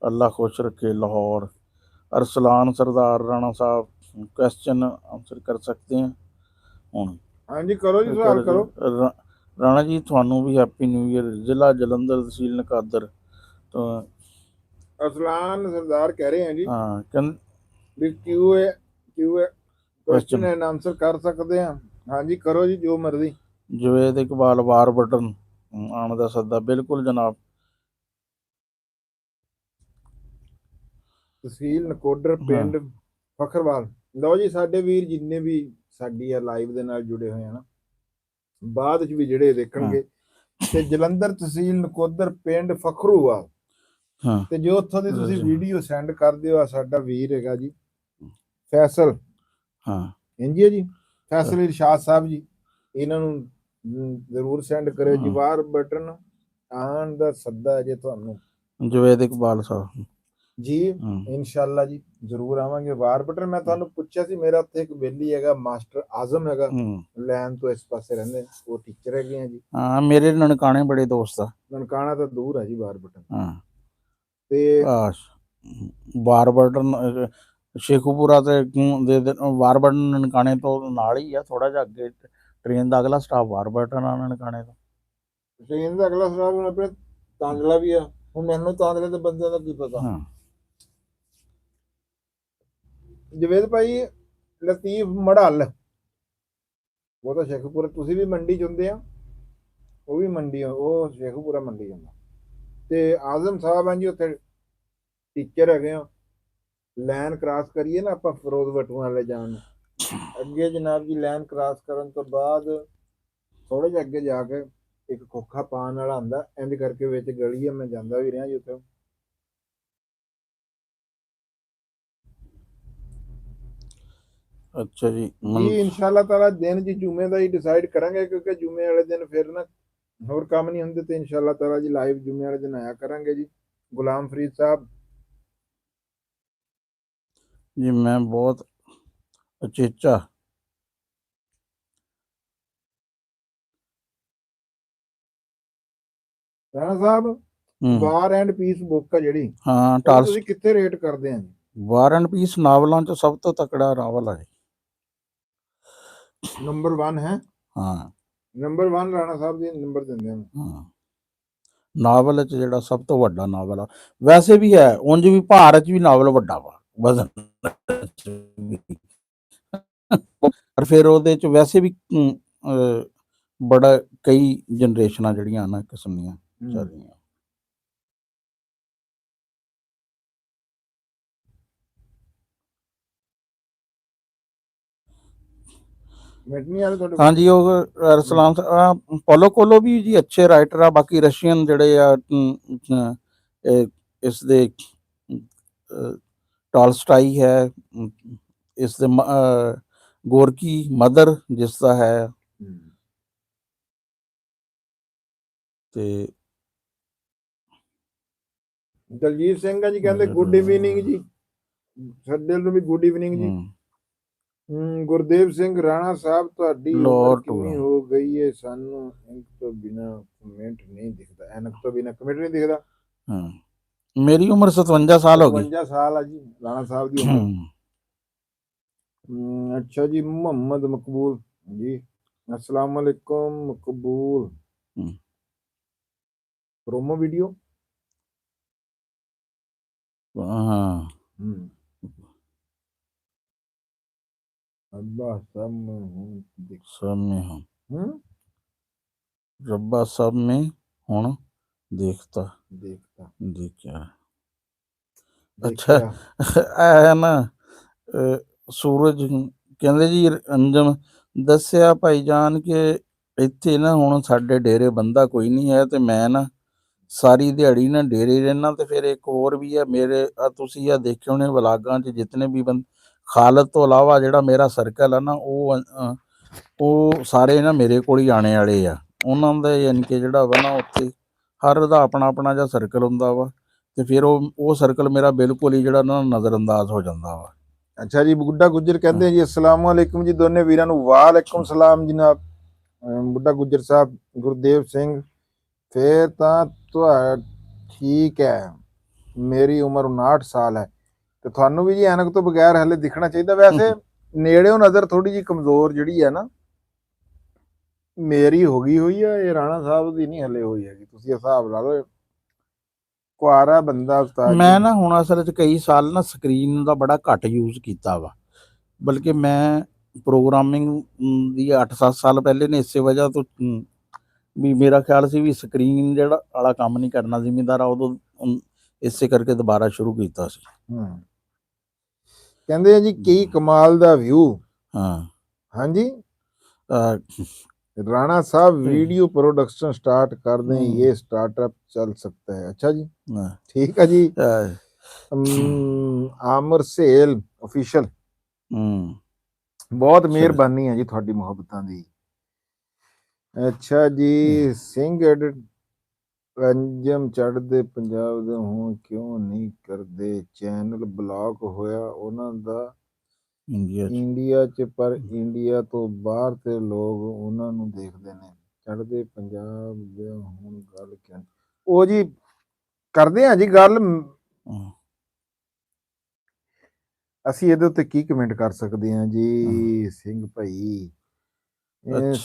ਅੱਲਾ खुश रखे। लाहौर अरसलान सरदार राणा साहब क्वेश्चन आंसर कर सकते हैं ਹੁਣ। ਹਾਂਜੀ ਕਰੋ ਜੀ, ਸਵਾਲ ਕਰੋ। ਰਾਣਾ ਜੀ ਤੁਹਾਨੂੰ ਵੀ ਹੈਪੀ ਨਿਊ ਈਅਰ। ਜ਼ਿਲ੍ਹਾ ਜਲੰਧਰ, ਤਹਿਸੀਲ ਨਕਾਦਰ ਤੋਂ ਅਸਲਾਨ ਸਰਦਾਰ ਕਹਿ ਰਹੇ ਆ ਜੀ ਹਾਂ, ਕਹਿੰਦੇ ਵੀ ਕਿਉਂ ਹੈ ਕੁਐਸਚਨ ਐਂਡ ਆਨਸਰ ਕਰ ਸਕਦੇ ਆ। ਹਾਂਜੀ ਕਰੋ ਜੀ, ਜੋ ਮਰਜ਼ੀ। ਜਵੇਦ ਇਕਬਾਲ, ਵਾਰ ਬਟਨ ਆਉਣ ਦਾ ਸੱਦਾ। ਬਿਲਕੁਲ ਜਨਾਬ। ਤਹਿਸੀਲ ਨਕੋਦਰ, ਪਿੰਡ ਫਖਰਵਾਲ। ਲਓ ਜੀ, ਸਾਡੇ ਵੀਰ ਜਿੰਨੇ ਵੀ ਸਾਡੀ ਆ ਲਾਈਵ ਦੇ ਨਾਲ ਜੁੜੇ ਹੋਏ ਆ ਨਾ, ਬਾਅਦ ਚ ਵੀ ਜਿਹੜੇ ਦੇਖਣਗੇ, ਤੇ ਜਲੰਧਰ, ਤਹਿਸੀਲ ਨਕੋਦਰ, ਪਿੰਡ ਫਖਰੂਵਾਲ, ਤੇ ਜੋ ਉੱਥੋਂ ਦੀ ਤੁਸੀਂ ਵੀਡੀਓ ਸੈਂਡ ਕਰ ਦਿਓ, ਆ ਸਾਡਾ ਵੀਰ ਹੈਗਾ ਜੀ ਫੈਸਲ, ਹਾਂਜੀ ਹੈ ਜੀ, ਫੈਸਲ ਇਰਸ਼ਾਦ ਸਾਹਿਬ ਜੀ, ਇਹਨਾਂ ਨੂੰ ਜ਼ਰੂਰ ਸੈਂਡ ਕਰਿਓ ਜੀ। ਵਾਰ ਬਟਨ ਆਉਣ ਦਾ ਸੱਦਾ ਜੇ ਤੁਹਾਨੂੰ। ਜਵੇਦ ਇਕਬਾਲ ਸਾਹਿਬ ਜੀ ਇਨਸ਼ਾਅੱਲਾ ਜੀ, ਜ਼ਰੂਰ ਆਵਾਂਗੇ। ਵਾਰ ਬਟਨ ਮੈਂ ਤੁਹਾਨੂੰ ਪੁੱਛਿਆ ਸੀ, ਮੇਰਾ ਉੱਥੇ ਇੱਕ ਬੇਲੀ ਹੈਗਾ, ਮਾਸਟਰ ਆਜ਼ਮ ਹੈਗਾ, ਲੈਨ ਤੋਂ ਇਸ ਪਾਸੇ ਰਹਿੰਦੇ, ਉਹ ਟੀਚਰ ਹੈਗੇ ਆ ਜੀ। ਹਾਂ, ਮੇਰੇ ਨਨਕਾਣੇ ਬੜੇ ਦੋਸਤ ਆ। ਨਨਕਾਣਾ ਤਾਂ ਦੂਰ ਹੈ ਜੀ ਵਾਰ ਬਟਨ। ਤੇ ਵਾਰ ਬਟਨ ਸ਼ੇਖੂਪੁਰਾ ਤੇ ਵਾਰ ਬਟਨ ਨਨਕਾਣੇ ਤੋਂ ਨਾਲ ਹੀ ਆ, ਥੋੜਾ ਜਿਹਾ ਅੱਗੇ। ਟ੍ਰੇਨ ਦਾ ਅਗਲਾ ਸਟਾਪ ਵਾਰ ਬਟਨ ਆ ਨਨਕਾਣੇ ਤੋਂ। ਟ੍ਰੇਨ ਦਾ ਅਗਲਾ ਸਟਾਪ ਹੁਣ ਆਪਣੇ ਤਾਂਦਲਾ ਵੀ ਆ। ਹੁਣ ਮੈਨੂੰ ਤਾਂਦਲੇ ਦੇ ਬੰਦਿਆਂ ਦਾ ਕੀ ਪਤਾ। ਜਵੇਦ ਭਾਈ, ਲਤੀਫ ਮੜਲ, ਉਹ ਤਾਂ ਸ਼ੇਖੂਪੁਰਾ, ਤੁਸੀਂ ਵੀ ਮੰਡੀ ਚ ਹੁੰਦੇ ਆ, ਉਹ ਵੀ ਮੰਡੀ, ਉਹ ਸ਼ੇਖੂਪੁਰਾ ਮੰਡੀ ਜਾਂਦਾ। ਤੇ ਆਜ਼ਮ ਸਾਹਿਬ ਆ ਜੀ, ਉੱਥੇ ਟੀਚਰ ਹੈਗੇ ਆ। ਲਾਈਨ ਕ੍ਰਾਸ ਕਰੀਏ ਨਾ ਆਪਾਂ ਫਿਰੋਜ਼ ਬਟੂਆਂ ਵਾਲੇ ਜਾਣ ਨੂੰ, ਅੱਗੇ ਜਨਾਬ ਜੀ ਲਾਈਨ ਕ੍ਰਾਸ ਕਰਨ ਤੋਂ ਬਾਅਦ ਥੋੜੇ ਜਿਹੇ ਅੱਗੇ ਜਾ ਕੇ ਇੱਕ ਖੋਖਾ ਪਾਣ ਵਾਲਾ ਹੁੰਦਾ, ਇੰਜ ਕਰਕੇ ਵਿੱਚ ਗਲੀ ਆ, ਮੈਂ ਜਾਂਦਾ ਵੀ ਰਿਹਾ ਜੀ ਉੱਥੇ। ਅੱਛਾ ਜੀ ਜੀ ਇਨਸ਼ਾਅੱਲਾ ਤਾਲਾ ਦਿਨ ਜੀ ਜੁਮੇ ਦਾ ਹੀ ਡਿਸਾਈਡ ਕਰਾਂਗੇ, ਕਿਉਂਕਿ ਜੁਮੇ ਵਾਲੇ ਦਿਨ ਫਿਰ ਨਾ ਹੋਰ ਕੰਮ ਨਹੀਂ ਹੁੰਦੇ, ਤੇ ਇਨਸ਼ਾਅੱਲਾ ਤਾਲਾ ਜੀ ਲਾਈਵ ਜੁਮੇ ਵਾਲੇ ਦਿਨ ਆਇਆ ਕਰਾਂਗੇ ਜੀ। ਗੁਲਾਮ ਫਰੀਦ ਸਾਹਿਬ ਜੀ, ਮੈਂ ਬਹੁਤ ਉਚੇਚਾ ਰਾਣਾ ਸਾਹਿਬ ਹੂੰ ਵਾਰ ਐਂਡ ਪੀਸ ਬੁੱਕ ਆ ਜਿਹੜੀ ਹਾਂ ਉਹ ਟਾਲਸ ਤੁਸੀਂ ਕਿੱਥੇ ਰੇਟ ਕਰਦੇ ਆ ਜੀ? ਵਾਰ ਐਂਡ ਪੀਸ ਨਾਵਲਾਂ 'ਚ ਸਭ ਤੋਂ ਤਕੜਾ ਨਾਵਲ ਹੈ। ਨੰਬਰ 1 ਹੈ। ਹਾਂ ਨੰਬਰ 1 ਰਾਣਾ ਸਾਹਿਬ ਦੀ ਨੰਬਰ ਦਿੰਦੇ ਆ। ਹਾਂ ਨਾਵਲ 'ਚ ਜਿਹੜਾ ਸਭ ਤੋਂ ਵੱਡਾ ਨਾਵਲ ਆ, ਵੈਸੇ ਵੀ ਹੈ ਉਂਝ ਵੀ ਭਾਰਤ 'ਚ ਵੀ ਨਾਵਲ ਵੱਡਾ ਵਾ ਵਜ਼ਨ ਪਰ ਫਿਰ ਉਹਦੇ 'ਚ ਵੈਸੇ ਵੀ ਬੜਾ ਕਈ ਜਨਰੇਸ਼ਨਾਂ ਜਿਹੜੀਆਂ ਨਾ ਕਿਸਮ ਦੀਆਂ ਚੱਲ ਰਹੀਆਂ। ਮਿਟਨੀ ਵਾਲੇ ਤੁਹਾਡੇ ਹਾਂਜੀ ਉਹ ਅਰਸਲਾਨ ਪੋਲੋ ਕੋਲੋ ਵੀ ਜੀ ਅੱਛੇ ਰਾਈਟਰ ਆ। ਬਾਕੀ ਰਸ਼ੀਅਨ ਜਿਹੜੇ ਆ ਇਸ ਦੇ ਟਾਲਸਟਾਈ ਹੈ, ਇਸ ਦੇ ਗੋਰਕੀ ਮਦਰ ਜਿਸ ਦਾ ਹੈ, ਤੇ ਦਲਜੀਤ ਸਿੰਘ ਆ ਜੀ ਕਹਿੰਦੇ ਗੁੱਡ ਇਵਨਿੰਗ ਜੀ, ਸਾਡੇ ਨੂੰ ਵੀ ਗੁੱਡ ਇਵਨਿੰਗ ਜੀ। ਗੁਰਦੇਵ ਸਿੰਘ ਰਾਣਾ ਸਾਹਿਬ ਤੁਹਾਡੀ ਉਮਰ ਕਿੰਨੀ ਹੋ ਗਈ ਹੈ? ਸਾਨੂੰ ਐਨਕ ਤੋਂ ਬਿਨਾ ਕਮੈਂਟ ਨਹੀਂ ਦਿਖਦਾ। ਐਨਕ ਤੋਂ ਬਿਨਾ ਕਮੈਂਟ ਨਹੀਂ ਦਿਖਦਾ। ਮੇਰੀ ਉਮਰ 57 ਸਾਲ ਹੋ ਗਈ। 57 ਸਾਲ ਆ ਜੀ ਰਾਣਾ ਸਾਹਿਬ ਦੀ ਉਮਰ। ਅੱਛਾ ਜੀ ਮੁਹੰਮਦ ਮਕਬੂਲ ਜੀ, अस्सलाम वालेकुम मकबूल। प्रोमो वीडियो अब्बा सब में हूं सब में हूं रब्बा सब में हुण देखता देखता देखा। अच्छा है ना सूरज ਕਹਿੰਦੇ ਜੀ ਅੰਜਮ ਦੱਸਿਆ ਭਾਈ ਜਾਨ ਕਿ ਇੱਥੇ ਨਾ ਹੁਣ ਸਾਡੇ ਡੇਰੇ ਬੰਦਾ ਕੋਈ ਨਹੀਂ ਹੈ ਤੇ ਮੈਂ ਨਾ ਸਾਰੀ ਦਿਹਾੜੀ ਨਾ ਡੇਰੇ ਰਹਿਣਾ। ਤੇ ਫਿਰ ਇੱਕ ਹੋਰ ਵੀ ਹੈ ਮੇਰੇ ਤੁਸੀਂ ਆ ਦੇਖੇ ਹੋਣੇ ਵਲਾਗਾਂ 'ਚ ਜਿਤਨੇ ਵੀ ਖਾਲਦ ਤੋਂ ਇਲਾਵਾ ਜਿਹੜਾ ਮੇਰਾ ਸਰਕਲ ਆ ਨਾ ਉਹ ਸਾਰੇ ਨਾ ਮੇਰੇ ਕੋਲ ਹੀ ਆਣੇ ਵਾਲੇ ਆ। ਉਹਨਾਂ ਦਾ ਯਾਨੀ ਕਿ ਜਿਹੜਾ ਵਾ ਨਾ ਉੱਥੇ ਹਰ ਦਾ ਆਪਣਾ ਆਪਣਾ ਜਿਹਾ ਸਰਕਲ ਹੁੰਦਾ ਵਾ ਤੇ ਫਿਰ ਉਹ ਸਰਕਲ ਮੇਰਾ ਬਿਲਕੁਲ ਹੀ ਜਿਹੜਾ ਨਾ ਨਜ਼ਰ ਅੰਦਾਜ਼ ਹੋ ਜਾਂਦਾ ਵਾ। ਅੱਛਾ ਜੀ ਬੁੱਢਾ ਗੁੱਜਰ ਕਹਿੰਦੇ ਜੀ अस्सलाम वालेकुम जी ਦੋਨੇ ਵੀਰਾਂ ਨੂੰ। ਵਾਲੇਕੁਮ ਸਲਾਮ ਜਨਾਬ। ਬੁੱਢਾ ਗੁੱਜਰ ਸਾਹਿਬ ਗੁਰਦੇਵ ਸਿੰਘ ਫਿਰ ਤਾਂ ਠੀਕ ਹੈ। ਮੇਰੀ ਉਮਰ 59 ਸਾਲ ਹੈ ਤੇ ਤੁਹਾਨੂੰ ਵੀ ਜੀ ਐਨਕ ਤੋਂ ਬਗੈਰ ਹਲੇ ਦਿਖਣਾ ਚਾਹੀਦਾ। ਵੈਸੇ ਨੇੜਿਓਂ ਨਜ਼ਰ ਥੋੜੀ ਜੀ ਕਮਜ਼ੋਰ ਜਿਹੜੀ ਹੈ ਨਾ ਮੇਰੀ ਹੋ ਗਈ ਹੋਈ ਆ, ਇਹ ਰਾਣਾ ਸਾਹਿਬ ਦੀ ਨਹੀਂ ਹਲੇ ਹੋਈ ਹੈਗੀ। ਤੁਸੀਂ ਹਿਸਾਬ ਲਾ ਲਓ ਕੁਆਰਾ ਬੰਦਾ ਉਸਤਾਦ। ਮੈਂ ਨਾ ਹੁਣ ਅਸਲ 'ਚ ਕਈ ਸਾਲ ਨਾ ਸਕਰੀਨ ਦਾ ਬੜਾ ਘੱਟ ਯੂਜ਼ ਕੀਤਾ ਵਾ, ਬਲਕਿ ਮੈਂ ਪ੍ਰੋਗਰਾਮਿੰਗ ਦੀ 8-7 ਸਾਲ ਪਹਿਲੇ ਨੇ ਇਸੇ ਵਜ੍ਹਾ ਤੋਂ ਵੀ ਮੇਰਾ ਖਿਆਲ ਸੀ ਵੀ ਸਕਰੀਨ ਜਿਹੜਾ ਵਾਲਾ ਕੰਮ ਨਹੀਂ ਕਰਨਾ ਜ਼ਿਮੀਂਦਾਰ ਆ, ਉਦੋਂ ਇਸੇ ਕਰਕੇ ਦੁਬਾਰਾ ਸ਼ੁਰੂ ਕੀਤਾ ਸੀ। ਕਹਿੰਦੇ ਆ ਜੀ ਕੀ ਕਮਾਲ ਦਾ ਵਿਊ। ਹਾਂਜੀ राणा साहब वीडियो प्रोडक्शन स्टार्ट कर दें, ये स्टार्टअप चल सकता है। अच्छा जी ठीक है जी। आमर सेल ऑफिशियल बहुत मेहरबानी है जी थोड़ी मुहब्बतां दी। अच्छा जी सिंह एडिट अंजम चढ़दे पंजाब दे हों क्यों नहीं करदे चैनल ब्लॉक होया उन्हां दा ਇੰਡੀਆ 'ਚ, ਪਰ ਇੰਡੀਆ ਤੋਂ ਬਾਹਰ ਤੇ ਲੋਕ ਉਹਨਾਂ ਨੂੰ ਦੇਖਦੇ ਨੇ। ਚੜ੍ਹਦੇ ਪੰਜਾਬ ਦੇ ਹੁਣ ਗੱਲ ਕਿਉਂ ਉਹ ਜੀ ਕਰਦੇ ਆ ਜੀ ਗੱਲ। ਅਸੀਂ ਇਹਦੇ ਉੱਤੇ ਕੀ ਕਮੈਂਟ ਕਰ ਸਕਦੇ ਹਾਂ ਜੀ ਸਿੰਘ ਭਾਈ?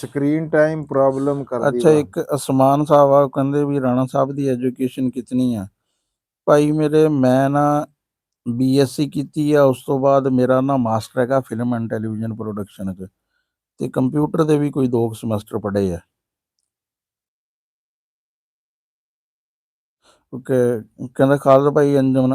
ਸਕਰੀਨ ਟਾਈਮ ਪ੍ਰੋਬਲਮ ਕਰਦੀ। ਅੱਛਾ ਇੱਕ ਅਸਮਾਨ ਸਾਹਿਬ ਆ ਕਹਿੰਦੇ ਵੀ ਰਾਣਾ ਸਾਹਿਬ ਦੀ ਐਜੂਕੇਸ਼ਨ ਕਿਤਨੀ ਆ? ਭਾਈ ਮੇਰੇ ਮੈਂ ਨਾ BSc ਕੀਤੀ ਆ, ਉਸ ਤੋਂ ਬਾਅਦ ਮੇਰਾ ਨਾ ਮਾਸਟਰ ਹੈਗਾ ਫਿਲਮ ਐਂਡ ਟੈਲੀਵਿਜ਼ਨ ਪ੍ਰੋਡਕਸ਼ਨ 'ਚ ਤੇ ਕੰਪਿਊਟਰ ਦੇ ਵੀ ਕੋਈ 2 ਸਮੈਸਟਰ ਪੜ੍ਹੇ ਆ। ਕਹਿੰਦਾ ਖਾਲਦ ਭਾਈ ਅੰਜਮ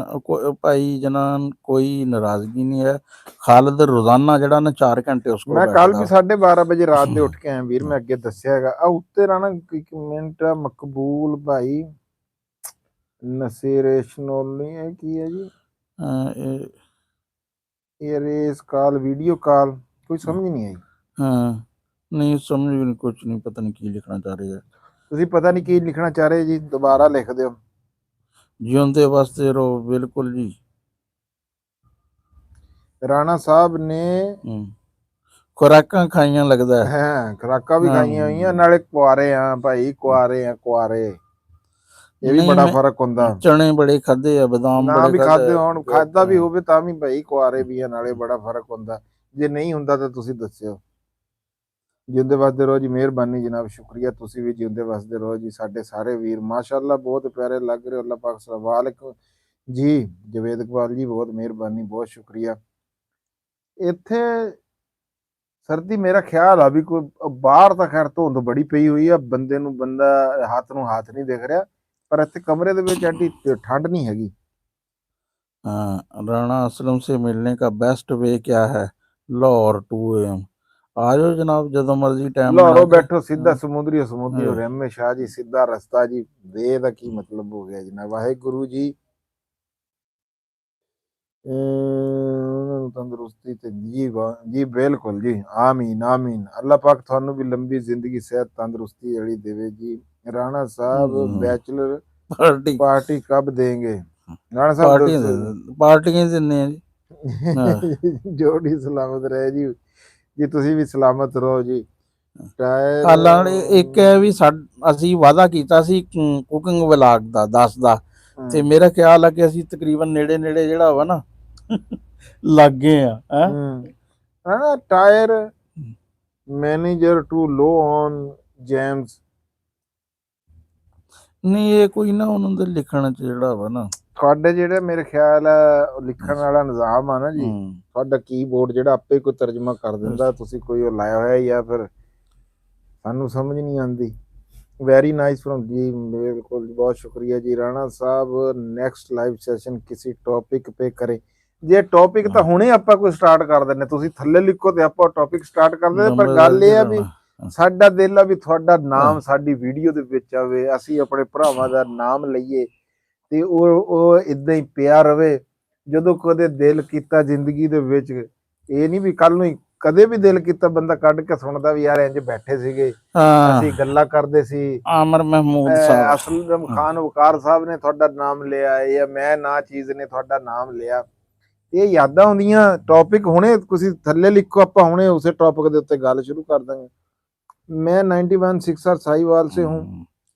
ਭਾਈ ਜਨਾਨ ਕੋਈ ਨਾਰਾਜ਼ਗੀ ਨਹੀਂ ਹੈ। ਖਾਲਦ ਰੋਜ਼ਾਨਾ ਜਿਹੜਾ ਨਾ 4 ਘੰਟੇ ਉਸ ਕੋਲ ਮੈਂ ਕੱਲ ਵੀ 12:30 ਵਜੇ ਰਾਤ ਦੇ ਉੱਠ ਕੇ ਆਇਆ ਵੀਰ। ਮੈਂ ਅੱਗੇ ਦੱਸਿਆ ਹੈਗਾ ਆ ਉੱਤੇ ਰਾਣਾ ਕਮੈਂਟ ਮਕਬੂਲ ਭਾਈ ਨਸੀਰੇਸ਼ਨਲ ਨਹੀਂ ਹੈ ਕੀ ਹੈ ਜੀ ਇਹ ਰੇਸ ਕਾਲ ਵੀਡੀਓ ਕਾਲ ਕੋਈ ਸਮਝ ਨਹੀਂ ਆਈ। ਨਹੀਂ ਸਮਝ ਵੀ ਕੁਝ ਨਹੀਂ, ਪਤਾ ਨਹੀਂ ਕੀ ਲਿਖਣਾ ਚਾਹ ਰਹੇ ਆ ਤੁਸੀਂ। ਪਤਾ ਨਹੀਂ ਕੀ ਲਿਖਣਾ ਚਾਹ ਰਹੇ ਜੀ, ਦੁਬਾਰਾ ਲਿਖ ਦਿਓ। ਜਿਉਂਦੇ ਵਾਸਤੇ ਰਹੋ। ਬਿਲਕੁਲ ਜੀ। ਰਾਣਾ ਸਾਹਿਬ ਨੇ ਖੁਰਾਕਾਂ ਖਾਈਆਂ ਲੱਗਦਾ ਹੈ। ਖੁਰਾਕਾਂ ਵੀ ਖਾਈਆਂ ਹੋਈਆਂ ਨਾਲੇ ਕੁਆਰੇ ਆ ਭਾਈ, ਕੁਆਰੇ ਆ ਕੁਆਰੇ। ਇਹ ਵੀ ਨਹੀਂ, ਬੜਾ ਮੈਂ ਫਰਕ ਹੁੰਦਾ। ਚਣੇ ਬੜੇ ਖਾਦੇ ਆ, ਬਦਾਮ ਨਾ ਬੜੇ ਵੀ ਖਾਦੇ ਖਾਦੇ ਆ। ਹੋਣ, ਖਾਦਾ ਵੀ ਹੋਵੇ ਤਾਂ ਵੀ ਭਾਈ ਕੁਆਰੇ ਵੀ ਆ, ਨਾਲੇ ਬੜਾ ਫਰਕ ਹੁੰਦਾ। ਜੇ ਨਹੀਂ ਹੁੰਦਾ ਤਾਂ ਤੁਸੀਂ ਦੱਸਿਓ। ਜਿਉਂਦੇ ਵਸਦੇ ਰਹੋ ਜੀ, ਮਿਹਰਬਾਨੀ ਜਨਾਬ, ਸ਼ੁਕਰੀਆ। ਤੁਸੀਂ ਵੀ ਜਿਉਂਦੇ ਵਸਦੇ ਰਹੋ ਜੀ। ਸਾਡੇ ਸਾਰੇ ਵੀਰ ਮਾਸ਼ਾਅੱਲਾ ਬਹੁਤ ਪਿਆਰੇ ਲੱਗ ਰਹੇ। ਅੱਲਾਹ ਪਾਕ ਵਾਲੇਕੁਮ ਜੀ। ਜਵੇਦ ਇਕਬਾਲ ਜੀ ਬਹੁਤ ਮਿਹਰਬਾਨੀ, ਬਹੁਤ ਸ਼ੁਕਰੀਆ। ਇੱਥੇ ਸਰਦੀ ਮੇਰਾ ਖਿਆਲ ਆ ਵੀ ਕੋਈ ਬਾਹਰ ਤਾਂ ਖੈਰ ਧੁੰਦ ਬੜੀ ਪਈ ਹੋਈ ਆ, ਬੰਦੇ ਨੂੰ ਬੰਦਾ ਹੱਥ ਨੂੰ ਹੱਥ ਨਹੀਂ ਦਿਖ ਰਿਹਾ, ਪਰ ਇੱਥੇ ਕਮਰੇ ਦੇ ਵਿੱਚ ਐਡੀ ਠੰਡ ਨਹੀਂ ਹੈਗੀ। हाँ, राणा असलम से मिलने का बेस्ट वे क्या है? लाहौर 2 AM। आ जाओ जनाब, ਜਦੋਂ ਮਰਜ਼ੀ ਟਾਈਮ ਬਣਾ ਲਾਹੌਰੋਂ ਕੇ। ਬੈਠੋ, ਸਿੱਧਾ ਸਮੁੰਦਰੀ ਹਾਂ। ਰਹਿਮੇ ਸ਼ਾਹ ਜੀ, ਸਿੱਧਾ ਰਸਤਾ ਜੀ। ਵੇ ਦਾ ਕੀ ਮਤਲਬ ਹੋ ਗਿਆ ਜਨਾਬ। ਵਾਹਿਗੁਰੂ ਜੀ ਉਹਨਾਂ ਨੂੰ ਤੰਦਰੁਸਤੀ ਤੇ ਜੀ ਬਿਲਕੁਲ ਜੀ, ਆਮੀਨ ਆਮੀਨ। ਅੱਲਾਹ ਪਾਕ ਤੁਹਾਨੂੰ ਵੀ ਲੰਬੀ ਜ਼ਿੰਦਗੀ, ਸਿਹਤ, ਤੰਦਰੁਸਤੀ ਜਿਹੜੀ ਦੇਵੇ ਜੀ। ਰਾਣਾ ਸਾਹਿਬ ਬੈਚਲਰ ਪਾर्टी कब देंगे? राणा साहब ਪਾਰਟੀਆਂ ਦਿੰਨੇ ਆ ਜੀ। जोड़ी सलामत रहे जी। ਜੀ ਤੁਸੀਂ ਵੀ ਸਲਾਮਤ ਰਹੋ ਜੀ। ਟਾਇਰ ਹਾਲਾਂ ਇੱਕ ਹੈ ਵੀ ਅਸੀਂ ਵਾਅਦਾ ਕੀਤਾ ਸੀ ਕੁਕਿੰਗ ਵਲੌਗ ਦਾ 10 ਦਾ, ਤੇ ਮੇਰਾ ਖਿਆਲ ਆ ਕਿ ਅਸੀਂ ਤਕਰੀਬਨ ਨੇੜੇ ਨੇੜੇ ਜਿਹੜਾ ਵਾ ਨਾ ਲੱਗ ਗਏ ਆ। ਹਨਾ tyre manager too low on jams. ਨਹੀਂ, ਇਹ ਕੋਈ ਨਾ ਉਹਨਾਂ ਦੇ ਲਿਖਣ ਚ ਜਿਹੜਾ ਵਾ ਨਾ, ਤੁਹਾਡੇ ਜਿਹੜੇ ਮੇਰੇ ਖਿਆਲ ਆ ਲਿਖਣ ਵਾਲਾ ਨਿਜ਼ਾਮ ਆ ਨਾ ਜੀ, ਤੁਹਾਡਾ ਕੀਬੋਰਡ ਜਿਹੜਾ ਆਪੇ ਕੋਈ ਤਰਜਮਾ ਕਰ ਦਿੰਦਾ, ਤੁਸੀਂ ਕੋਈ ਉਹ ਲਾਇਆ ਹੋਇਆ ਜਾਂ ਫਿਰ ਸਾਨੂੰ ਸਮਝ ਨਹੀਂ ਆਉਂਦੀ। ਵੈਰੀ ਨਾइस फ्रॉम जी, बिल्कुल बहुत शुक्रिया जी। राणा साहब नेक्स्ट लाइव ਸੈਸ਼ਨ ਕਿਸੇ ਟੌਪਿਕ पे ਕਰੇ। ਜੇ ਟੌਪਿਕ ਤਾਂ ਹੁਣੇ ਆਪਾਂ ਕੋਈ ਸਟਾਰਟ ਕਰ ਦਿੰਨੇ, ਤੁਸੀਂ ਥੱਲੇ ਲਿਖੋ ਤੇ ਆਪਾਂ ਟੌਪਿਕ ਸਟਾਰਟ ਕਰ ਦਿੰਦੇ। ਪਰ ਗੱਲ ਇਹ ਆ ਵੀ ਸਾਡਾ ਦਿਲ ਆ ਵੀ ਤੁਹਾਡਾ ਨਾਮ ਸਾਡੀ ਵੀਡੀਓ ਦੇ ਵਿੱਚ ਆਵੇ, ਅਸੀਂ ਆਪਣੇ ਭਰਾਵਾਂ ਦਾ ਨਾਮ ਲਈਏ ਤੇ ਉਹ ਇਦਾਂ ਹੀ ਪਿਆ ਰਵੇ। ਜਦੋਂ ਕਦੇ ਦਿਲ ਕੀਤਾ ਜ਼ਿੰਦਗੀ ਦੇ ਵਿੱਚ, ਇਹ ਨਹੀਂ ਵੀ ਕੱਲ ਨੂੰ ਹੀ ਕਦੇ ਵੀ ਦਿਲ ਕੀਤਾ ਬੰਦਾ ਕੱਢ ਕੇ ਸੁਣਦਾ ਵੀ ਯਾਰ ਇੰਜ ਬੈਠੇ ਸੀਗੇ, ਅਸੀਂ ਗੱਲਾਂ ਕਰਦੇ ਸੀ। ਆਮਰ ਮਹਿਮੂਦ ਸਾਹਿਬ, ਅਸਲਮ ਖਾਨ ਵਕਾਰ ਸਾਹਿਬ ਨੇ ਤੁਹਾਡਾ ਨਾਮ ਲਿਆ, ਜਾਂ ਮੈਂ ਨਾ ਚੀਜ਼ ਨੇ ਤੁਹਾਡਾ ਨਾਮ ਲਿਆ। ਇਹ ਯਾਦਾਂ ਹੁੰਦੀਆਂ। ਟੌਪਿਕ ਹੁਣੇ ਤੁਸੀਂ ਥੱਲੇ ਲਿਖੋ, ਆਪਾਂ ਹੁਣੇ ਉਸੇ ਟੌਪਿਕ ਦੇ ਉੱਤੇ ਗੱਲ ਸ਼ੁਰੂ ਕਰ ਦਾਂਗੇ। मैं 91 6 साहिवाल से हूँ।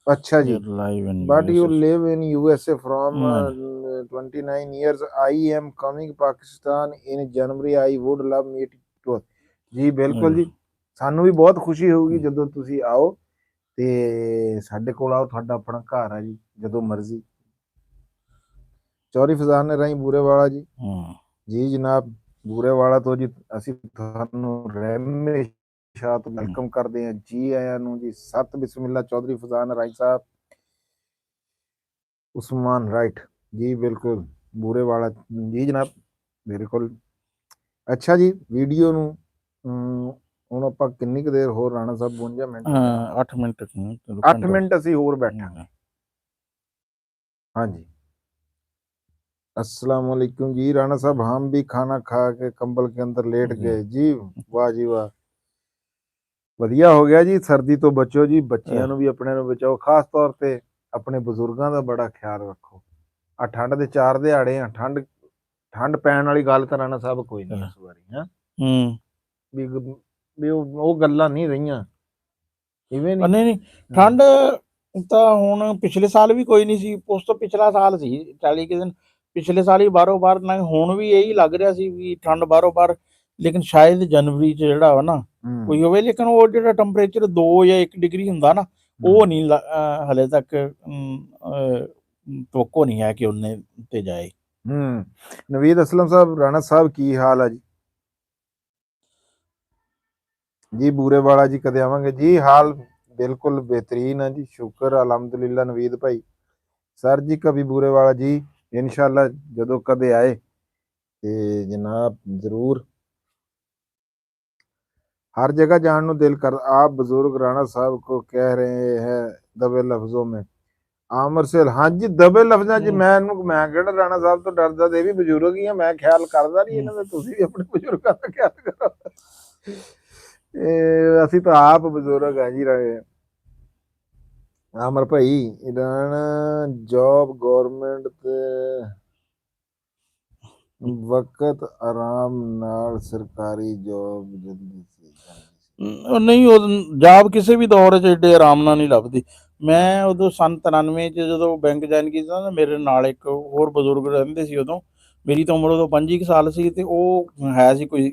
अच्छा जी, but you live in USA from 29 years. I am coming Pakistan in January. I would love meet you. ਜੀ ਬਿਲਕੁਲ ਜੀ, ਸਾਨੂੰ ਵੀ ਬਹੁਤ ਖੁਸ਼ੀ ਹੋਊਗੀ ਜਦੋਂ ਤੁਸੀਂ ਆਓ ਤੇ ਸਾਡੇ ਕੋਲ ਆਓ। ਤੁਹਾਡਾ ਆਪਣਾ ਘਰ ਆ ਜੀ, ਜਦੋਂ ਮਰਜ਼ੀ। ਚੌਰੀ ਫਜ਼ਾਨ ਰਾਹੀਂ ਬੂਰੇਵਾਲਾ ਜੀ। ਜੀ ਜਨਾਬ, ਬੂਰੇਵਾਲਾ ਤੋਂ ਜੀ ਅਸੀਂ ਤੁਹਾਨੂੰ ਰਹਿਮੇ ਸ਼ਾਤ ਵੈਲਕਮ ਕਰਦੇ ਹਾਂ। ਜੀ ਆਇਆਂ ਨੂੰ ਜੀ। ਸਤ ਬਿਸਮਿल्ला। ਚੌਧਰੀ ਫਜ਼ਾਨ ਰਾਈ ਸਾਹਿਬ, ਉਸਮਾਨ ਰਾਈਟ ਜੀ, ਬਿਲਕੁਲ ਬੂਰੇਵਾਲਾ ਜੀ ਜਨਾਬ, ਬਿਲकुल। ਅੱਛਾ ਜੀ, ਵੀਡੀਓ ਨੂੰ ਹੁਣ ਆਪਾਂ ਕਿੰਨੀ ਕੁ ਦੇਰ ਹੋਰ ਰਾਣਾ ਸਾਹਿਬ? 52 ਮਿੰਟ। 8 ਮਿੰਟ 8 ਮਿੰਟ ਅਸੀਂ ਹੋਰ ਬੈਠਾਂਗੇ। ਹਾਂਜੀ, अस्सलाम वालेकुम जी। राणा साहब हम भी खाना खा के कंबल के अंदर लेट गए जी। वाह जी वाह, ਵਧੀਆ ਹੋ ਗਿਆ ਜੀ। ਸਰਦੀ ਤੋਂ ਬਚੋ ਜੀ, ਬੱਚਿਆਂ ਨੂੰ ਵੀ ਆਪਣੇ ਨੂੰ ਬਚਾਓ, ਖਾਸ ਤੌਰ ਤੇ ਆਪਣੇ ਬਜ਼ੁਰਗਾਂ ਦਾ ਬੜਾ ਖਿਆਲ ਰੱਖੋ। ਆ ਠੰਡ ਦੇ 4 ਦਿਹਾੜੇ ਆ, ਠੰਡ ਪੈਣ ਵਾਲੀ ਗੱਲ ਤਾਂ ਰਾਣਾ ਸਾਹਿਬ ਕੋਈ ਨਹੀਂ ਇਸ ਵਾਰੀ। ਹੈ ਵੀ ਉਹ ਗੱਲਾਂ ਨਹੀਂ ਰਹੀਆਂ ਇਵੇਂ ਨਹੀਂ। ਠੰਡ ਤਾਂ ਹੁਣ ਪਿਛਲੇ ਸਾਲ ਵੀ ਕੋਈ ਨਹੀਂ ਸੀ, ਉਸ ਤੋਂ ਪਿਛਲਾ ਸਾਲ ਸੀ 40 ਕੁ ਦਿਨ ਪਿਛਲੇ ਸਾਲ ਹੀ ਬਾਹਰੋਂ ਬਾਹਰ ਲੰਘ। ਹੁਣ ਵੀ ਇਹੀ ਲੱਗ ਰਿਹਾ ਸੀ ਵੀ ਠੰਡ ਬਾਹਰੋਂ ਬਾਹਰ, ਲੇਕਿਨ ਸ਼ਾਇਦ ਜਨਵਰੀ 'ਚ ਜਿਹੜਾ ਵਾ ਨਾ ਕੋਈ ਹੋਵੇ। ਲੇਕਿਨ ਉਹ ਜਿਹੜਾ ਟੈਂਪਰੇਚਰ 2 ਜਾਂ 1 ਡਿਗਰੀ ਹੁੰਦਾ ਨਾ, ਉਹ ਨਹੀਂ ਹਲੇ ਤੱਕ ਤੋਕੋ ਨਹੀਂ ਹੈ ਕਿ ਉਹਨੇ ਤੇ ਜਾਏ। ਨਵੀਦ ਅਸਲਮ ਸਾਹਿਬ, ਰਾਣਾ ਸਾਹਿਬ ਕੀ ਹਾਲ ਆ ਜੀ? ਜੀ ਬੂਰੇਵਾਲਾ ਜੀ, ਕਦੇ ਆਵਾਂਗੇ ਜੀ। ਹਾਲ ਬਿਲकुल बेहतरीन है जी, शुक्र अलहमदुलिल्लाह। नवीद भाई सर जी कभी बूरेवाला जी, इंशाल्लाह जदों कदे आए ते जनाब जरूर। हर जगह जाने को दिल कर। आप बुजुर्ग राणा साहब को कह रहे हैं दबे लफ्जों में। आमर से हाँ जी, दबे लफ्जां च मैं किहड़ा राणा साहब तो डरदा, ते भी बजुर्ग ही आ, मैं ख्याल करदा नहीं इन्हां दा। तुसीं भी अपने बजुर्गां दा ख्याल करो। ਅਸੀਂ ਤਾਂ ਆਪ ਬਜ਼ੁਰਗ ਆ ਜੀ ਰਹੇ। ਆਮਰ ਭਾਈ, ਰਾਣਾ ਜੌਬ ਗਵਰਨਮੈਂਟ ਤੇ ਵਕਤ ਆਰਾਮ ਨਾਲ ਸਰਕਾਰੀ ਜੌਬ ਜਲਦੀ ਸੀ। ਨਹੀਂ, ਉਹ ਜਾਬ ਕਿਸੇ ਵੀ ਦੌਰ 'ਚ ਏਡੇ ਆਰਾਮ ਨਾਲ ਨਹੀਂ ਲੱਭਦੀ। ਮੈਂ ਉਦੋਂ ਸੰਨ 93 ਚ ਜਦੋਂ ਬੈਂਕ ਜੁਆਇਨ ਕੀਤਾ ਨਾ, ਮੇਰੇ ਨਾਲ ਇੱਕ ਹੋਰ ਬਜ਼ੁਰਗ ਰਹਿੰਦੇ ਸੀ ਉਦੋਂ, ਮੇਰੀ ਤਾਂ ਉਮਰ ਉਦੋਂ 25 ਕੁ ਸਾਲ ਸੀ, ਤੇ ਉਹ ਹੈ ਸੀ ਕੋਈ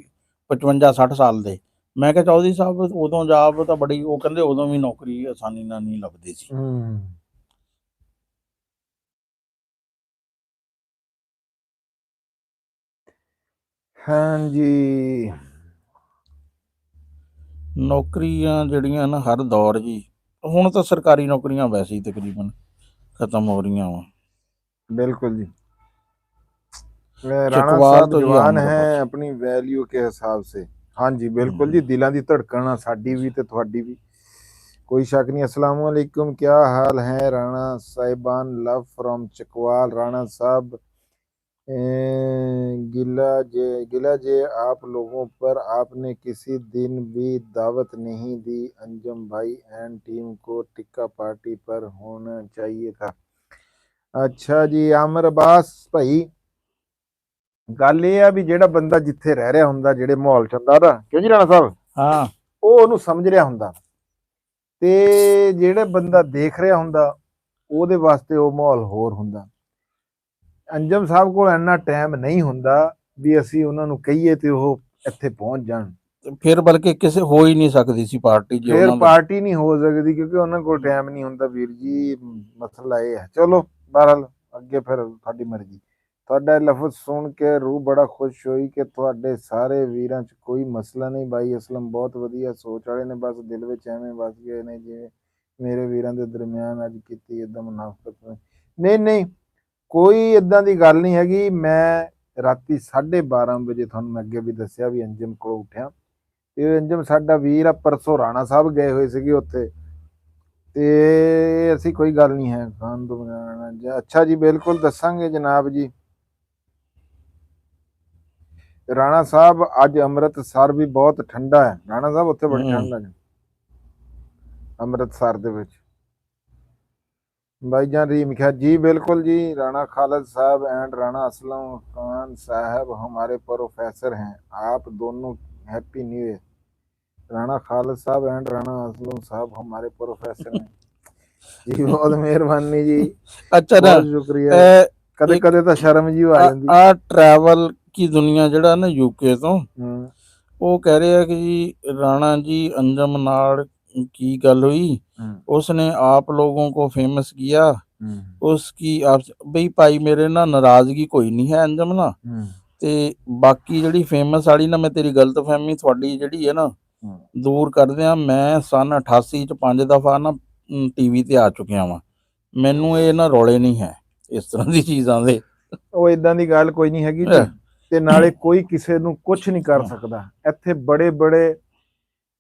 55-60 ਸਾਲ ਦੇ। ਮੈਂ ਕਿਹਾ ਚੌਧਰੀ ਸਾਹਿਬ ਉਦੋਂ ਜਾਬ ਤਾਂ ਬੜੀ, ਉਹ ਕਹਿੰਦੇ ਉਦੋਂ ਵੀ ਨੌਕਰੀ ਆਸਾਨੀ ਨਾਲ ਨਹੀਂ ਲੱਭਦੀ ਸੀ। ਹਾਂਜੀ, ਨੌਕਰੀਆਂ ਜਿਹੜੀਆਂ ਨਾ ਹਰ ਦੌਰ ਜੀ, ਹੁਣ ਤਾਂ ਸਰਕਾਰੀ ਨੌਕਰੀਆਂ ਵੈਸੇ ਹੀ ਤਕਰੀਬਨ ਖਤਮ ਹੋ ਰਹੀਆਂ ਵਾ। बिल्कुल जी। राणा ਚਕਵਾਲ साहब ਤੋਂ ਜੀ जवान ਅਹਿਮਦਾਬਾਦ। है अपनी वैल्यू के हिसाब से। हाँ जी बिल्कुल जी, दिलों की धड़कन साडी भी ते तुहाडी भी, कोई शक नहीं। अस्सलाम वालेकुम, क्या हाल है राणा साहिबान? Love from Chakwal. राणा साहब गिला जे आप लोगों पर, आपने किसी दिन भी दावत नहीं दी। अंजम भाई एंड टीम को टिक्का पार्टी पर होना चाहिए था। अच्छा जी आमिर अब्बास भाई, ਗੱਲ ਇਹ ਆ ਵੀ ਜਿਹੜਾ ਬੰਦਾ ਜਿੱਥੇ ਰਹਿ ਰਿਹਾ ਹੁੰਦਾ, ਜਿਹੜੇ ਮਾਹੌਲ ਚ ਹੁੰਦਾ ਨਾ, ਕਿਉਂ ਜੀ ਰਾਣਾ ਸਾਹਿਬ, ਹਾਂ, ਉਹ ਉਹਨੂੰ ਸਮਝ ਰਿਹਾ ਹੁੰਦਾ, ਤੇ ਜਿਹੜਾ ਬੰਦਾ ਦੇਖ ਰਿਹਾ ਹੁੰਦਾ ਉਹਦੇ ਵਾਸਤੇ ਉਹ ਮਾਹੌਲ ਹੋਰ ਹੁੰਦਾ। ਅੰਜਮ ਸਾਹਿਬ ਕੋਲ ਇੰਨਾ ਟਾਈਮ ਨਹੀਂ ਹੁੰਦਾ ਵੀ ਅਸੀਂ ਉਹਨਾਂ ਨੂੰ ਕਹੀਏ ਤੇ ਉਹ ਇੱਥੇ ਪਹੁੰਚ ਜਾਣ। ਫਿਰ ਬਲਕਿ ਕਿਸੇ ਹੋ ਹੀ ਨਹੀਂ ਸਕਦੀ ਸੀ ਪਾਰਟੀ ਜੇ ਫਿਰ ਉਹਨਾਂ ਦਾ। ਪਾਰਟੀ ਨਹੀਂ ਹੋ ਸਕਦੀ ਕਿਉਂਕਿ ਉਹਨਾਂ ਕੋਲ ਟਾਈਮ ਨਹੀਂ ਹੁੰਦਾ ਵੀਰ ਜੀ। ਮਸਲਾ ਇਹ ਹੈ। ਚਲੋ ਬਹਰਹਾਲ ਅੱਗੇ ਫਿਰ ਤੁਹਾਡੀ ਮਰਜ਼ੀ। ਤੁਹਾਡਾ ਲਫ਼ਜ਼ ਸੁਣ ਕੇ ਰੂਹ ਬੜਾ ਖੁਸ਼ ਹੋਈ ਕਿ ਤੁਹਾਡੇ ਸਾਰੇ ਵੀਰਾਂ 'ਚ ਕੋਈ ਮਸਲਾ ਨਹੀਂ। ਬਾਈ ਅਸਲਮ ਬਹੁਤ ਵਧੀਆ ਸੋਚ ਵਾਲੇ ਨੇ, ਬਸ ਦਿਲ ਵਿੱਚ ਐਵੇਂ ਵਸ ਗਏ ਨੇ ਜਿਵੇਂ ਮੇਰੇ ਵੀਰਾਂ ਦੇ ਦਰਮਿਆਨ ਅੱਜ ਕੀਤੀ ਇੱਦਾਂ ਮੁਨਾਫਕਤ। ਨਹੀਂ ਨਹੀਂ, ਕੋਈ ਇੱਦਾਂ ਦੀ ਗੱਲ ਨਹੀਂ ਹੈਗੀ। ਮੈਂ ਰਾਤੀ 12:30 ਵਜੇ ਤੁਹਾਨੂੰ ਮੈਂ ਅੱਗੇ ਵੀ ਦੱਸਿਆ ਵੀ ਅੰਜਮ ਕੋਲ ਉੱਠਿਆ, ਤੇ ਅੰਜਮ ਸਾਡਾ ਵੀਰ ਆ। ਪਰਸੋਂ ਰਾਣਾ ਸਾਹਿਬ ਗਏ ਹੋਏ ਸੀਗੇ ਉੱਥੇ, ਤੇ ਅਸੀਂ ਕੋਈ ਗੱਲ ਨਹੀਂ ਹੈ ਖਾਣ ਤੋਂ ਬਗਾਨਾ। ਅੱਛਾ ਜੀ ਬਿਲਕੁਲ ਦੱਸਾਂਗੇ ਜਨਾਬ ਜੀ। ਰਾਣਾ ਸਾਹਿਬ ਅੱਜ ਅੰਮ੍ਰਿਤਸਰ ਵੀ ਬਹੁਤ ਠੰਡਾ ਹੈ। ਰਾਣਾ ਸਾਹਿਬ ਉੱਥੇ ਬੜੀ ਠੰਡ ਹੈ ਅੰਮ੍ਰਿਤਸਰ ਦੇ ਵਿੱਚ। भाईजान रीम खैर जी बिल्कुल जी। राणा खालिद साहब एंड राणा असलम खान साहब हमारे प्रोफेसर हैं। आप दोनों happy new year. Rana Khalid साहब एंड राणा असलम साहब हमारे प्रोफेसर हैं जी। बहुत मेहरबानी जी, अच्छा ना, बहुत शुक्रिया। कदे कदे तो शर्म जी आ जाती। ਆ ਟਰੈਵਲ ਕੀ ਦੁਨੀਆ ਜਿਹੜਾ ਨਾ ਯੂਕੇ ਤੋਂ, ਉਹ ਕਹਿ ਰਿਹਾ ਕਿ ਜੀ ਰਾਣਾ जी अंजम नाड़ की गल हुई, उसने आप लोगों को फेमस किया, उसकी आप ਬਈ ਭਾਈ ਮੇਰੇ ਨਾਲ ਨਾਰਾਜ਼ਗੀ ਕੋਈ ਨਹੀਂ ਹੈ ਅੰਜਮ ਨਾਲ, ਤੇ ਬਾਕੀ ਜਿਹੜੀ ਫੇਮਸ ਵਾਲੀ ਨਾ, ਮੈਂ ਤੇਰੀ ਗਲਤਫਹਿਮੀ ਤੁਹਾਡੀ ਜਿਹੜੀ ਹੈ ਨਾ ਦੂਰ ਕਰਦੇ ਆ। ਮੈਂ ਸਨ 88 ਚ 5 ਦਫਾ ਨਾ ਟੀਵੀ ਤੇ ਆ ਚੁੱਕਿਆ ਵਾਂ। ਮੈਨੂੰ ਇਹ ਨਾ ਰੌਲੇ ਨਹੀਂ ਹੈ ਇਸ ਤਰ੍ਹਾਂ ਦੀ ਚੀਜ਼ਾਂ ਦੇ। ਉਹ ਇਦਾਂ ਦੀ ਗੱਲ ਕੋਈ ਨਹੀਂ ਹੈਗੀ ਜੀ। ਤੇ ਨਾਲੇ ਕੋਈ ਕਿਸੇ ਨੂੰ ਕੁਝ ਨਹੀਂ ਕਰ ਸਕਦਾ ਇੱਥੇ। ਬੜੇ ਬੜੇ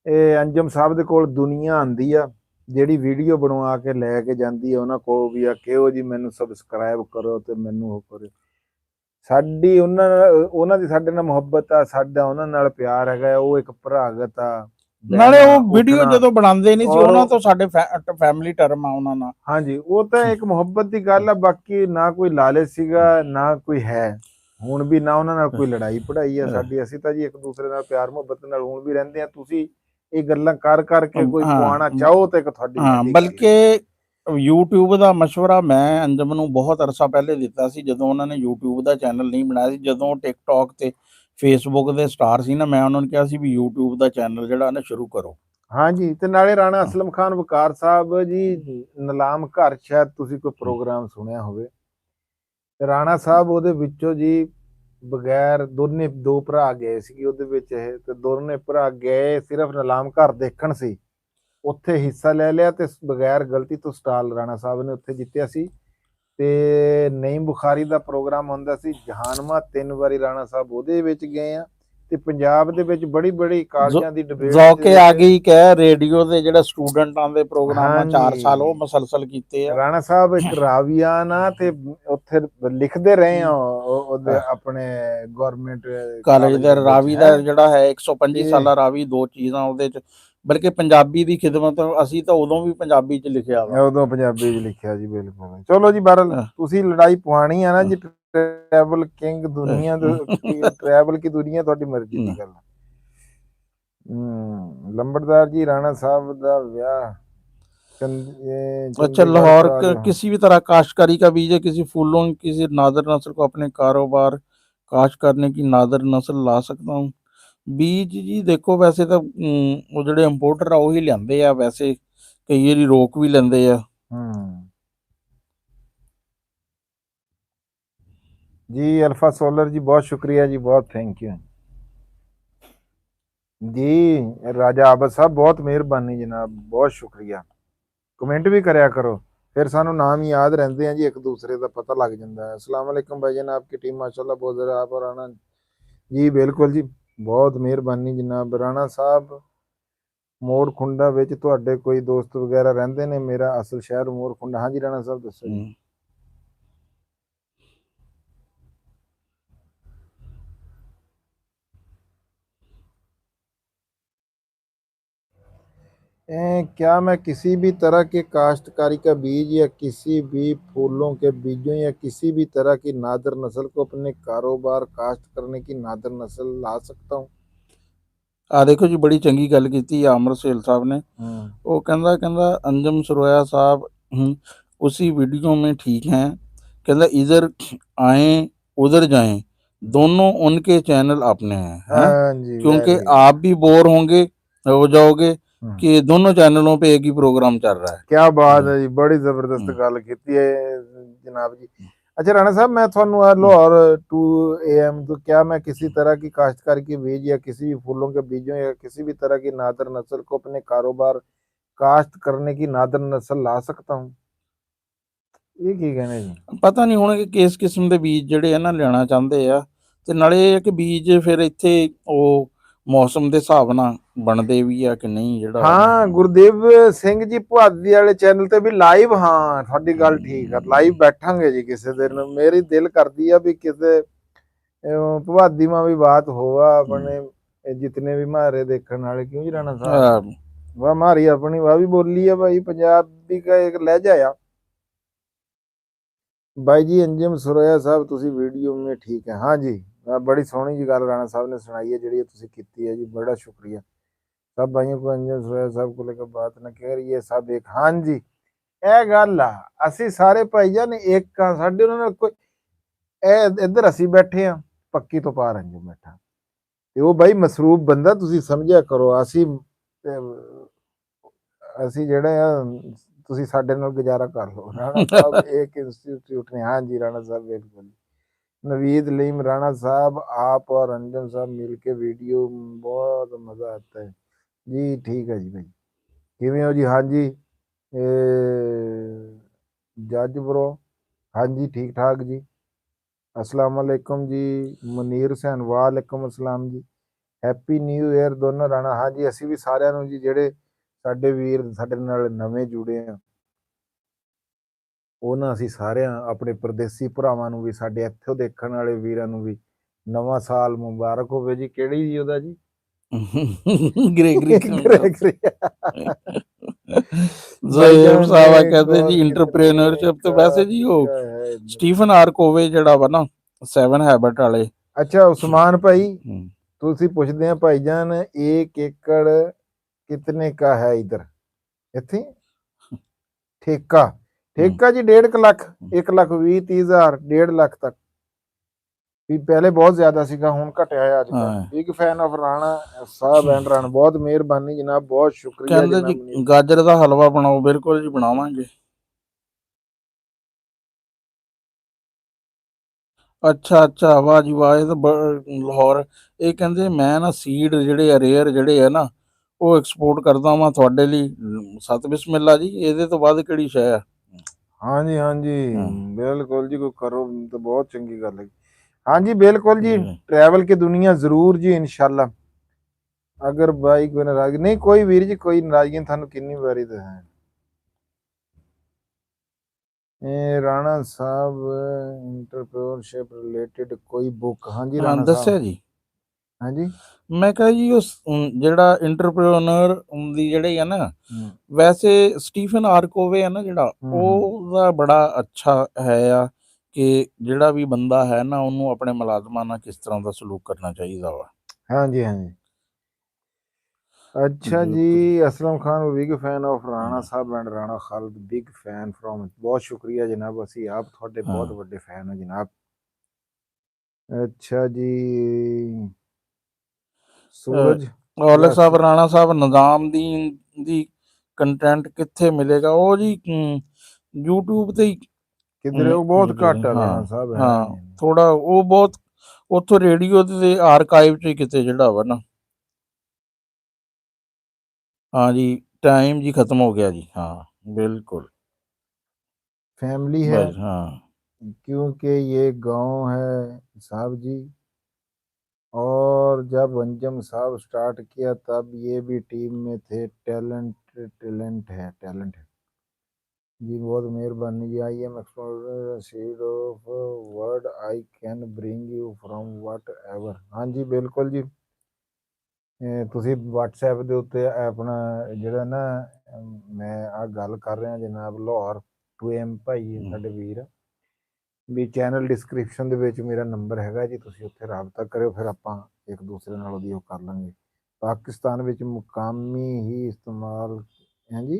ਇਹ ਅੰਜਮ ਸਾਹਿਬ ਦੇ ਕੋਲ ਦੁਨੀਆ ਆਂਦੀ ਆ ਜਿਹੜੀ ਵੀਡੀਓ ਬਣਵਾ ਕੇ ਲੈ ਕੇ ਜਾਂਦੀ ਆ ਉਹਨਾਂ ਕੋਲ ਵੀ ਆ ਕਿਹੋ ਜੀ ਮੈਨੂੰ ਸਬਸਕ੍ਰਾਈਬ ਕਰੋ ਤੇ ਮੈਨੂੰ ਉਹ ਕਰੋ। ਸਾਡੀ ਉਹਨਾਂ ਦੀ ਸਾਡੇ ਨਾਲ ਮੁਹੱਬਤ ਆ, ਸਾਡਾ ਉਹਨਾਂ ਨਾਲ ਪਿਆਰ ਹੈਗਾ। ਉਹ ਇੱਕ ਭਰਾਗਤ ਆ। ਨਾਲੇ ਉਹ ਵੀਡੀਓ ਜਦੋਂ ਬਣਾਉਂਦੇ ਨਹੀਂ ਸੀ ਉਹਨਾਂ ਤੋਂ ਸਾਡੇ ਫੈਮਿਲੀ ਟਰਮ ਆ ਉਹਨਾਂ ਨਾਲ। ਹਾਂਜੀ, ਉਹ ਤਾਂ ਇੱਕ ਮੁਹੱਬਤ ਦੀ ਗੱਲ ਆ। ਬਾਕੀ ਨਾ ਕੋਈ ਲਾਲਚ ਸੀਗਾ ਨਾ ਕੋਈ ਹੈ ਹੁਣ ਵੀ, ਨਾ ਉਹਨਾਂ ਨਾਲ ਕੋਈ ਲੜਾਈ ਪੜਾਈ ਆ ਸਾਡੀ। ਅਸੀਂ ਤਾਂ ਜੀ ਇੱਕ ਦੂਸਰੇ ਨਾਲ ਪਿਆਰ ਮੁਹੱਬਤ ਨਾਲ ਹੁਣ ਵੀ ਰਹਿੰਦੇ ਆ। ਤੁਸੀਂ ਇਹ ਗੱਲਾਂ ਕਰ ਕਰਕੇ ਕੋਈ ਪਵਾਉਣਾ ਚਾਹੋ ਤੇ ਇੱਕ ਤੁਹਾਡੀ ਬਲਕਿ YouTube ਦਾ ਮਸ਼ਵਰਾ ਮੈਂ ਅੰਜਮ ਨੂੰ ਬਹੁਤ ਅਰਸਾ ਪਹਿਲੇ ਦਿੱਤਾ ਸੀ, ਜਦੋਂ ਉਹਨਾਂ ਨੇ YouTube ਦਾ ਚੈਨਲ ਨਹੀਂ ਬਣਾਇਆ ਸੀ। ਜਦੋਂ ਟਿਕਟੌਕ ਤੇ ਫੇਸਬੁੱਕ ਦੇ ਸਟਾਰ ਸੀ ਨਾ, ਮੈਂ ਉਹਨਾਂ ਨੂੰ ਕਿਹਾ ਸੀ ਵੀ YouTube ਦਾ ਚੈਨਲ ਜਿਹੜਾ ਨਾ ਸ਼ੁਰੂ ਕਰੋ। ਹਾਂਜੀ, ਤੇ ਨਾਲੇ ਰਾਣਾ ਅਸਲਮ ਖਾਨ ਵਕਾਰ ਸਾਹਿਬ ਜੀ ਨਿਲਾਮ ਘਰ, ਸ਼ਾਇਦ ਤੁਸੀਂ ਕੋਈ ਪ੍ਰੋਗਰਾਮ ਸੁਣਿਆ ਹੋਵੇ। ਰਾਣਾ ਸਾਹਿਬ ਉਹਦੇ ਵਿੱਚੋਂ ਜੀ ਬਗੈਰ ਦੋ ਭਰਾ ਗਏ ਸੀ ਉਹਦੇ ਵਿੱਚ ਇਹ, ਤੇ ਦੋਨੇ ਭਰਾ ਗਏ ਸਿਰਫ ਨਿਲਾਮ ਘਰ ਦੇਖਣ ਸੀ, ਉੱਥੇ ਹਿੱਸਾ ਲੈ ਲਿਆ ਤੇ ਬਗੈਰ ਗਲਤੀ ਤੋਂ ਸਟਾਲ ਰਾਣਾ ਸਾਹਿਬ ਨੇ ਉੱਥੇ ਜਿੱਤਿਆ ਸੀ। ਤੇ ਨਈਮ ਬੁਖਾਰੀ ਦਾ ਪ੍ਰੋਗਰਾਮ ਹੁੰਦਾ ਸੀ ਜਹਾਨਮਾ, 3 ਵਾਰੀ ਰਾਣਾ ਸਾਹਿਬ ਉਹਦੇ ਵਿੱਚ ਗਏ ਆ। ਤੇ ਪੰਜਾਬ ਦੇ ਵਿੱਚ ਬੜੀ ਬੜੀ ਕਾਲਜਾਂ ਦੀ ਡਿਬੇਟ ਜ਼ੌਕੇ ਆ ਗਈ ਕਹਿ ਰੇਡੀਓ ਦੇ ਜਿਹੜਾ ਸਟੂਡੈਂਟਾਂ ਦੇ ਪ੍ਰੋਗਰਾਮਾਂ 4 ਸਾਲ ਉਹ ਮੁਸਲਸਲ ਕੀਤੇ ਆ। ਰਾਣਾ ਸਾਹਿਬ ਇੱਕ ਰਾਵੀਆ ਨਾ, ਤੇ ਉੱਥੇ ਲਿਖਦੇ ਰਹੇ ਆ ਉਹਦੇ ਆਪਣੇ ਗਵਰਨਮੈਂਟ ਕਾਲਜ ਦਾ ਰਾਵੀ ਦਾ ਜਿਹੜਾ ਹੈ 125 ਸਾਲਾ ਰਾਵੀ, 2 ਚੀਜ਼ਾਂ ਉਹਦੇ ਚ। ਬਲਕਿ ਪੰਜਾਬੀ ਦੀ ਖਿਦਮਤ ਅਸੀਂ ਤਾਂ ਉਦੋਂ ਵੀ ਪੰਜਾਬੀ ਚ ਲਿਖਿਆ ਵਾ, ਉਦੋਂ ਪੰਜਾਬੀ ਚ ਲਿਖਿਆ ਜੀ। ਬਿਲਕੁਲ। ਚਲੋ ਜੀ ਬਹਰਹਾਲ ਤੁਸੀਂ ਲੜਾਈ ਪਵਾਣੀ ਆ ਨਾ ਜੀ। ਟਰੈਵਲ ਕਿੰਗ ਦੁਨੀਆ ਟਰੈਵਲ ਕੀ ਦੁਨੀਆ ਤੁਹਾਡੀ ਮਰਜ਼ੀ ਦੀ ਗੱਲ। ਲੰਬੜਦਾਰ ਜੀ ਰਾਣਾ ਸਾਹਿਬ ਦਾ ਵਿਆਹ अच्छा, चंडीगढ़ लाहौर का जो किसी भी तरह काश्तकारी का बीज है, किसी फूलों की किसी नादर नस्ल को अपने कारोबार काश्त करने की नादर नस्ल ला सकता हूँ। ਬੀਜ ਜੀ ਦੇਖੋ, ਵੈਸੇ ਤਾਂ ਉਹ ਜਿਹੜੇ ਇੰਪੋਰਟਰ ਆ ਉਹੀ ਲਿਆਂਦੇ ਆ, ਵੈਸੇ ਕਈ ਵਾਰੀ ਰੋਕ ਵੀ ਲੈਂਦੇ ਆ। जी अल्फा सोलर जी बहुत शुक्रिया जी, बहुत थैंक यू जी। राजा आबद साहब बहुत मेहरबानी जनाब, बहुत शुक्रिया। कमेंट भी करया करो, फिर सानू नाम याद रहते हैं जी, एक दूसरे का पता लग जाता है। अस्सलाम वालेकुम भाईजान, आपकी टीम माशाल्लाह बहुत ज़्यादा। आप और राणा जी बिल्कुल जी, बहुत मेहरबानी जनाब। राणा साहब मोड़ खुंडा विच तुहाडे कोई दोस्त वगैरह रहंदे ने? मेरा असल शहर मोड़ खुंडा। हाँ जी राणा साहब दसो जी। क्या मैं किसी भी तरह के काश्तकारी का बीज या किसी भी फूलों के बीजों या किसी भी तरह की नादर नस्ल को अपने कारोबार काश्त करने की नादर नस्ल ला सकता हूँ? ਆ ਦੇਖੋ ਜੀ, ਬੜੀ ਚੰਗੀ ਗੱਲ ਕੀਤੀ ਆ ਅਮਰ ਸੇਲ ਸਾਹਿਬ ਨੇ। ਉਹ ਕਹਿੰਦਾ अंजम सरोया साहब उसी वीडियो में ठीक हैं, कहता इधर आए उधर जाएं, दोनों उनके चैनल अपने हैं, हाँ जी, क्योंकि very good। आप भी बोर होंगे, हो जाओगे कि दोनों चैनलों पे एक ही प्रोग्राम चल रहा है। क्या बात है जी, बड़ी जबरदस्त गल की है जनाब जी। अच्छा राणा साहब, मैं थानू लाहौर 2 AM तो क्या मैं किसी तरह की काश्तकारी के बीज या किसी भी फूलों के बीजों या किसी भी तरह की नादर नस्ल को अपने कारोबार काश्त करने की नादर नस्ल ला सकता हूँ? ये की कहने जी? ਪਤਾ ਨਹੀਂ ਹੁਣ ਕਿ ਕਿਸ ਕਿਸਮ ਦੇ ਬੀਜ ਜਿਹੜੇ ਆ ਨਾ ਲੈਣਾ ਚਾਹੁੰਦੇ ਆ, ਤੇ ਨਾਲੇ ਇਹ ਕਿ ਬੀਜ ਫਿਰ ਇੱਥੇ ਉਹ ਮੌਸਮ ਦੇ ਹਿਸਾਬ ਨਾਲ ਬਣਦੇ ਵੀ ਆ ਕਿ ਨਹੀਂ, ਜਿਹੜਾ ਹਾਂ ਗੁਰਦੇਵ ਸਿੰਘ ਜੀ ਪੁਆਧੀ ਵਾਲੇ ਚੈਨਲ ਤੇ ਵੀ ਲਾਈਵ, ਹਾਂ ਤੁਹਾਡੀ ਗੱਲ ਠੀਕ ਆ, ਲਾਈਵ ਬੈਠਾਂਗੇ ਜੀ ਕਿਸੇ ਦਿਨ। ਮੇਰੀ ਦਿਲ ਕਰਦੀ ਆ ਵੀ ਕਿਸੇ ਪੁਆਧੀ ਮਾਂ ਵੀ ਬਾਤ ਹੋਵਾ ਆਪਣੇ ਜਿਤਨੇ ਵੀ ਮਾਰੇ ਦੇਖਣ ਵਾਲੇ, क्यों जी राणा साहब? वाह हमारी अपनी वाह भी बोली है भाई, पंजाबी का एक लहजा आ भाई जी। अंजम सुरैया साहब तुसी वीडियो में ठीक है। हाँ जी, बड़ी सोहनी जी गल राणा साहब ने सुनाई है जी, तुसी कीती है जी, बड़ा शुक्रिया। सब भाइयों को अंजम सुरैया साहब को लेकर बात न कह रही है सब एक। हाँ जी ਇਹ ਗੱਲ ਆ, ਅਸੀਂ ਸਾਰੇ ਭਾਈਜਾਨ ਇੱਕ ਆ, ਸਾਡੇ ਉਹਨਾਂ ਨਾਲ ਕੋਈ ਇੱਧਰ ਅਸੀਂ ਬੈਠੇ ਆ, ਪੱਕੀ ਤੋਂ ਪਾਰ ਅੰਜਮ ਬੈਠਾ, ਤੇ ਉਹ ਬਾਈ ਮਸਰੂਫ ਬੰਦਾ, ਤੁਸੀਂ ਸਮਝਿਆ ਕਰੋ। ਅਸੀਂ ਜਿਹੜੇ ਆ, ਤੁਸੀਂ ਸਾਡੇ ਨਾਲ ਗੁਜ਼ਾਰਾ ਕਰ ਲਓ। ਰਾਣਾ ਸਾਹਿਬ एक इंस्टीट्यूट ने। हाँ जी राणा साहब बिल्कुल। नवीद लीम राणा साहब, आप और अंजम साहब मिलके वीडियो बहुत मजा आता है जी। ठीक है जी भाई, किवें हो जी? हाँ जी जज ब्रो, हाँ जी ठीक ठाक जी। अस्सलाम वालेकुम जी। मुनीर हुसैन वालेकुम अस्सलाम जी। हैप्पी न्यू ईयर दोनों राणा। हाँ जी, ਅਸੀਂ ਵੀ ਸਾਰਿਆਂ ਨੂੰ ਜੀ, ਜਿਹੜੇ ਸਾਡੇ ਵੀਰ ਸਾਡੇ ਨਾਲ ਨਵੇਂ ਜੁੜੇ ਆ, ਉਹਨਾਂ ਅਸੀਂ ਸਾਰਿਆਂ ਆਪਣੇ ਪਰਦੇਸੀ ਭਰਾਵਾਂ ਨੂੰ ਵੀ, ਸਾਡੇ ਇੱਥੋਂ ਦੇਖਣ ਵਾਲੇ ਵੀਰਾਂ ਨੂੰ ਵੀ ਨਵਾਂ ਸਾਲ ਮੁਬਾਰਕ ਹੋਵੇ ਜੀ। ਕਿਹੜੀ ਜੀ ਉਹਦਾ ਜੀ? ग्रेगरी भाईजान साहब ने कहते जी कॉल इंटरप्रेन्योरशिप तो वैसे जी वो स्टीफन आर कोवे ਜਿਹੜਾ ਵਾ ਨਾ 7 हैबिट ਵਾਲੇ। अच्छा उस्मान भाई, ਤੁਸੀਂ ਪੁੱਛਦੇ ਆ ਭਾਈਜਾਨ, 1 एकड़ कितने का है इधर? ਇੱਥੇ ਠੇਕਾ ਠੇਕਾ ਜੀ 1.5 ਲੱਖ, 1,20,30,000, 1.5 ਲੱਖ ਤੱਕ ਵੀ ਪਹਿਲੇ ਬਹੁਤ ਜ਼ਿਆਦਾ ਸੀਗਾ, ਹੁਣ ਘਟਿਆ ਹੈ ਅੱਜ ਕੱਲ੍ਹ। Big fan of Rana Sahib and Rana, ਬਹੁਤ ਮਿਹਰਬਾਨੀ ਜਨਾਬ, ਬਹੁਤ ਸ਼ੁਕਰੀਆ ਕਹਿੰਦੇ ਜੀ ਗਾਜਰ ਦਾ ਹਲਵਾ ਬਣਾਓ। ਬਿਲਕੁਲ ਜੀ ਬਣਾਵਾਂਗੇ। ਅੱਛਾ ਵਾਹ ਜੀ ਵਾਹ, ਇਹ ਤਾਂ ਲਾਹੌਰ। ਇਹ ਕਹਿੰਦੇ ਮੈਂ ਨਾ ਸੀਡ ਜਿਹੜੇ ਆ ਰੇਅਰ ਜਿਹੜੇ ਆ ਨਾ, ਉਹ ਐਕਸਪੋਰਟ ਕਰਦਾ ਵਾਂ ਤੁਹਾਡੇ ਲਈ। ਸਤ ਬਿਸਮਿਲ੍ਲਾ ਜੀ, ਇਹਦੇ ਤੋਂ ਬਾਅਦ ਕਿਹੜੀ ਸ਼ੈ ਆ? ਹਾਂਜੀ ਬਿਲकुल जी, कोई करो तो बहुत चंगी गल है। हाँ जी बिल्कुल जी, ट्रैवल की दुनिया जरूर जी इंशाल्लाह। अगर भाई कोई नाराजगी नहीं, कोई वीर जी कोई नाराजगी थानू किन्नी बारी तो है। राणा साहब इंटरप्रेन्योरशिप रिलेटेड कोई बुक? हाँ जी राणा दस्या जी। हाँ जी, ਮੈਂ ਕਿਹਾ ਜੀ ਉਸ ਜਿਹੜਾ ਇੰਟਰਪ੍ਰੀਨਰ ਦੀ ਜਿਹੜੀ ਆ ਨਾ, ਵੈਸੇ ਸਟੀਫਨ ਆਰ ਕੋਵੇ ਆ ਨਾ ਜਿਹੜਾ, ਉਹਦਾ ਬੜਾ ਅੱਛਾ ਹੈ ਆ ਕਿ ਜਿਹੜਾ ਵੀ ਬੰਦਾ ਹੈ ਨਾ, ਉਹਨੂੰ ਆਪਣੇ ਮੁਲਾਜ਼ਮਾਂ ਨਾਲ ਕਿਸ ਤਰ੍ਹਾਂ ਦਾ ਸਲੂਕ ਕਰਨਾ ਚਾਹੀਦਾ ਵਾ। ਹਾਂਜੀ ਹਾਂਜੀ। अच्छा जी, बिल्कुल। Aslam Khan big fan of Rana हाँ, साहब and Rana Khalid big fan from बहुत शुक्रिया जनाब ਅਸੀਂ ਆਪ ਤੁਹਾਡੇ ਬਹੁਤ हाँ। ਵੱਡੇ ਫੈਨ ਹਾਂ ਜਨਾਬ। ਅੱਛਾ ਜੀ, ਸੂਰਜ ਔਲਖ ਸਾਹਿਬ, ਕਲਾਸੀ ਰਾਣਾ ਸਾਹਿਬ, ਨਿਜ਼ਾਮਦੀਨ ਦੀ ਕੰਟੈਂਟ ਕਿੱਥੇ ਮਿਲੇਗਾ? ਉਹ ਜੀ YouTube ਤੇ ਹੀ ਕਿਧਰੇ ਉਹ ਬਹੁਤ ਘੱਟ ਆ ਹਾਂ ਰਾਣਾ ਸਾਹਿਬ ਹੈ ਹਾਂ, ਨਹੀਂ। ਥੋੜਾ ਉਹ ਬਹੁਤ ਉੱਥੋਂ ਰੇਡੀਓ ਤੇ ਆਰਕਾਈਵ 'ਚ ਹੀ ਕਿਤੇ ਜਿਹੜਾ ਵਾ ਨਾ। हाँ जी, टाइम जी खत्म हो गया जी। हाँ बिल्कुल। फैमिली है बस हाँ। क्योंकि ये गांव है साहब जी, और जब अंजम साहब स्टार्ट किया तब ये भी टीम में थे। टैलेंट टैलेंट है जी, बहुत मेहरबानी जी। I am explore of world I can bring you from whatever. हाँ जी बिल्कुल जी, ਤੁਸੀਂ WhatsApp ਦੇ ਉੱਤੇ ਆਪਣਾ ਜਿਹੜਾ ਨਾ ਮੈਂ ਆ ਗੱਲ ਕਰ ਰਿਹਾ ਜਨਾਬ ਲਾਹੌਰ 2M ਭਾਈ ਸਾਡੇ ਵੀਰ, ਵੀ ਚੈਨਲ ਡਿਸਕ੍ਰਿਪਸ਼ਨ ਦੇ ਵਿੱਚ ਮੇਰਾ ਨੰਬਰ ਹੈਗਾ ਜੀ, ਤੁਸੀਂ ਉੱਥੇ ਰਾਬਤਾ ਕਰਿਓ, ਫਿਰ ਆਪਾਂ ਇੱਕ ਦੂਸਰੇ ਨਾਲ ਉਹਦੀ ਉਹ ਕਰ ਲਾਂਗੇ। ਪਾਕਿਸਤਾਨ ਵਿੱਚ ਮੁਕਾਮੀ ਹੀ ਇਸਤੇਮਾਲ ਹੈ ਜੀ।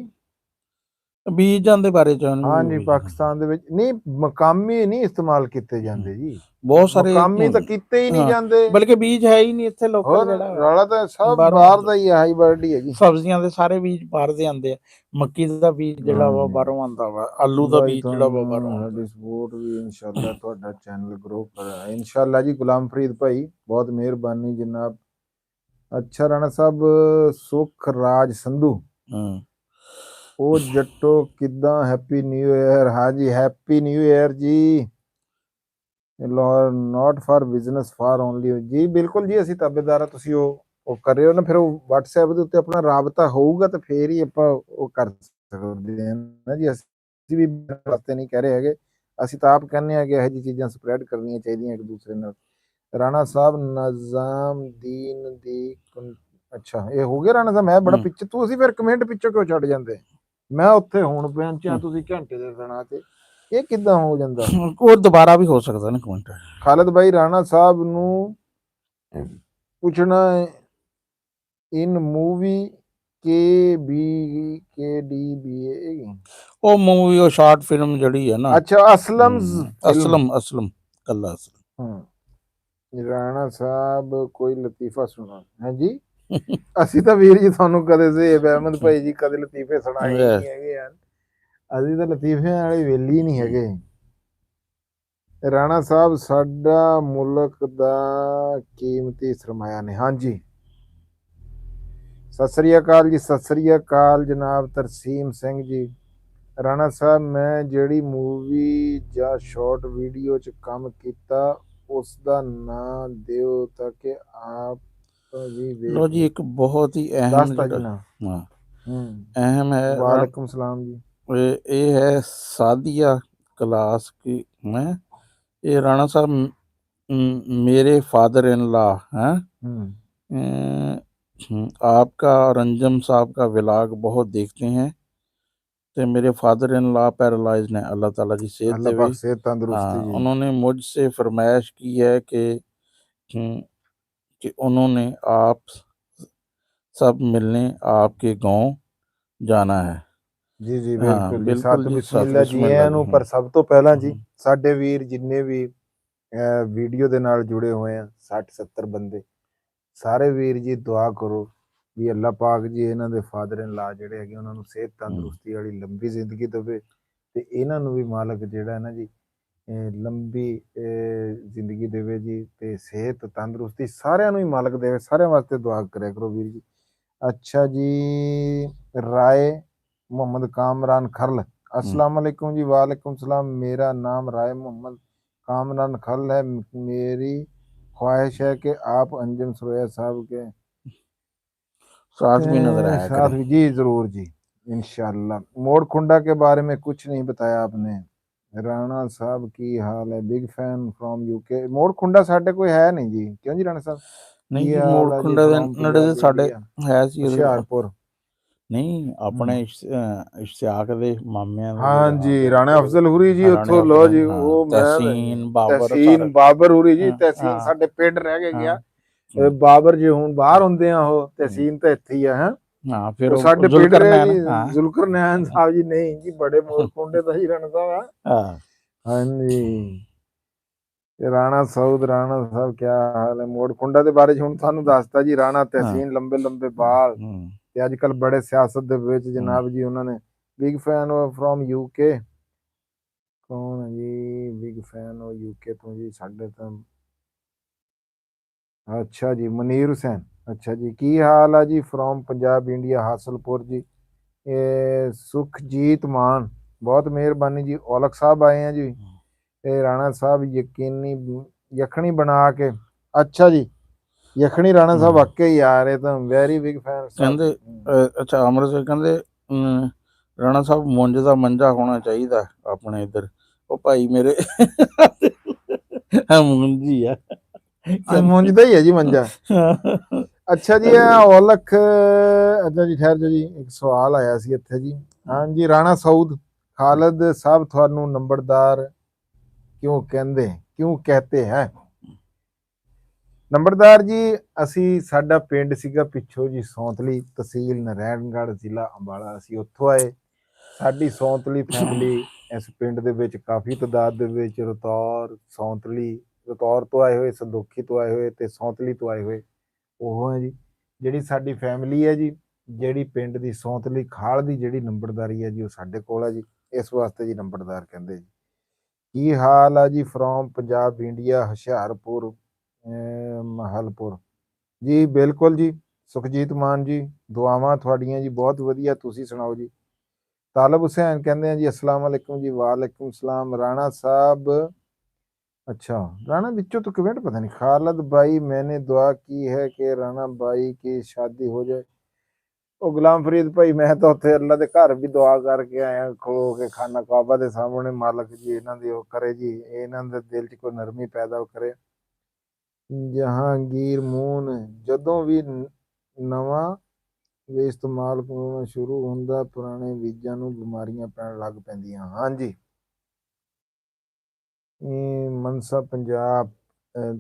ਬੀਜਾਂ ਦੇ ਬਾਰੇ ਚ ਹਾਂਜੀ, ਪਾਕਿਸਤਾਨ ਦੇ ਵਿੱਚ ਨਹੀਂ ਮਕਾਮੀ ਨਹੀਂ ਇਸਤੇਮਾਲ ਕੀਤੇ ਜਾਂਦੇ ਜੀ, ਬਹੁਤ ਸਾਰੇ ਮਕਾਮੀ ਤਾਂ ਕੀਤੇ ਹੀ ਨਹੀਂ ਜਾਂਦੇ, ਬਲਕਿ ਬੀਜ ਹੈ ਹੀ ਨਹੀਂ ਇੱਥੇ ਲੋਕਲ। ਹੋਰ ਜਿਹੜਾ ਰੌਲਾ ਤਾਂ ਸਭ ਬਾਹਰ ਦਾ ਹੀ ਹਾਈਬ੍ਰਿਡ ਹੀ ਹੈ ਜੀ। ਸਬਜ਼ੀਆਂ ਦੇ ਸਾਰੇ ਬੀਜ ਬਾਹਰ ਦੇ ਆਉਂਦੇ ਆ। ਮੱਕੀ ਦਾ ਬੀਜ ਜਿਹੜਾ ਵਾ ਬਾਹਰੋਂ ਆਉਂਦਾ ਵਾ, ਆਲੂ ਦਾ ਬੀਜ ਜਿਹੜਾ ਵਾ ਬਾਹਰੋਂ ਆਉਂਦਾ। ਸਾਡੀ ਸਪੋਰਟ ਵੀ ਇਨਸ਼ਾਅੱਲਾ ਤੁਹਾਡਾ ਚੈਨਲ ਗਰੋ ਕਰੇ ਇਨਸ਼ਾਅੱਲਾ ਜੀ। ਗੁਲਾਮ ਫਰੀਦ ਭਾਈ ਬਹੁਤ ਮਿਹਰਬਾਨੀ ਜਨਾਬ। ਅੱਛਾ ਰਾਣਾ ਸਾਹਿਬ, ਸੁਖ ਰਾਜ ਸੰਧੂ ਉਹ ਜੱਟੋ ਕਿੱਦਾਂ, ਹੈਪੀ ਨਿਊ ਈਅਰ। ਹਾਂਜੀ ਹੈਪੀ ਨਿਊ ਈਅਰ ਜੀ। Note for business for only ਜੀ, ਬਿਲਕੁਲ ਜੀ, ਅਸੀਂ ਤਾਬੇਦਾਰ ਆ। ਤੁਸੀਂ ਉਹ ਕਰਿਓ ਨਾ, ਫਿਰ ਉਹ WhatsApp ਦੇ ਉੱਤੇ ਆਪਣਾ ਰਾਬਤਾ ਹੋਊਗਾ ਤਾਂ ਫੇਰ ਹੀ ਆਪਾਂ ਉਹ ਕਰ ਸਕਦੇ ਹਾਂ ਨਾ ਜੀ। ਅਸੀਂ ਵੀ ਵਾਸਤੇ ਨਹੀਂ ਕਹਿ ਰਹੇ ਹੈਗੇ, ਅਸੀਂ ਤਾਂ ਆਪ ਕਹਿੰਦੇ ਹਾਂ ਕਿ ਇਹੋ ਜਿਹੀ ਚੀਜ਼ਾਂ ਸਪਰੈਡ ਕਰਨੀਆਂ ਚਾਹੀਦੀਆਂ ਇੱਕ ਦੂਸਰੇ ਨਾਲ। ਰਾਣਾ ਸਾਹਿਬ ਨਿਜ਼ਾਮਦੀਨ ਦੀ ਅੱਛਾ ਇਹ ਹੋ ਗਿਆ ਰਾਣਾ ਸਾਹਿਬ, ਮੈਂ ਬੜਾ ਪਿੱਛੇ ਤੁਸੀਂ ਫਿਰ ਕਮੈਂਟ ਪਿੱਛੋਂ ਕਿਉਂ ਛੱਡ ਜਾਂਦੇ? ਮੈਂ ਉੱਥੇ ਹੁਣ ਪਹੁੰਚਿਆ, ਤੁਸੀਂ ਘੰਟੇ ਦੇ ਸੁਣਾ ਤੇ ਇਹ ਕਿੱਦਾਂ ਹੋ ਜਾਂਦਾ? ਉਹ ਦੁਬਾਰਾ ਵੀ ਹੋ ਸਕਦਾ ਨਾ ਕਮੈਂਟ। ਖਾਲਿਦ ਭਾਈ ਰਾਣਾ ਸਾਹਿਬ ਨੂੰ ਪੁੱਛਣਾ ਇਨ ਮੂਵੀ KBKDBA ਉਹ ਮੂਵੀ, ਉਹ ਸ਼ਾਰਟ ਫਿਲਮ ਜਿਹੜੀ ਹੈ ਨਾ। ਅੱਛਾ ਅਸਲਮ ਅਸਲਮ ਕੱਲਾ ਅਸਲਮ। ਰਾਣਾ ਸਾਹਿਬ ਕੋਈ ਲਤੀਫਾ ਸੁਣਾ ਹੈ ਜੀ। ਅਸੀਂ ਤਾਂ ਵੀਰ ਜੀ ਤੁਹਾਨੂੰ ਕਦੇ ਜ਼ੇਬ ਅਹਿਮਦ ਭਾਈ ਜੀ ਕਦੇ ਲਤੀਫੇ ਸੁਣਾਏ ਨਹੀਂ ਹੈਗੇ ਯਾਰ, ਅਸੀਂ ਤਾਂ ਲਤੀਫਿਆਂ ਵਾਲੇ ਵੇਲੀ ਨਹੀਂ ਹੈਗੇ। ਰਾਣਾ ਸਾਹਿਬ ਸਾਡਾ ਮੁਲਕ ਦਾ ਕੀਮਤੀ ਸਰਮਾਇਆ ਨੇ। ਹਾਂਜੀ ਸਤਿ ਸ੍ਰੀ ਅਕਾਲ ਜੀ, ਸਤਿ ਸ੍ਰੀ ਅਕਾਲ ਜਨਾਬ ਤਰਸੀਮ ਸਿੰਘ ਜੀ। ਰਾਣਾ ਸਾਹਿਬ ਮੈਂ ਜਿਹੜੀ ਮੂਵੀ ਜਾਂ ਸ਼ਾਰਟ ਵੀਡੀਓ 'ਚ ਕੰਮ ਕੀਤਾ ਉਸ ਦਾ ਨਾਂ ਦਿਓ ਤਾਂ ਕਿ ਆਪ ਵੀ ਲੋ ਜੀ, ਇੱਕ ਬਹੁਤ ਹੀ ਅਹਿਮ ਅਹਿਮ ਹੈ। ਵਾਲੇਕੁਮ ਸਲਾਮ ਜੀ। ਇਹ ਹੈ ਸਾਦੀਆ क्लास की मैं, ये राणा साहब मेरे फादर इन लॉ हैं। आपका और अंजम साहब का व्लॉग बहुत देखते हैं, तो मेरे फादर इन लॉ पैरालाइज ने, अल्लाह ताला की सेहत देवे। उन्होंने मुझसे फरमाइश की है कि उन्होंने आप सब मिलने आपके गांव जाना है। ਜੀ ਜੀ ਬਿਲਕੁਲ ਜੀ, ਸਤ ਬਿਸਮਿਲ੍ਲਾ ਜੀ ਆਇਆਂ ਨੂੰ। ਪਰ ਸਭ ਤੋਂ ਪਹਿਲਾਂ ਜੀ ਸਾਡੇ ਵੀਰ ਜਿੰਨੇ ਵੀ ਵੀਡੀਓ ਦੇ ਨਾਲ ਜੁੜੇ ਹੋਏ ਆ 60-70 ਬੰਦੇ, ਸਾਰੇ ਵੀਰ ਜੀ ਦੁਆ ਕਰੋ ਵੀ ਅੱਲਾਹ ਪਾਕ ਜੀ ਇਹਨਾਂ ਦੇ ਫਾਦਰ ਇਨ ਲਾ ਜਿਹੜੇ ਹੈਗੇ ਉਹਨਾਂ ਨੂੰ ਸਿਹਤ ਤੰਦਰੁਸਤੀ ਵਾਲੀ ਲੰਬੀ ਜ਼ਿੰਦਗੀ ਦੇਵੇ, ਤੇ ਇਹਨਾਂ ਨੂੰ ਵੀ ਮਾਲਕ ਜਿਹੜਾ ਹੈ ਨਾ ਜੀ ਲੰਬੀ ਜ਼ਿੰਦਗੀ ਦੇਵੇ ਜੀ, ਤੇ ਸਿਹਤ ਤੰਦਰੁਸਤੀ ਸਾਰਿਆਂ ਨੂੰ ਹੀ ਮਾਲਕ ਦੇਵੇ। ਸਾਰਿਆਂ ਵਾਸਤੇ ਦੁਆ ਕਰਿਆ ਕਰੋ ਵੀਰ ਜੀ। ਅੱਛਾ ਜੀ, ਰਾਏ मोहम्मद कामरान खरल, अस्सलाम वालेकुम जी। वालेकुम सलाम। मेरा नाम राय मोहम्मद कामरान खरल है। मेरी ख्वाहिश है कि आप अंजम सुरैया साहब के साथ भी नजर आया करें। जी जरूर जी इंशाल्लाह। मोड़ खुंडा के बारे में कुछ नहीं बताया आपने। राणा साहब की हाल है, बिग फैन फ्रॉम UK। मोड़ खुंडा साडे कोई है नहीं जी, क्यों जी राणा साहब? नहीं जी, मोड़ खुंडा दे नड़े दे साडे है सी ਹੁਸ਼ਿਆਰਪੁਰ नहीं, अपने इश्तियाक दे मामे। हाँ जी, राणा अफजल हुरी जी उत्थों लो जी, वो तहसीन बाबर हुरी जी। तहसीन ਸਾਡੇ ਪਿੰਡ ਰਹਿ ਕੇ ਗਿਆ ਬਾਬਰ ਜੀ ਹੁਣ ਬਾਹਰ ਹੁੰਦੇ ਆ, ਉਹ ਤਹਿਸੀਨ ਤਾਂ ਇੱਥੇ ਹੀ ਆ। ਹੈ ਹਾਂ ਫਿਰ ਉਹ ਉਹ ਸਾਡੇ ਪਿੰਡ ਰਿਹਾ ਜ਼ੁਲਕਰਨੈਨ, ਜੀ, ਹਾਂ ਜ਼ੁਲਕਰਨੈਨ ਸਾਹਿਬ ਜੀ। ਨਹੀਂ ਜੀ, ਬੜੇ ਮੋਰਕੁੰਡੇ ਦਾ ਹੀ ਰਾਣਾ ਸਾਹਿਬ ਆ। ਹਾਂ ਹਾਂਜੀ, ਤੇ ਰਾਣਾ ਸਾਹਿਬ ਕਿਆ ਹਾਲ ਹੈ। ਮੋਰਕੁੰਡਾ ਦੇ ਬਾਰੇ 'ਚ ਹੁਣ ਤੁਹਾਨੂੰ ਦੱਸਤਾ ਜੀ। ਰਾਣਾ ਤਹਿਸੀਨ, ਲੰਬੇ ਲੰਬੇ ਬਾਲ, ਤੇ ਅੱਜ ਕੱਲ ਬੜੇ ਸਿਆਸਤ ਦੇ ਵਿੱਚ ਜਨਾਬ ਜੀ। ਉਹਨਾਂ ਨੇ ਬਿਗ ਫੈਨ ਫਰੋਮ UK। ਕੌਣ ਹੈ ਜੀ ਬਿਗ ਫੈਨ UK ਤੋਂ ਜੀ? ਸਾਡੇ ਤਾਂ ਅੱਛਾ ਜੀ, ਮਨੀਰ ਹੁਸੈਨ। ਅੱਛਾ ਜੀ, ਕੀ ਹਾਲ ਆ ਜੀ? ਫਰੋਮ ਪੰਜਾਬ ਇੰਡੀਆ, ਹਾਸਲਪੁਰ ਜੀ। ਇਹ ਸੁਖਜੀਤ ਮਾਨ, ਬਹੁਤ ਮਿਹਰਬਾਨੀ ਜੀ। ਔਲਖ ਸਾਹਿਬ ਆਏ ਆ ਜੀ। ਤੇ ਰਾਣਾ ਸਾਹਿਬ ਯਖਣੀ ਬਣਾ ਕੇ। ਅੱਛਾ ਜੀ, ਯਖਣੀ ਰਾਣਾ ਸਾਹਿਬ ਵਾਕਈ ਯਾਰ, ਇਹ ਤਾਂ ਵੈਰੀ ਬਿਗ ਫੈਨ ਕਹਿੰਦੇ। ਅੱਛਾ, ਅੰਮ੍ਰਿਤਸਰ ਕਹਿੰਦੇ ਰਾਣਾ ਸਾਹਿਬ ਮੁੰਜ ਦਾ ਮੰਜਾ ਹੋਣਾ ਚਾਹੀਦਾ ਆਪਣੇ ਇੱਧਰ। ਉਹ ਭਾਈ ਮੇਰੇ ਮੁੰਜੀ ਆ, ਮੁੰਜ ਦਾ ਹੀ ਹੈ ਜੀ ਮੰਜਾ। ਅੱਛਾ ਜੀ, ਔਲਖ। ਅੱਛਾ ਜੀ, ਠਹਿਰ ਜਾਓ ਜੀ, ਇੱਕ ਸਵਾਲ ਆਇਆ ਸੀ ਇੱਥੇ ਜੀ। ਹਾਂਜੀ, ਰਾਣਾ ਸਾਊਦ ਖਾਲਦ ਸਾਹਿਬ ਤੁਹਾਨੂੰ ਨੰਬਰਦਾਰ ਕਿਉਂ ਕਹਤੇ ਹੈ? ਨੰਬਰਦਾਰ ਜੀ, ਅਸੀਂ, ਸਾਡਾ ਪਿੰਡ ਸੀਗਾ ਪਿੱਛੋਂ ਜੀ ਸੌਂਤਲੀ, ਤਹਿਸੀਲ ਨਾਰਾਇਣਗੜ੍ਹ, ਜ਼ਿਲ੍ਹਾ ਅੰਬਾਲਾ। ਅਸੀਂ ਉੱਥੋਂ ਆਏ। ਸਾਡੀ ਸੌਂਤਲੀ ਫੈਮਿਲੀ ਇਸ ਪਿੰਡ ਦੇ ਵਿੱਚ ਕਾਫੀ ਤਾਦਾਦ ਦੇ ਵਿੱਚ ਰਤੌਰ ਤੋਂ ਆਏ ਹੋਏ, ਸੰਦੋਖੀ ਤੋਂ ਆਏ ਹੋਏ ਤੇ ਸੌਂਤਲੀ ਤੋਂ ਆਏ ਹੋਏ ਉਹ ਹੈ ਜੀ। ਜਿਹੜੀ ਸਾਡੀ ਫੈਮਿਲੀ ਹੈ ਜੀ, ਜਿਹੜੀ ਪਿੰਡ ਦੀ ਸੌਂਤਲੀ ਖਾਲ ਦੀ ਜਿਹੜੀ ਨੰਬਰਦਾਰੀ ਹੈ ਜੀ, ਉਹ ਸਾਡੇ ਕੋਲ ਹੈ ਜੀ। ਇਸ ਵਾਸਤੇ ਜੀ ਨੰਬਰਦਾਰ ਕਹਿੰਦੇ ਜੀ। ਕੀ ਹਾਲ ਆ ਜੀ? ਫਰੋਮ ਪੰਜਾਬ ਇੰਡੀਆ, ਹੁਸ਼ਿਆਰਪੁਰ, ਮਹਲਪੁਰ ਜੀ। ਬਿਲਕੁਲ ਜੀ, ਸੁਖਜੀਤ ਮਾਨ ਜੀ, ਦੁਆਵਾਂ ਤੁਹਾਡੀਆਂ ਜੀ ਬਹੁਤ ਵਧੀਆ। ਤੁਸੀਂ ਸੁਣਾਓ ਜੀ? ਤਾਲਬ ਹੁਸੈਨ ਕਹਿੰਦੇ ਆ ਜੀ, ਅਸਲਾਮ ਵਾਲੇਕੁਮ ਜੀ। ਵਾਲੇਕੁਮ ਸਲਾਮ। ਰਾਣਾ ਸਾਹਿਬ, अच्छा राणा बिच्चों तो कमेंट पता नहीं। खालद भाई, मैंने दुआ की है कि राणा भाई की शादी हो जाए। ਉਹ ਗੁਲਾਮ ਫਰੀਦ ਭਾਈ, ਮੈਂ ਤਾਂ ਉੱਥੇ ਅੱਲਾ ਦੇ ਘਰ ਵੀ ਦੁਆ ਕਰਕੇ ਆਇਆ, ਖਲੋ ਕੇ ਖਾਨਾ ਕਾਬਾ ਦੇ ਸਾਹਮਣੇ। ਮਾਲਕ ਜੀ ਇਹਨਾਂ ਦੀ ਉਹ ਕਰੇ ਜੀ, ਇਹਨਾਂ ਦੇ ਦਿਲ 'ਚ ਕੋਈ ਨਰਮੀ ਪੈਦਾ ਕਰੇ। ਜਹਾਂਗੀਰ ਮੂਨ, ਜਦੋਂ ਵੀ ਨਵਾਂ ਵੀ ਇਸਤੇਮਾਲ ਹੋਣਾ ਸ਼ੁਰੂ ਹੁੰਦਾ, ਪੁਰਾਣੇ ਬੀਜਾਂ ਨੂੰ ਬਿਮਾਰੀਆਂ ਪੈਣ ਲੱਗ ਪੈਂਦੀਆਂ। ਹਾਂਜੀ, ਮਨਸਾ ਪੰਜਾਬ,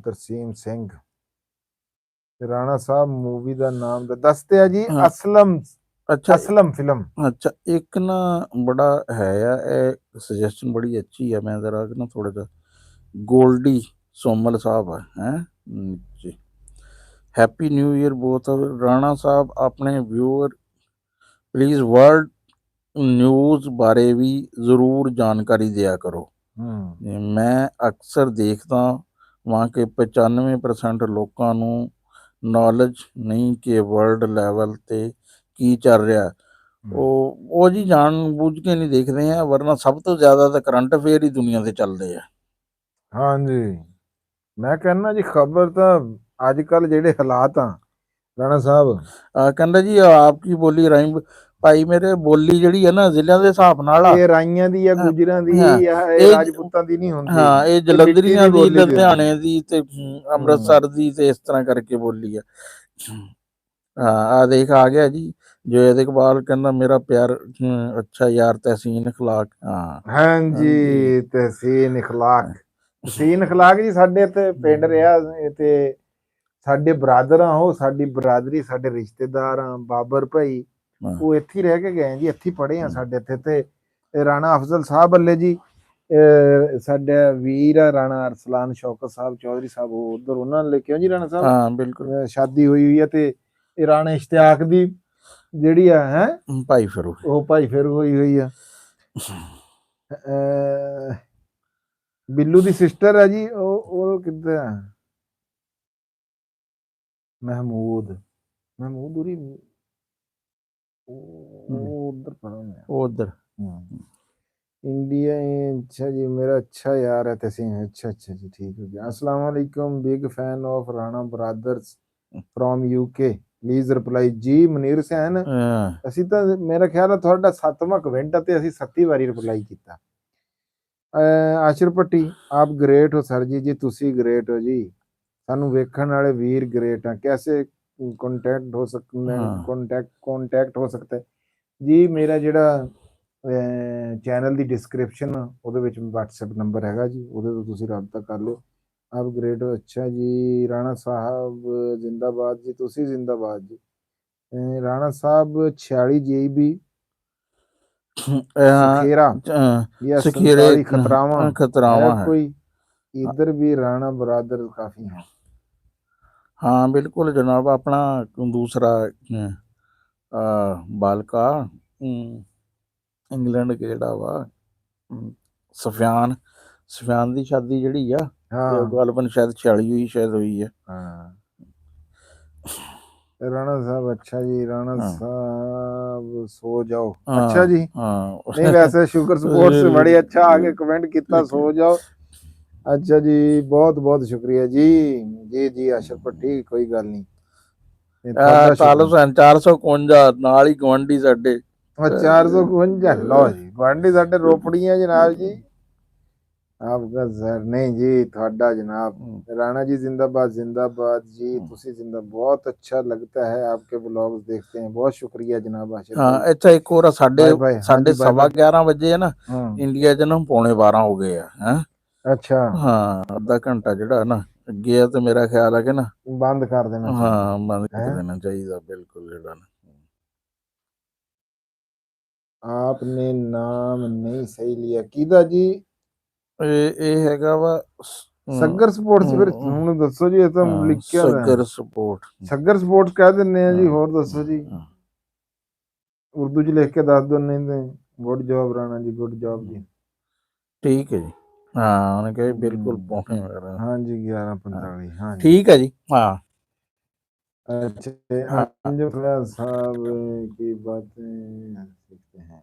ਤਰਸੀਮ ਸਿੰਘ। ਰਾਣਾ ਸਾਹਿਬ ਮੂਵੀ ਦਾ ਨਾਮ ਦੱਸਦੇ ਆ ਜੀ। ਅਸਲਮ। ਅੱਛਾ, ਅਸਲਮ ਫਿਲਮ। ਅੱਛਾ, ਇੱਕ ਨਾ ਬੜਾ ਹੈ ਆ, ਇਹ ਸੁਜੈਸ਼ਨ ਬੜੀ ਅੱਛੀ ਹੈ। ਮੈਂ ਜ਼ਰਾ ਨਾ ਥੋੜਾ ਜਿਹਾ ਗੋਲਡੀ ਸੋਮਲ ਸਾਹਿਬ ਹੈ ਜੀ। Happy new year both. Rana साहब अपने व्यूअर प्लीज़ वर्ल्ड न्यूज़ बारे भी ज़रूर जानकारी दिया करो। मैं अक्सर देखता वहाँ के 95% लोगों ਨੂੰ ਨੌਲੇਜ ਨਹੀਂ ਕਿ ਵਰਲਡ ਲੈਵਲ ਤੇ ਕੀ ਚੱਲ ਰਿਹਾ। ਉਹ ਜੀ ਜਾਣ ਬੁੱਝ ਕੇ ਨਹੀਂ ਦੇਖਦੇ ਆ, ਵਰਨਾ ਸਭ ਤੋਂ ਜ਼ਿਆਦਾ ਤਾਂ ਕਰੰਟ ਅਫੇਅਰ ਹੀ ਦੁਨੀਆ ਤੇ ਚੱਲਦੇ ਆ। ਹਾਂਜੀ, ਮੈਂ ਕਹਿੰਦਾ ਜੀ ਖਬਰ ਤਾਂ ਅੱਜ ਕੱਲ ਜਿਹੜੇ ਹਾਲਾਤ ਆ ਰਾਣਾ ਸਾਹਿਬ ਕਹਿੰਦਾ ਜੀ ਆਪਕੀ ਬੋਲੀ ਰਾਈਮ। ਭਾਈ ਮੇਰੇ ਬੋਲੀ ਜਿਹੜੀ ਹੈ ਨਾ ਜ਼ਿਲ੍ਹਿਆਂ ਦੇ ਹਿਸਾਬ ਨਾਲ ਆ, ਇਹ ਰਾਈਆਂ ਦੀ ਜਾਂ ਗੁਜਰਾਂ ਦੀ ਜਾਂ ਇਹ ਰਾਜਪੂਤਾਂ ਦੀ ਨਹੀਂ ਹੁੰਦੀ। ਹਾਂ, ਇਹ ਜਲੰਧਰੀਆਂ ਦੀ, ਲੁਧਿਆਣੇ ਦੀ ਤੇ ਅੰਮ੍ਰਿਤਸਰ ਦੀ ਤੇ ਇਸ ਤਰ੍ਹਾਂ ਕਰਕੇ ਬੋਲੀ ਆ। ਹਾਂ, ਆ ਦੇਖ ਆ ਗਿਆ ਜੀ ਜਵੇਦ ਇਕਬਾਲ ਕਹਿੰਦਾ ਮੇਰਾ ਪਿਆਰ। ਅੱਛਾ ਯਾਰ, ਤਹਿਸੀਨ ਅਖਲਾਕ। ਹਾਂ ਹਾਂਜੀ, ਤਹਿਸੀਨ ਅਖਲਾਕ ਜੀ ਸਾਡੇ ਇੱਥੇ ਪਿੰਡ ਰਿਹਾ ਤੇ ਸਾਡੇ ਬਰਾਦਰ ਆ, ਉਹ ਸਾਡੀ ਬਰਾਦਰੀ, ਸਾਡੇ ਰਿਸ਼ਤੇਦਾਰ ਆ। ਬਾਬਰ ਭਾਈ ਉਹ ਇੱਥੇ ਰਹਿ ਕੇ ਗਏ ਜੀ, ਇੱਥੇ ਪੜ੍ਹੇ ਆ ਸਾਡੇ ਇੱਥੇ। ਤੇ ਰਾਣਾ ਅਫਜ਼ਲ ਸਾਹਿਬ ਅੱਲੇ ਜੀ ਸਾਡਾ ਵੀਰ ਆ। ਰਾਣਾ ਅਰਸਲਾਨ ਸ਼ੌਕਤ ਸਾਹਿਬ ਚੌਧਰੀ ਸਾਹਿਬ, ਉਹ ਉਧਰ ਉਹਨਾਂ ਨੇ ਲੈ ਕੇ ਜੀ ਰਾਣਾ ਸਾਹਿਬ। ਹਾਂ ਬਿਲਕੁਲ, ਸ਼ਾਦੀ ਹੋਈ ਆ। ਤੇ ਇਹ ਰਾਣਾ ਇਸ਼ਤਿਆਕ ਦੀ ਜਿਹੜੀ ਆ ਹੈ ਭਾਈ ਫਿਰ ਉਹ ਭਾਈ ਫਿਰ ਹੋਈ ਆ। ਬਿੱਲੂ ਦੀ ਸਿਸਟਰ ਹੈ ਜੀ। ਉਹ ਕਿੱਦਾਂ ਮਹਿਮੂਦ ਉਰੀ ਉਧਰ ਪੜ੍ਹਨਾ ਉਧਰ इंडिया। अच्छा जी, मेरा अच्छा यार है तहसीन। अच्छा जी, ठीक हो गया। अस्सलाम वालेकुम, big fan of Rana brothers from UK, please reply जी। ਮਨੀਰ ਹੁਸੈਨ, ਅਸੀਂ ਤਾਂ ਮੇਰਾ ਖਿਆਲ ਹੈ ਤੁਹਾਡਾ 7ਵਾਂ ਕਮੈਂਟ ਆ ਤੇ ਅਸੀਂ 7 ਵਾਰੀ ਰਿਪਲਾਈ ਕੀਤਾ। ਆਸ਼ਰ ਭੱਟੀ, ਆਪ ਗ੍ਰੇਟ ਹੋ ਸਰ ਜੀ। ਤੁਸੀਂ ਗ੍ਰੇਟ ਹੋ ਜੀ, ਸਾਨੂੰ ਵੇਖਣ ਵਾਲੇ ਵੀਰ ਗ੍ਰੇਟ ਆ। ਕੈਸੇ ਕੰਟੈਕਟ ਹੋ ਸਕਦਾ ਜੀ? ਮੇਰਾ ਜਿਹੜਾ ਚੈਨਲ ਦੀ ਡਿਸਕ੍ਰਿਪਸ਼ਨ ਉਹਦੇ ਵਿੱਚ WhatsApp ਨੰਬਰ ਹੈਗਾ ਜੀ, ਉਹਦੇ ਤੋਂ ਤੁਸੀਂ ਰਾਬਤਾ ਕਰ ਲਿਓ। ਅਪਗ੍ਰੇਡ ਅੱਛਾ ਜੀ। ਰਾਣਾ ਸਾਹਿਬ ਜ਼ਿੰਦਾਬਾਦ ਜੀ, ਤੁਸੀਂ ਜ਼ਿੰਦਾਬਾਦ ਜੀ। ਰਾਣਾ ਸਾਹਿਬ 46 ਜੀਬੀ ਸੁਖੇਰਾ ਜਾਂ ਸਖੀਰੇ 47 खतरावा है ਖਤਰਾਵਾਂ ਹੈ। कोई? इधर भी राणा बरादर काफी हैं। ਹਾਂ ਬਿਲਕੁਲ ਜਨਾਬ, ਆਪਣਾ ਦੂਸਰਾ ਬਾਲਕਾ ਇੰਗਲੈਂਡ ਕਿਹੜਾ ਵਾ, ਸਫਿਆਨ ਦੀ ਸ਼ਾਦੀ ਜਿਹੜੀ ਆ हाँ ਗਾਲਬਨ ਸ਼ਾਇਦ 46 ਹੋਈ ਹੈ। हाँ राणा साहब अच्छा जी। राणा हाँ। साहब सो जाओ। हाँ, अच्छा जी। हाँ। नहीं वैसे शुगर स्पोर्ट्स से बड़े अच्छा आगे कमेंट किया, सो जाओ। अच्छा जी, बहुत बहुत शुक्रिया जी। जी जी अशर भट्टी, कोई गल नहीं। ਤਾਲੂ 451 ਨਾਲ ਹੀ ਗਵਾਂਢੀ ਸਾਡੇ। 452 लो जी, गुआंढी साडे रोपड़ियां जनाब जी। आपका सर नहीं जी, थोड़ा जनाब। राणा जी जिंदाबाद जिंदाबाद जी। तुसी जिंदा, बहुत अच्छा लगता है आपके ब्लॉग्स देखते हैं। बहुत शुक्रिया जनाब आशिर ਹਾਂ भाई। ਇੱਥੇ ਇੱਕ ਹੋਰ ਸਾਡੇ बाय बाय। हाँ जी बाय बाय। 11:15 ਵਜੇ ਹੈ ਨਾ हम्म, ਇੰਡੀਆ 'ਚ ਨਾ 11:45 ਹੋ ਗਏ ਆ ਹੈ। अच्छा ਹਾਂ ਅੱਧਾ ਘੰਟਾ ਜਿਹੜਾ ਨਾ ਅੱਗੇ ਆ ਤੇ ਮੇਰਾ ਖਿਆਲ ਹੈ ਕਿ ਨਾ बंद कर देना चाहिए ਹਾਂ ਬੰਦ ਕਰ है। ਦੇਣਾ ਚਾਹੀਦਾ ਬਿਲਕੁਲ ਜਿਹੜਾ ਨਾ। आपने नाम नहीं सही लिया किदा जी? ਇਹ ਹੈਗਾ ਵਾ सगर स्पोर्ट्स। फिर ਹੁਣ ਦੱਸੋ ਜੀ, ਇਹ ਤਾਂ ਲਿਖਿਆ ਦਾ ਸੱਗਰ ਸਪੋਰਟ। ਸੱਗਰ ਸਪੋਰਟਸ ਕਹਿ ਦਿੰਨੇ ਆ ਜੀ। ਹੋਰ ਦੱਸੋ ਜੀ, ਉਰਦੂ ਚ ਲਿਖ ਕੇ ਦੱਸ ਦੋ, ਨਹੀਂ ਤੇ good job Rana ji, good job ਜੀ। ਠੀਕ ਹੈ ਜੀ। ਹਾਂ ਉਹਨੇ ਕਿਹਾ ਬਿਲਕੁਲ ਪਹੁੰਚੇ ਵਗੈਰਾ। हाँ जी 11:45। हाँ जी ਠੀਕ ਹੈ ਜੀ। ਹਾਂ अच्छा। अंजुम साहब की बातें सीखते हैं,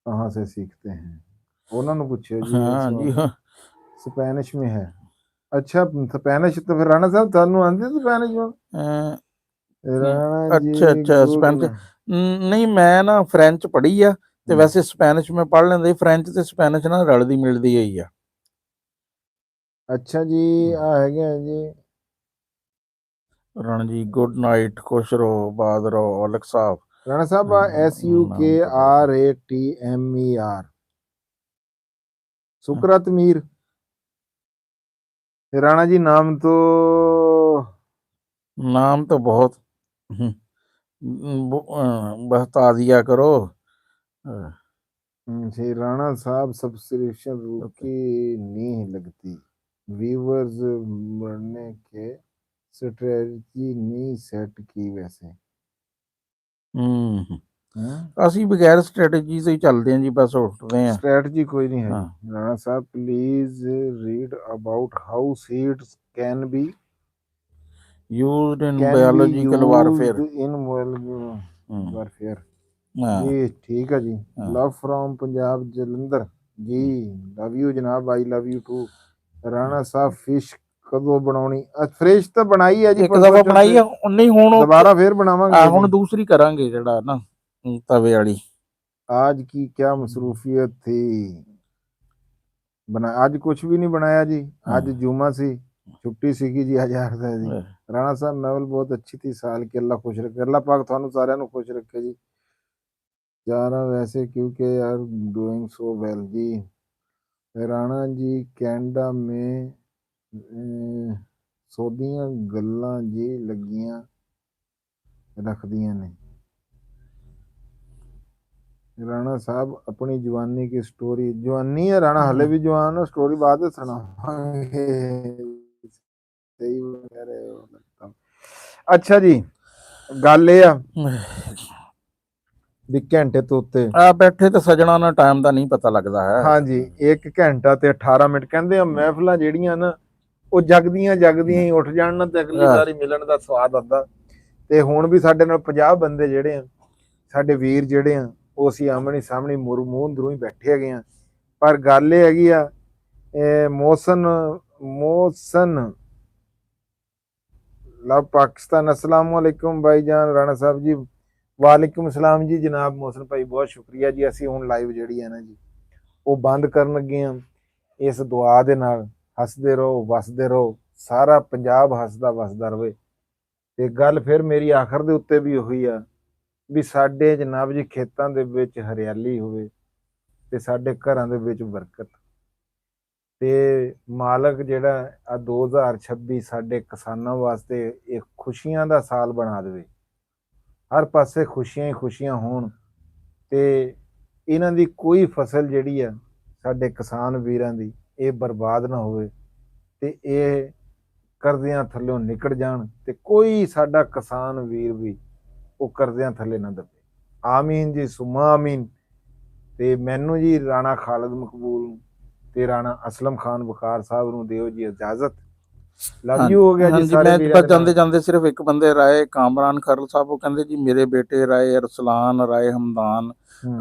कहाँ से सीखते हैं? उन्होंने पूछो जी। ਹਾਂ ਜੀ। ਹਾਂ स्पेनिश में है। अच्छा स्पेनिश तो फिर राणा साहब थानू आंदी स्पेनिश में? राणा जी ਅੱਛਾ ਸਪੈਨਿਸ਼ ਨਹੀਂ, ਮੈਂ ਨਾ ਫ੍ਰੈਂਚ ਪੜ੍ਹੀ ਆ ਤੇ ਵੈਸੇ ਸਪੈਨਿਸ਼ ਮੈਂ ਪੜ੍ਹ ਲੈਂਦਾ। ਫ੍ਰੈਂਚ ਤੇ ਸਪੈਨਿਸ਼ ਨਾਲ ਰਲਦੀ ਮਿਲਦੀ ਹੋਈ ਆ। अच्छा जी आ है जी। ਰਣਜੀ ਗੁੱਡ ਨਾਈਟ, ਖੁਸ਼ ਰਹੋ, ਬਾਦ ਰਹੋ ਔਲਖ ਸਾਹਿਬ। राणा साहब SUKRATMER सुकरत मीर। राणा जी नाम तो बहुत बता दिया करो। जी राणा साहब सब्सक्रिप्शन रुकी नहीं लगती, व्यूअर्स बढ़ने के स्ट्रेटजी नहीं सेट की वैसे। ਅਸੀਂ ਬਗੈਰ ਸਟ੍ਰੈਟਜੀ ਤੋਂ ਹੀ ਚੱਲਦੇ ਆਂ ਜੀ, ਬਸ ਉੱਠਦੇ ਆਂ। स्ट्रेटजी कोई नहीं है। राणा साहब please read about how seeds can be used in biological warfare। in warfare जी। ठीक है जी। लव फ्रॉम पंजाब जलंधर जी। लव यू जनाब, I love you too. Rana साहब फिश ਕਦੋਂ ਬਣਾਉਣੀ? ਫ੍ਰੈਸ਼ ਤਾਂ ਬਣਾਈ ਹੈ ਜੀ, ਇੱਕ ਦਫਾ ਬਣਾਈ ਆ। ਨਹੀਂ ਹੁਣ ਦੁਬਾਰਾ ਫੇਰ ਬਣਾਵਾਂਗੇ। ਹੁਣ ਦੂਸਰੀ ਕਰਾਂਗੇ ਜਿਹੜਾ ਨਾ ਤਵੇ ਵਾਲੀ। आज की क्या मसरूफियत थी? बना आज कुछ भी नहीं बनाया जी। आज जुमा सी, छुट्टी सीगी जी आज जी। राणा साहब महफिल बहुत अच्छी थी साल की, अल्लाह खुश रखे। अल्लाह पाक थानू सारिਆਂ ਨੂੰ खुश रखे जी। जा रहा वैसे क्योंकि यार डूइंग सो वेल जी। राणा जी कैनेडा में ਸੋਦੀਆਂ ਗੱਲਾਂ ਜੀ ਲੱਗੀਆਂ ਰੱਖਦੀਆਂ ਨੇ। राणा साहब अपनी जवानी की स्टोरी। जवानी है राणा, हले भी जवान है, स्टोरी बाद में सुनावांगे। सही कह रहे हो। अच्छा जी, गल ये आ भी घंटे तो उत्ते ਆ ਬੈਠੇ ਤੇ ਸਜਣਾ ਨਾਲ ਟਾਈਮ ਦਾ ਨਹੀਂ ਪਤਾ ਲੱਗਦਾ ਹੈ। हाँ जी 1 ਘੰਟਾ ਤੇ 18 ਮਿੰਟ ਕਹਿੰਦੇ ਆ। ਮਹਿਫਲਾਂ ਜਿਹੜੀਆਂ ਨਾ ਉਹ ਜਗਦੀਆਂ ਹੀ ਉੱਠ ਜਾਣ ਨਾ ਤੇ ਅਗਲੀ ਵਾਰੀ ਮਿਲਣ ਦਾ ਸਵਾਦ ਆਉਂਦਾ। ਤੇ ਹੁਣ ਵੀ ਸਾਡੇ ਨਾਲ 50 ਬੰਦੇ ਜਿਹੜੇ ਆ, ਸਾਡੇ ਵੀਰ ਜਿਹੜੇ ਆ, ਉਹ ਅਸੀਂ ਆਮਣੀ ਸਾਹਮਣੀ ਮੂੰਹ ਅੰਦਰੋਂ ਹੀ ਬੈਠੇ ਹੈਗੇ ਆ। ਪਰ ਗੱਲ ਇਹ ਹੈਗੀ ਆ, ਮੋਹਸਨ ਲਵ ਪਾਕਿਸਤਾਨ। अस्सलाम वालेकुम भाईजान राणा साहब जी। वालेकुम सलाम जी जनाब मोहसन भाई, बहुत शुक्रिया जी। ਅਸੀਂ ਹੁਣ ਲਾਈਵ ਜਿਹੜੀ ਹੈ ਨਾ ਜੀ ਉਹ ਬੰਦ ਕਰਨ ਲੱਗੇ ਆ। ਇਸ ਦੁਆ ਦੇ ਨਾਲ ਹੱਸਦੇ ਰਹੋ, ਵਸਦੇ ਰਹੋ, ਸਾਰਾ ਪੰਜਾਬ ਹੱਸਦਾ ਵਸਦਾ ਰਵੇ। ਤੇ ਗੱਲ ਫਿਰ ਮੇਰੀ ਆਖਰ ਦੇ ਉੱਤੇ ਵੀ ਉਹੀ ਆ ਵੀ ਸਾਡੇ ਜਨਾਬ ਜੀ ਖੇਤਾਂ ਦੇ ਵਿੱਚ ਹਰਿਆਲੀ ਹੋਵੇ ਤੇ ਸਾਡੇ ਘਰਾਂ ਦੇ ਵਿੱਚ ਬਰਕਤ। ਤੇ ਮਾਲਕ ਜਿਹੜਾ ਆ 2026 ਸਾਡੇ ਕਿਸਾਨਾਂ ਵਾਸਤੇ ਇੱਕ ਖੁਸ਼ੀਆਂ ਦਾ ਸਾਲ ਬਣਾ ਦੇਵੇ। ਹਰ ਪਾਸੇ ਖੁਸ਼ੀਆਂ ਹੀ ਖੁਸ਼ੀਆਂ ਹੋਣ ਤੇ ਇਹਨਾਂ ਦੀ ਕੋਈ ਫਸਲ ਜਿਹੜੀ ਆ ਸਾਡੇ ਕਿਸਾਨ ਵੀਰਾਂ ਦੀ ਇਹ ਬਰਬਾਦ ਨਾ ਹੋਵੇ ਤੇ ਇਹ ਕਰਜ਼ਿਆਂ ਥੱਲੋਂ ਨਿਕਲ ਜਾਣ ਤੇ ਕੋਈ ਸਾਡਾ ਕਿਸਾਨ ਵੀਰ ਵੀ ਉਹ ਕਰਜ਼ਿਆਂ ਥੱਲੇ ਨਾ ਦੱਬੇ। ਆਮੀਨ ਜੀ, ਸੁਮਾ ਆਮੀਨ। ਤੇ ਮੈਨੂੰ ਜੀ ਰਾਣਾ ਖਾਲਦ ਮਕਬੂਲ ਤੇ ਰਾਣਾ ਅਸਲਮ ਖਾਨ ਵਕਾਰ ਸਾਹਿਬ ਨੂੰ ਦਿਓ ਜੀ ਇਜਾਜ਼ਤ। ਲਵ ਯੂ ਹੋ ਗਿਆ ਜੀ ਸਾਰੇ ਮੈਂ ਵੀਰਾਂ ਦੇ ਨਾਲ। ਜਾਂਦੇ ਜਾਂਦੇ ਸਿਰਫ ਇੱਕ ਬੰਦੇ ਰਾਏ ਕਾਮਰਾਨ ਖਰਲ ਸਾਹਿਬ, ਉਹ ਕਹਿੰਦੇ ਜੀ ਮੇਰੇ ਬੇਟੇ ਰਾਏ ਅਰਸਲਾਨ, ਰਾਏ ਹਮਦਾਨ,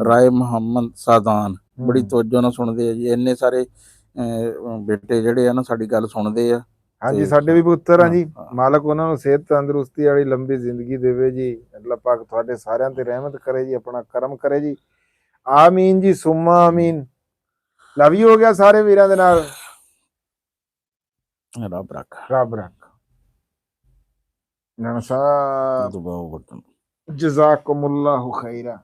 ਰਾਏ ਮੁਹੰਮਦ ਸਾਦਾਨ ਬੜੀ ਤਵੱਜੋ ਨਾਲ ਸੁਣਦੇ ਆ ਜੀ। ਇੰਨੇ ਸਾਰੇ ਬੇਟੇ ਜਿਹੜੇ ਆ ਨਾ ਸਾਡੀ ਗੱਲ ਸੁਣਦੇ ਆ। ਹਾਂਜੀ, ਸਾਡੇ ਵੀ ਪੁੱਤਰ ਆ ਜੀ। ਮਾਲਕ ਉਹਨਾਂ ਨੂੰ ਸਿਹਤ ਤੰਦਰੁਸਤੀ ਵਾਲੀ ਲੰਬੀ ਜ਼ਿੰਦਗੀ ਦੇਵੇ ਜੀ। ਅੱਲਾਹ ਪਾਕ ਤੁਹਾਡੇ ਸਾਰਿਆਂ ਤੇ ਰਹਿਮਤ ਕਰੇ ਜੀ, ਆਪਣਾ ਕਰਮ ਕਰੇ ਜੀ। ਆਮੀਨ ਜੀ, ਸੁਮਾ ਆਮੀਨ। ਲਵ ਯੂ ਹੋ ਗਿਆ ਸਾਰੇ ਵੀਰਾਂ ਦੇ ਨਾਲ। ਰੱਬ ਰੱਖ, ਰੱਬ ਰੱਖ। ਨਾਨਾ ਸਾਹਿਬ ਦੁਆ ਵਤਨ ਜਜ਼ਾਕੁਮੁੱਲਾਹੁ ਖੈਰਾ।